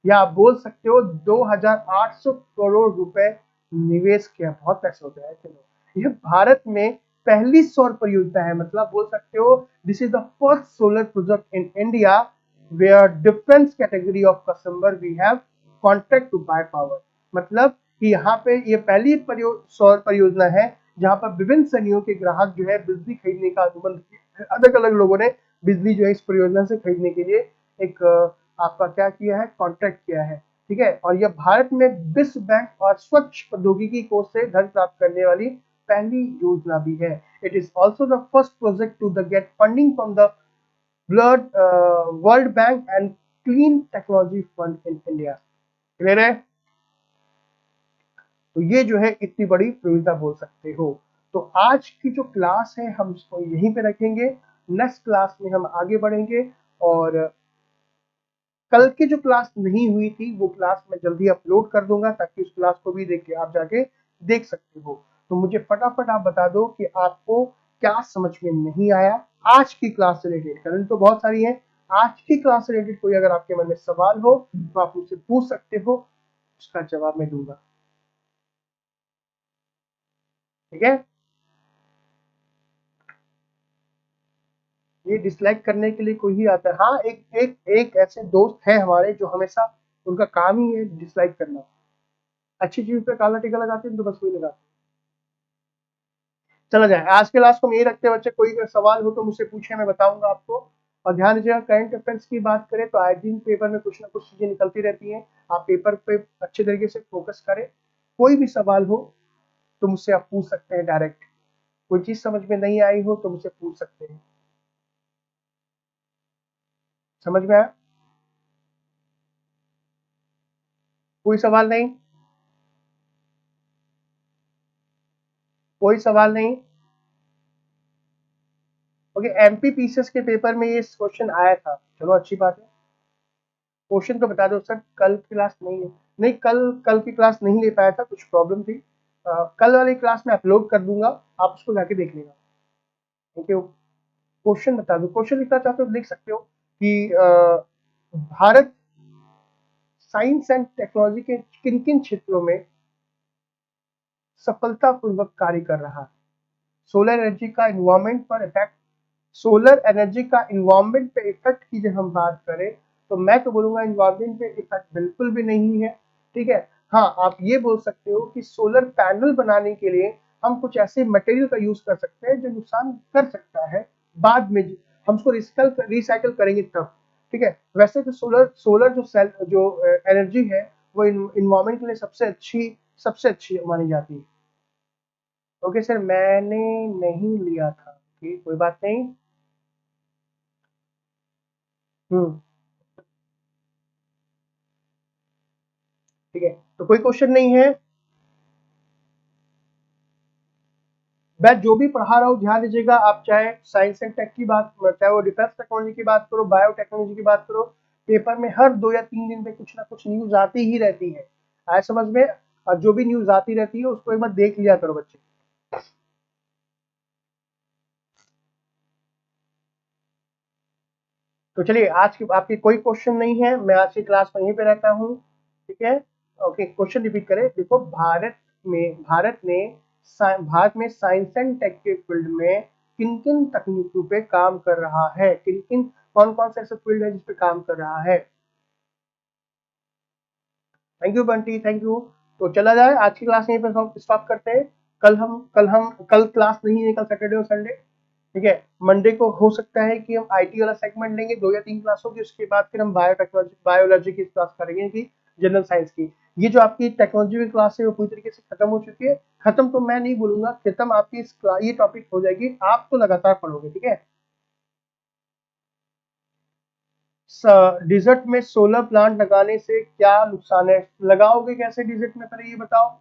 या आप बोल सकते हो 2800 करोड़ रुपए निवेश किया। बहुत पैसे होते हैं। चलो, ये भारत में पहली सौर परियोजना है, मतलब बोल सकते हो this is the first solar project in India where difference category of customer we have contract to buy power. मतलब कि यहाँ पे ये पहली सौर परियोजना है जहाँ पर विभिन्न श्रेणियों के ग्राहक जो है बिजली खरीदने का अनुबंध, अलग अलग लोगों ने बिजली जो है इस परियोजना से खरीदने के लिए एक आपका क्या किया है, कॉन्ट्रैक्ट किया है। ठीक है, और यह भारत में विश्व बैंक और स्वच्छ प्रौद्योगिकी कोष से धन प्राप्त करने वाली पहली योजना भी है। It is also the first project to the get funding from the World Bank and clean technology fund in India. Clear है? तो ये जो है इतनी बड़ी परियोजना बोल सकते हो। तो आज की जो क्लास है हम इसको यहीं पे रखेंगे, नेक्स्ट क्लास में हम आगे बढ़ेंगे, और कल की जो क्लास नहीं हुई थी वो क्लास मैं जल्दी अपलोड कर दूंगा, ताकि उस क्लास को भी देख के आप जाके देख सकते हो। तो मुझे फटाफट आप बता दो कि आपको क्या समझ में नहीं आया आज की क्लास से रिलेटेड। कल तो बहुत सारी है, आज की क्लास से रिलेटेड कोई अगर आपके मन में सवाल हो तो आप मुझसे पूछ सकते हो, उसका जवाब मैं दूंगा। ठीक है, ये डिसलाइक करने के लिए कोई ही आता है? हाँ, एक एक एक ऐसे दोस्त है हमारे जो हमेशा, उनका काम ही है डिसलाइक करना। अच्छी चीज पे काला टीका लगाते हैं तो बस वही लगाते हैं। चला जाए, आज के क्लास को हम यही रखते हैं बच्चे, कोई अगर सवाल हो तो मुझसे पूछे, मैं बताऊंगा आपको। और ध्यान दीजिएगा, करंट अफेयर्स की बात करें तो आए दिन पेपर में कुछ ना कुछ चीजें निकलती रहती हैं। आप पेपर पे अच्छे तरीके से फोकस करें, कोई भी सवाल हो तो मुझसे आप पूछ सकते हैं डायरेक्ट। कोई चीज समझ में नहीं आई हो तो मुझसे पूछ सकते हैं। समझ में आया? कोई सवाल नहीं? कोई सवाल नहीं? ओके, एमपी पीसीएस के पेपर में ये क्वेश्चन आया था, चलो अच्छी बात है। क्वेश्चन तो बता दो सर, कल क्लास नहीं है। नहीं, कल कल की क्लास नहीं ले पाया था, कुछ प्रॉब्लम थी। कल वाली क्लास में अपलोड कर दूंगा, आप उसको जाके देख लेना। Thank you. क्वेश्चन बता दो, क्वेश्चन लिखना चाहते हो लिख सकते हो कि भारत साइंस एंड टेक्नोलॉजी के किन किन क्षेत्रों में सफलतापूर्वक कार्य कर रहा है। सोलर एनर्जी का इन्वायरमेंट पर इफेक्ट, सोलर एनर्जी का इन्वायरमेंट पे इफेक्ट की जब हम बात करें तो मैं तो बोलूंगा इन्वायरमेंट पे इफेक्ट बिल्कुल भी नहीं है। ठीक है, हाँ आप ये बोल सकते हो कि सोलर पैनल बनाने के लिए हम कुछ ऐसे मटेरियल का यूज कर सकते हैं जो नुकसान कर सकता है बाद में, हम उसको रिसाइकल करेंगे तब। ठीक है, वैसे तो सोलर सोलर जो सेल जो एनर्जी है वो इन्वायरमेंट के लिए सबसे अच्छी मानी जाती है। ओके सर, मैंने नहीं लिया था, ठीक, कोई बात नहीं। हम्म, ठीक है, तो कोई क्वेश्चन नहीं है। मैं जो भी पढ़ा रहा हूँ ध्यान दीजिएगा, आप चाहे साइंस एंड टेक की बात, चाहे वो डिफेंस टेक्नोलॉजी की बात करो, बायोटेक्नोलॉजी की बात करो, पेपर में हर 2 या 3 दिन पे कुछ ना कुछ न्यूज आती ही रहती है, आए समझ में। और जो भी न्यूज आती रहती है उसको एक बार देख लिया करो बच्चे। तो चलिए, आज की आपकी कोई क्वेश्चन नहीं है, मैं आज की क्लास वहीं पे रहता हूँ। ठीक है, ओके, क्वेश्चन रिपीट करें। देखो, भारत में साइंस एंड टेक के फील्ड में किन किन तकनीकों पे काम कर रहा है, किन किन कौन कौन से ऐसे फील्ड है जिस पे काम कर रहा है। Thank you Bunty, thank you. तो चला जाए, आज की क्लास यहीं पे स्टॉप करते हैं। कल क्लास नहीं है, कल सैटरडे और संडे। ठीक है, मंडे को हो सकता है कि हम आईटी वाला सेगमेंट लेंगे, 2 या 3 क्लास होगी, उसके बाद फिर हम बायोटेक्नोलॉजी बायोलॉजी की क्लास करेंगे कि जनरल साइंस की। ये जो आपकी टेक्नोलॉजी की क्लास है वो पूरी तरीके से खत्म हो चुकी है। खत्म तो मैं नहीं बोलूंगा, खत्म आपकी ये टॉपिक हो जाएगी, आप तो लगातार पढ़ोगे। ठीक है, डिजर्ट में सोलर प्लांट लगाने से क्या नुकसान है, लगाओगे कैसे डिजर्ट में, पहले ये बताओ।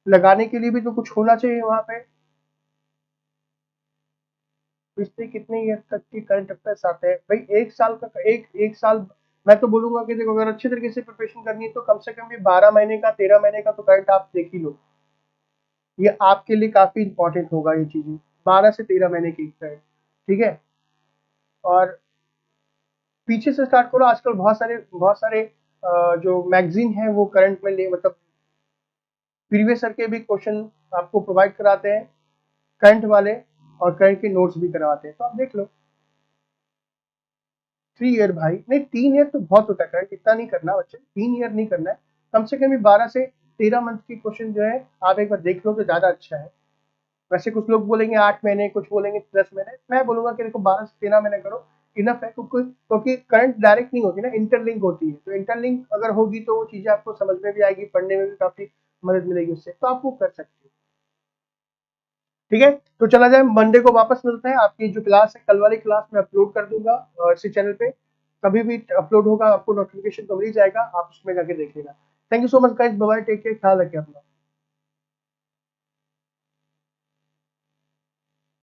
लगाने के लिए भी तो कुछ होना चाहिए वहां पे। पिछले कितने ईयर तक की करंट अफेयर्स आते हैं भाई, एक साल का, एक साल। मैं तो बोलूंगा कि देखो, अगर अच्छी तरीके से प्रिपरेशन करनी है तो कम से कम भी 12 महीने का, 13 महीने का तो करंट आप देख ही लो। ये आपके लिए काफी इंपॉर्टेंट होगा ये चीजें, 12 से 13 महीने की करंट। ठीक है, और पीछे से स्टार्ट करो। आजकल बहुत सारे जो मैगजीन है वो करंट में ले मतलब प्रीवियस ईयर के भी क्वेश्चन आपको प्रोवाइड कराते हैं, करंट वाले, और करंट के नोट्स भी करवाते हैं, तो आप देख लो। 3 ईयर भाई नहीं, 3 ईयर तो बहुत होता है, इतना नहीं करना बच्चे, 3 ईयर नहीं करना है। कम से कम भी 12 से 13 मंथ की क्वेश्चन जो है आप एक बार देख लो तो ज्यादा अच्छा है। वैसे कुछ लोग बोलेंगे 8 महीने, कुछ बोलेंगे 10 महीने, मैं बोलूंगा कि देखो 12 से 13 महीने करो, इनफ है। क्योंकि करंट डायरेक्ट नहीं होती ना, इंटरलिंक होती है, तो इंटरलिंक अगर होगी तो वो चीजें आपको समझ में भी आएगी, पढ़ने में भी काफी मदद मिलेगी उससे, तो आप वो कर सकते हो। ठीक है, तो चला जाए, मंडे को वापस मिलते हैं। आपकी जो क्लास है, कल वाली क्लास मैं अपलोड कर दूंगा इसी चैनल पे, कभी भी अपलोड होगा आपको नोटिफिकेशन तो मिल ही जाएगा, आप उसमें जाके देख लेना। Thank you so much guys, bye bye, take care, ख्याल रखिए अपना।